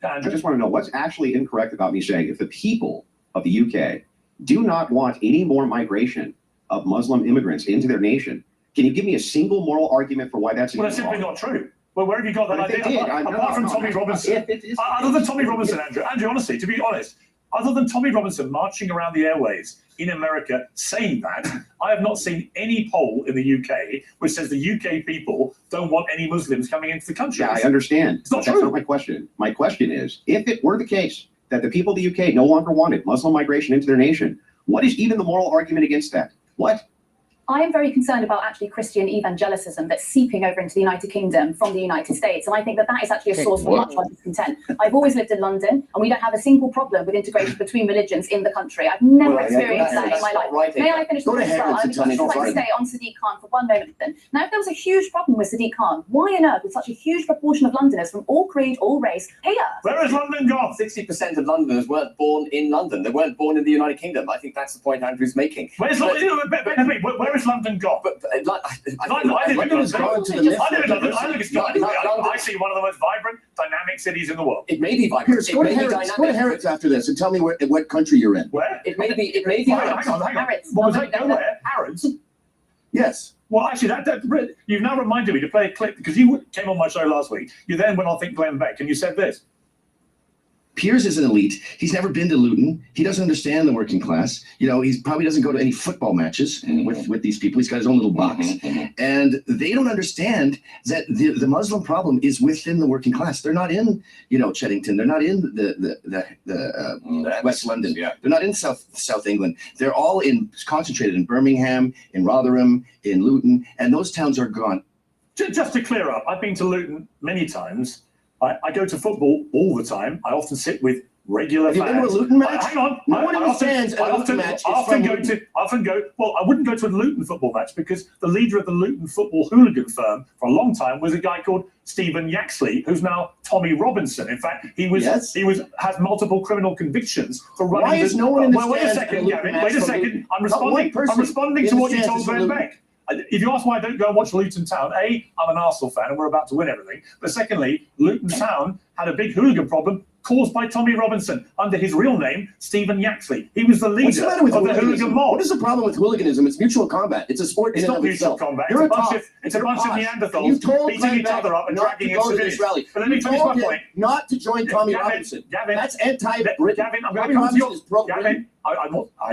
I just want to know what's actually incorrect about me saying if the people of the UK do not want any more migration of Muslim immigrants into their nation. Can you give me a single moral argument for why that's Well, that's simply not true. Well, where have you got that But if idea? they did, Apart from Tommy Robinson. Other than Tommy Robinson, Andrew, honestly, to be honest, other than Tommy Robinson marching around the airways in America saying that, I have not seen any poll in the UK which says the UK people don't want any Muslims coming into the country. Yeah, I understand. It's not That's true. not my question. My question is, if it were the case that the people of the UK no longer wanted Muslim migration into their nation, what is even the moral argument against that? What? I am very concerned about actually Christian evangelicism that's seeping over into the United Kingdom from the United States. And I think that that is actually a source for much of our discontent. I've always lived in London and we don't have a single problem with integration between religions in the country. I've never experienced that in my life. May I finish with this as well? I would just like to stay on Sadiq Khan for one moment then. Now, if there was a huge problem with Sadiq Khan, why on earth would such a huge proportion of Londoners from all creed, all race hate us? Where has London gone? 60% of Londoners weren't born in London. They weren't born in the United Kingdom. I think that's the point Andrew's making. Where is London gone? London has gone to the left. I live in London. I think it's gone. I see one of the most vibrant, dynamic cities in the world. It may be vibrant. Go to Harrods after this and tell me what country you're in. Where? It may be. Hang on. What was that? Nowhere. Harrods. Yes. Well, actually, you've now reminded me to play a clip because you came on my show last week. You then went on Think Glenn Beck and you said this. Piers is an elite. He's never been to Luton. He doesn't understand the working class. You know, he probably doesn't go to any football matches with these people. He's got his own little box. And they don't understand that the Muslim problem is within the working class. They're not in, Cheddington. They're not in the West London. Yeah. They're not in South England. They're all concentrated in Birmingham, in Rotherham, in Luton, and those towns are gone. Just to clear up, I've been to Luton many times. I go to football all the time. I often sit with regular fans. Have you been to a Luton match? Hang on. No one understands a Luton match. I often go. Well, I wouldn't go to a Luton football match because the leader of the Luton football hooligan firm for a long time was a guy called Stephen Yaxley, who's now Tommy Robinson. In fact, he has multiple criminal convictions for running. Why is no one Well, wait a second, Gavin. Wait a second. I'm responding to what you told Glenn Beck. If you ask why I don't go and watch Luton Town, A, I'm an Arsenal fan and we're about to win everything. But secondly, Luton Town had a big hooligan problem caused by Tommy Robinson under his real name, Stephen Yaxley. He was the leader of the hooligan mob. What is the problem with hooliganism? It's mutual combat. It's a sport. It's not mutual combat. It's a bunch of Neanderthals beating each other up and dragging in civilians. But let me finish my point. Not to join Tommy Robinson. Gavin, that's anti-Britain. Gavin, I'm going to come to your... Gavin,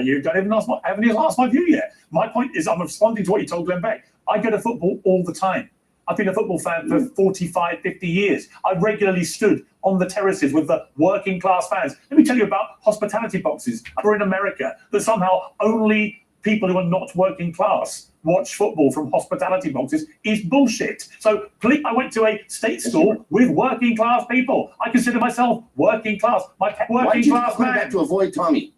you haven't even asked my view yet. My point is I'm responding to what you told Glenn Beck. I go to football all the time. I've been a football fan for 45, 50 years. I regularly stood on the terraces with the working class fans. Let me tell you about hospitality boxes over in America that somehow only people who are not working class watch football from hospitality boxes is bullshit. So I went to a state store with working class people. I consider myself working class. Why did you come back to avoid Tommy?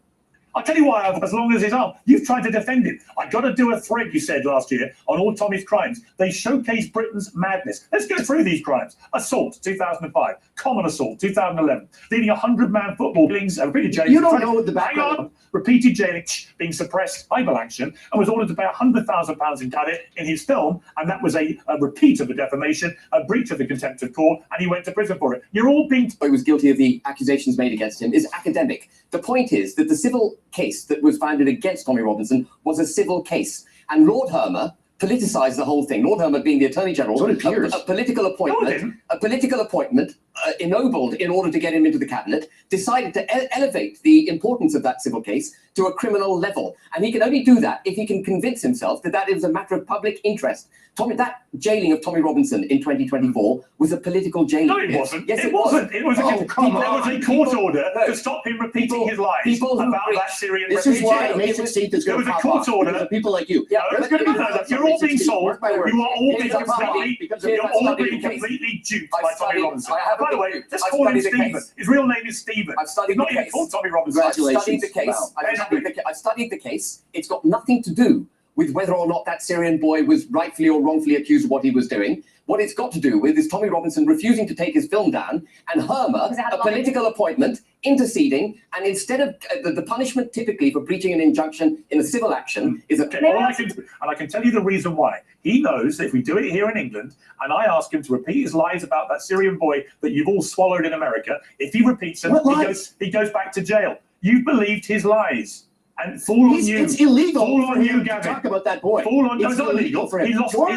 I'll tell you why, as long as his arm. You've tried to defend him. I got to do a thread, you said last year, on all Tommy's crimes. They showcase Britain's madness. Let's go through these crimes. Assault, 2005. Common assault, 2011. Leading 100-man football, repeated jailing. You don't know what the background. Hang on. Repeated jailing, being suppressed, libel action, and was ordered to pay £100,000 in credit in his film, and that was a repeat of the defamation, a breach of the contempt of court, and he went to prison for it. You're all being... He was guilty of the accusations made against him is academic. The point is that the civil case that was founded against Tommy Robinson was a civil case, and Lord Hermer politicised the whole thing. Lord Hermer being the Attorney General, So did Piers. a political appointment, ennobled in order to get him into the cabinet, decided to elevate the importance of that civil case to a criminal level. And he can only do that if he can convince himself that that is a matter of public interest. That jailing of Tommy Robinson in 2024 was a political jailing. No, it wasn't. Yes, it wasn't. It was, Oh, come there was a on. court order No. to stop him repeating his lies people who about preach- that Syrian This is why refugee. May 16th is There going was to a pop court off. order. Because of people like you. Yeah, No, it's going to be that. You're all being sold. Mark my words. You are all Here's being a problem. completely, Because of you're that all study being case. completely duped I've by Tommy studied- Robinson. I have By the a way, book. just I've call him studied the Stephen. case. His real name is Stephen. I've studied He's not the even case. called Tommy Robinson. I've studied the case. Wow. I've studied the case. It's got nothing to do with whether or not that Syrian boy was rightfully or wrongfully accused of what he was doing. What it's got to do with is Tommy Robinson refusing to take his film down, and Hermer, a political appointment, interceding, and instead of the punishment typically for breaching an injunction in a civil action is a... Okay, I can tell you the reason why. He knows that if we do it here in England, and I ask him to repeat his lies about that Syrian boy that you've all swallowed in America, if he repeats them, he goes back to jail. You believed his lies. And fall on you. It's illegal Fall for on him you, to Gavin. talk about that boy. Fall on. No, It's it's not illegal. for him. He lost Your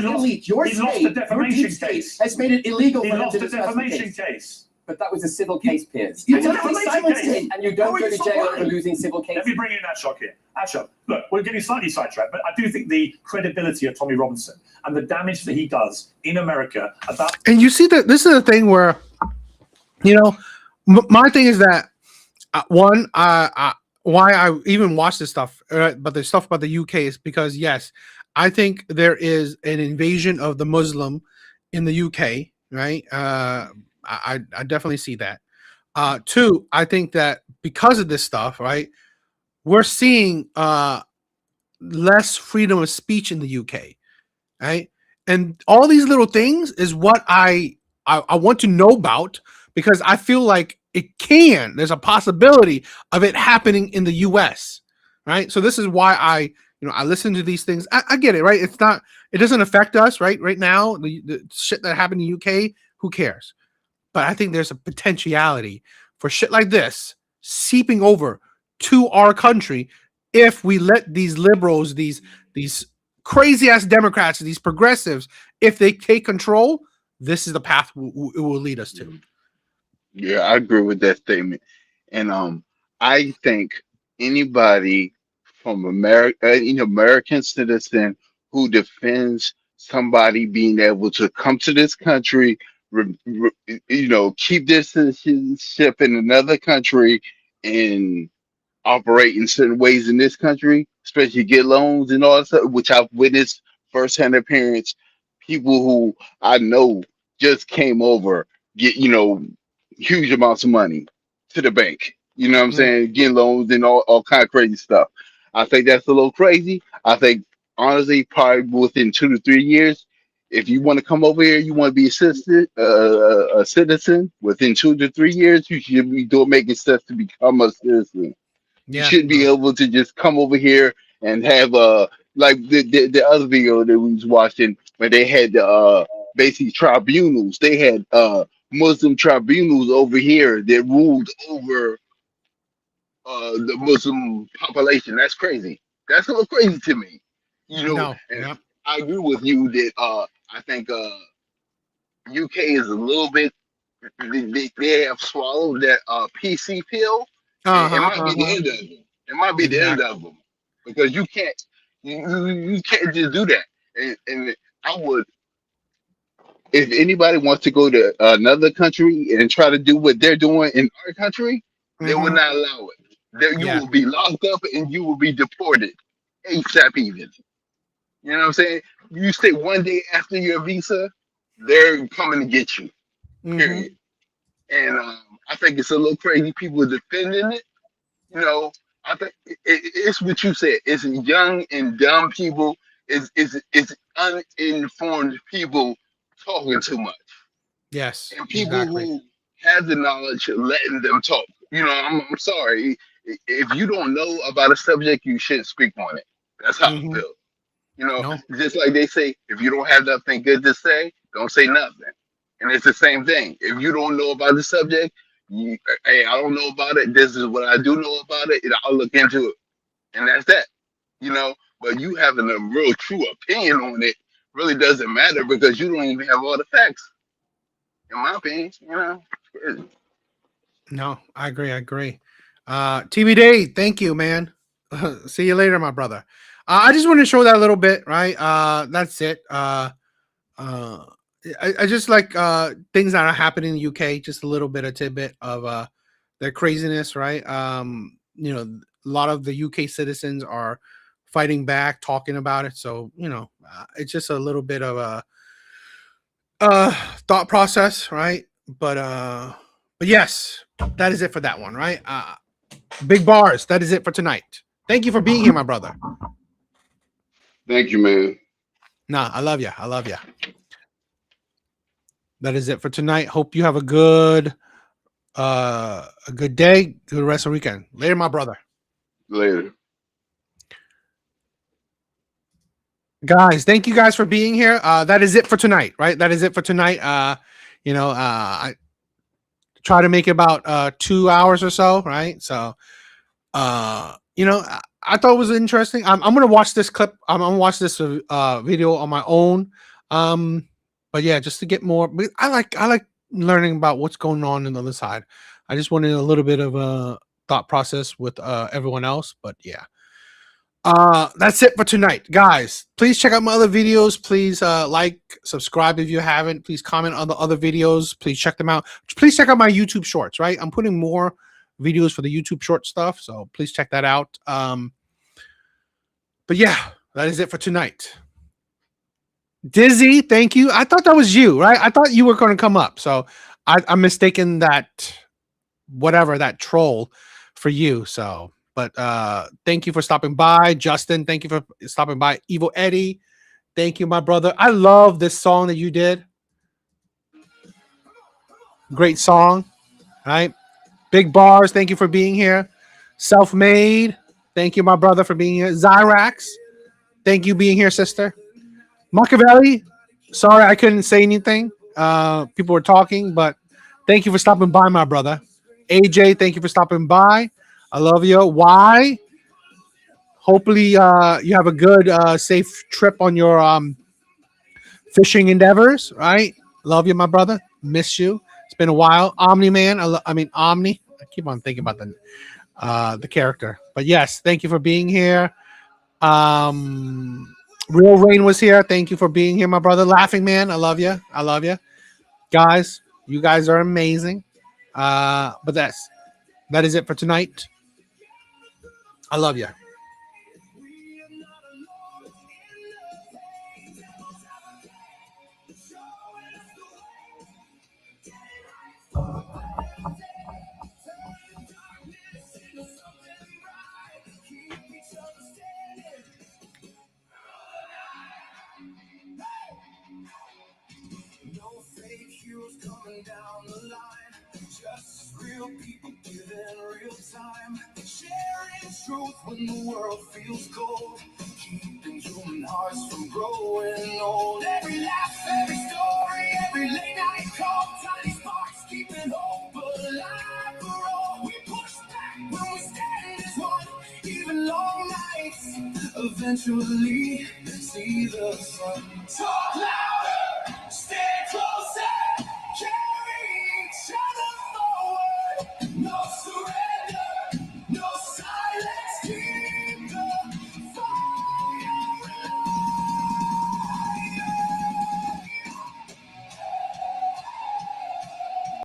he state, lost the your defamation deep state case. has made it illegal He for him lost to the discuss the defamation case. case. But that was a civil case, Piers. You And did you it don't- for Simon's case. and you How don't are go you to so jail blind? for losing civil Let cases. me bring in Ashok. Look, we're getting slightly sidetracked, but I do think the credibility of Tommy Robinson and the damage that he does in America about... And you see that this is a thing where, my thing is that why I even watch this stuff, but the stuff about the UK is because yes, I think there is an invasion of the Muslim in the UK, right? I definitely see that. Two, I think that because of this stuff, right, we're seeing less freedom of speech in the UK, right? And all these little things is what I want to know about, because I feel like there's a possibility of it happening in the US, right? So this is why I listen to these things. I get it, right? It doesn't affect us right now. The shit that happened in the UK, who cares? But I think there's a potentiality for shit like this seeping over to our country if we let these liberals, these crazy ass Democrats, these progressives, if they take control, this is the path it will lead us to. Yeah, I agree with that statement. And I think anybody from America, American citizen who defends somebody being able to come to this country, keep their citizenship in another country and operate in certain ways in this country, especially get loans and all that stuff, which I've witnessed firsthand appearance. People who I know just came over, get huge amounts of money to the bank. You know what I'm saying? Getting loans and all kind of crazy stuff. I think that's a little crazy. I think honestly, probably within 2 to 3 years, if you want to come over here, you want to be a citizen. Within 2 to 3 years, you should be making steps to become a citizen. You shouldn't be able to just come over here and have like the other video that we was watching where they had basically tribunals. They had Muslim tribunals over here that ruled over the Muslim population. That's crazy. That's a little crazy to me. And I agree with you that I think UK is a little bit. They have swallowed that PC pill. It might be the end of them. It might be the end of them because you can't just do that. And I would, if anybody wants to go to another country and try to do what they're doing in our country, they will not allow it. You will be locked up and you will be deported ASAP even. You know what I'm saying? You stay one day after your visa, they're coming to get you. Period. And I think it's a little crazy. People are defending it. I think it's what you said. It's young and dumb people. It's uninformed people talking too much, Yes, and people exactly. who have the knowledge letting them talk. I'm sorry. If you don't know about a subject, you shouldn't speak on it. That's how I Hmm. feel. No, Just like they say, if you don't have nothing good to say, don't say nothing. And it's the same thing. If you don't know about the subject, hey, I don't know about it. This is what I do know about it, and I'll look into it. And that's that. You know, but you having a real true opinion on it really doesn't matter because you don't even have all the facts. In my opinion. no, I agree. I agree. TBD, thank you, man. See you later, my brother. I just want to show that a little bit, right? That's it. Uh, I just like things that are happening in the UK. Just a little bit, a tidbit of their craziness, right? A lot of the UK citizens are fighting back, talking about it. So it's just a little bit of a thought process, right? But yes, that is it for that one, right? Big bars. That is it for tonight. Thank you for being here, my brother. Thank you, man. Nah, I love you. I love you. That is it for tonight. Hope you have a good day, good rest of the weekend. Later, my brother. Later. Guys, thank you guys for being here. That is it for tonight, right? That is it for tonight. I try to make it about 2 hours or so, right? So I thought it was interesting. I'm gonna watch this clip. I'm gonna watch this video on my own. But yeah, just to get more. I like learning about what's going on the other side. I just wanted a little bit of a thought process with everyone else. But yeah, that's it for tonight, guys. Please check out my other videos. Please like, subscribe if you haven't. Please comment on the other videos. Please check them out. Please check out my YouTube shorts. Right, I'm putting more videos for the YouTube short stuff, so please check that out. But yeah, that is it for tonight. Dizzy, thank you. I thought that was you, right? I thought you were going to come up, so I'm mistaken that whatever that troll for you. So, but thank you for stopping by, Justin. Thank you for stopping by, Evil Eddie. Thank you, my brother. I love this song that you did. Great song, right? Big bars. Thank you for being here. Self-made. Thank you, my brother, for being here. Zyrax. Thank you being here, sister. Machiavelli. Sorry, I couldn't say anything. People were talking, but thank you for stopping by, my brother. AJ, thank you for stopping by. I love you. Why? Hopefully, you have a good, safe trip on your fishing endeavors. Right? Love you, my brother. Miss you. It's been a while. Omni Man. Omni. I keep on thinking about the character, but yes, thank you for being here. Real Rain was here. Thank you for being here, my brother. Laughing Man, I love you. I love you, guys. You guys are amazing. But that is it for tonight. I love you. No fake heroes coming down the line. Just real people giving real time. Sharing truth when the world feels cold. Keeping human hearts from growing old. Every laugh, every story, every late night call. Tiny sparks keeping hope alive for all. We push back when we stand as one. Even long nights eventually see the sun. Talk louder, stay closer, carry each other forward. No surrender.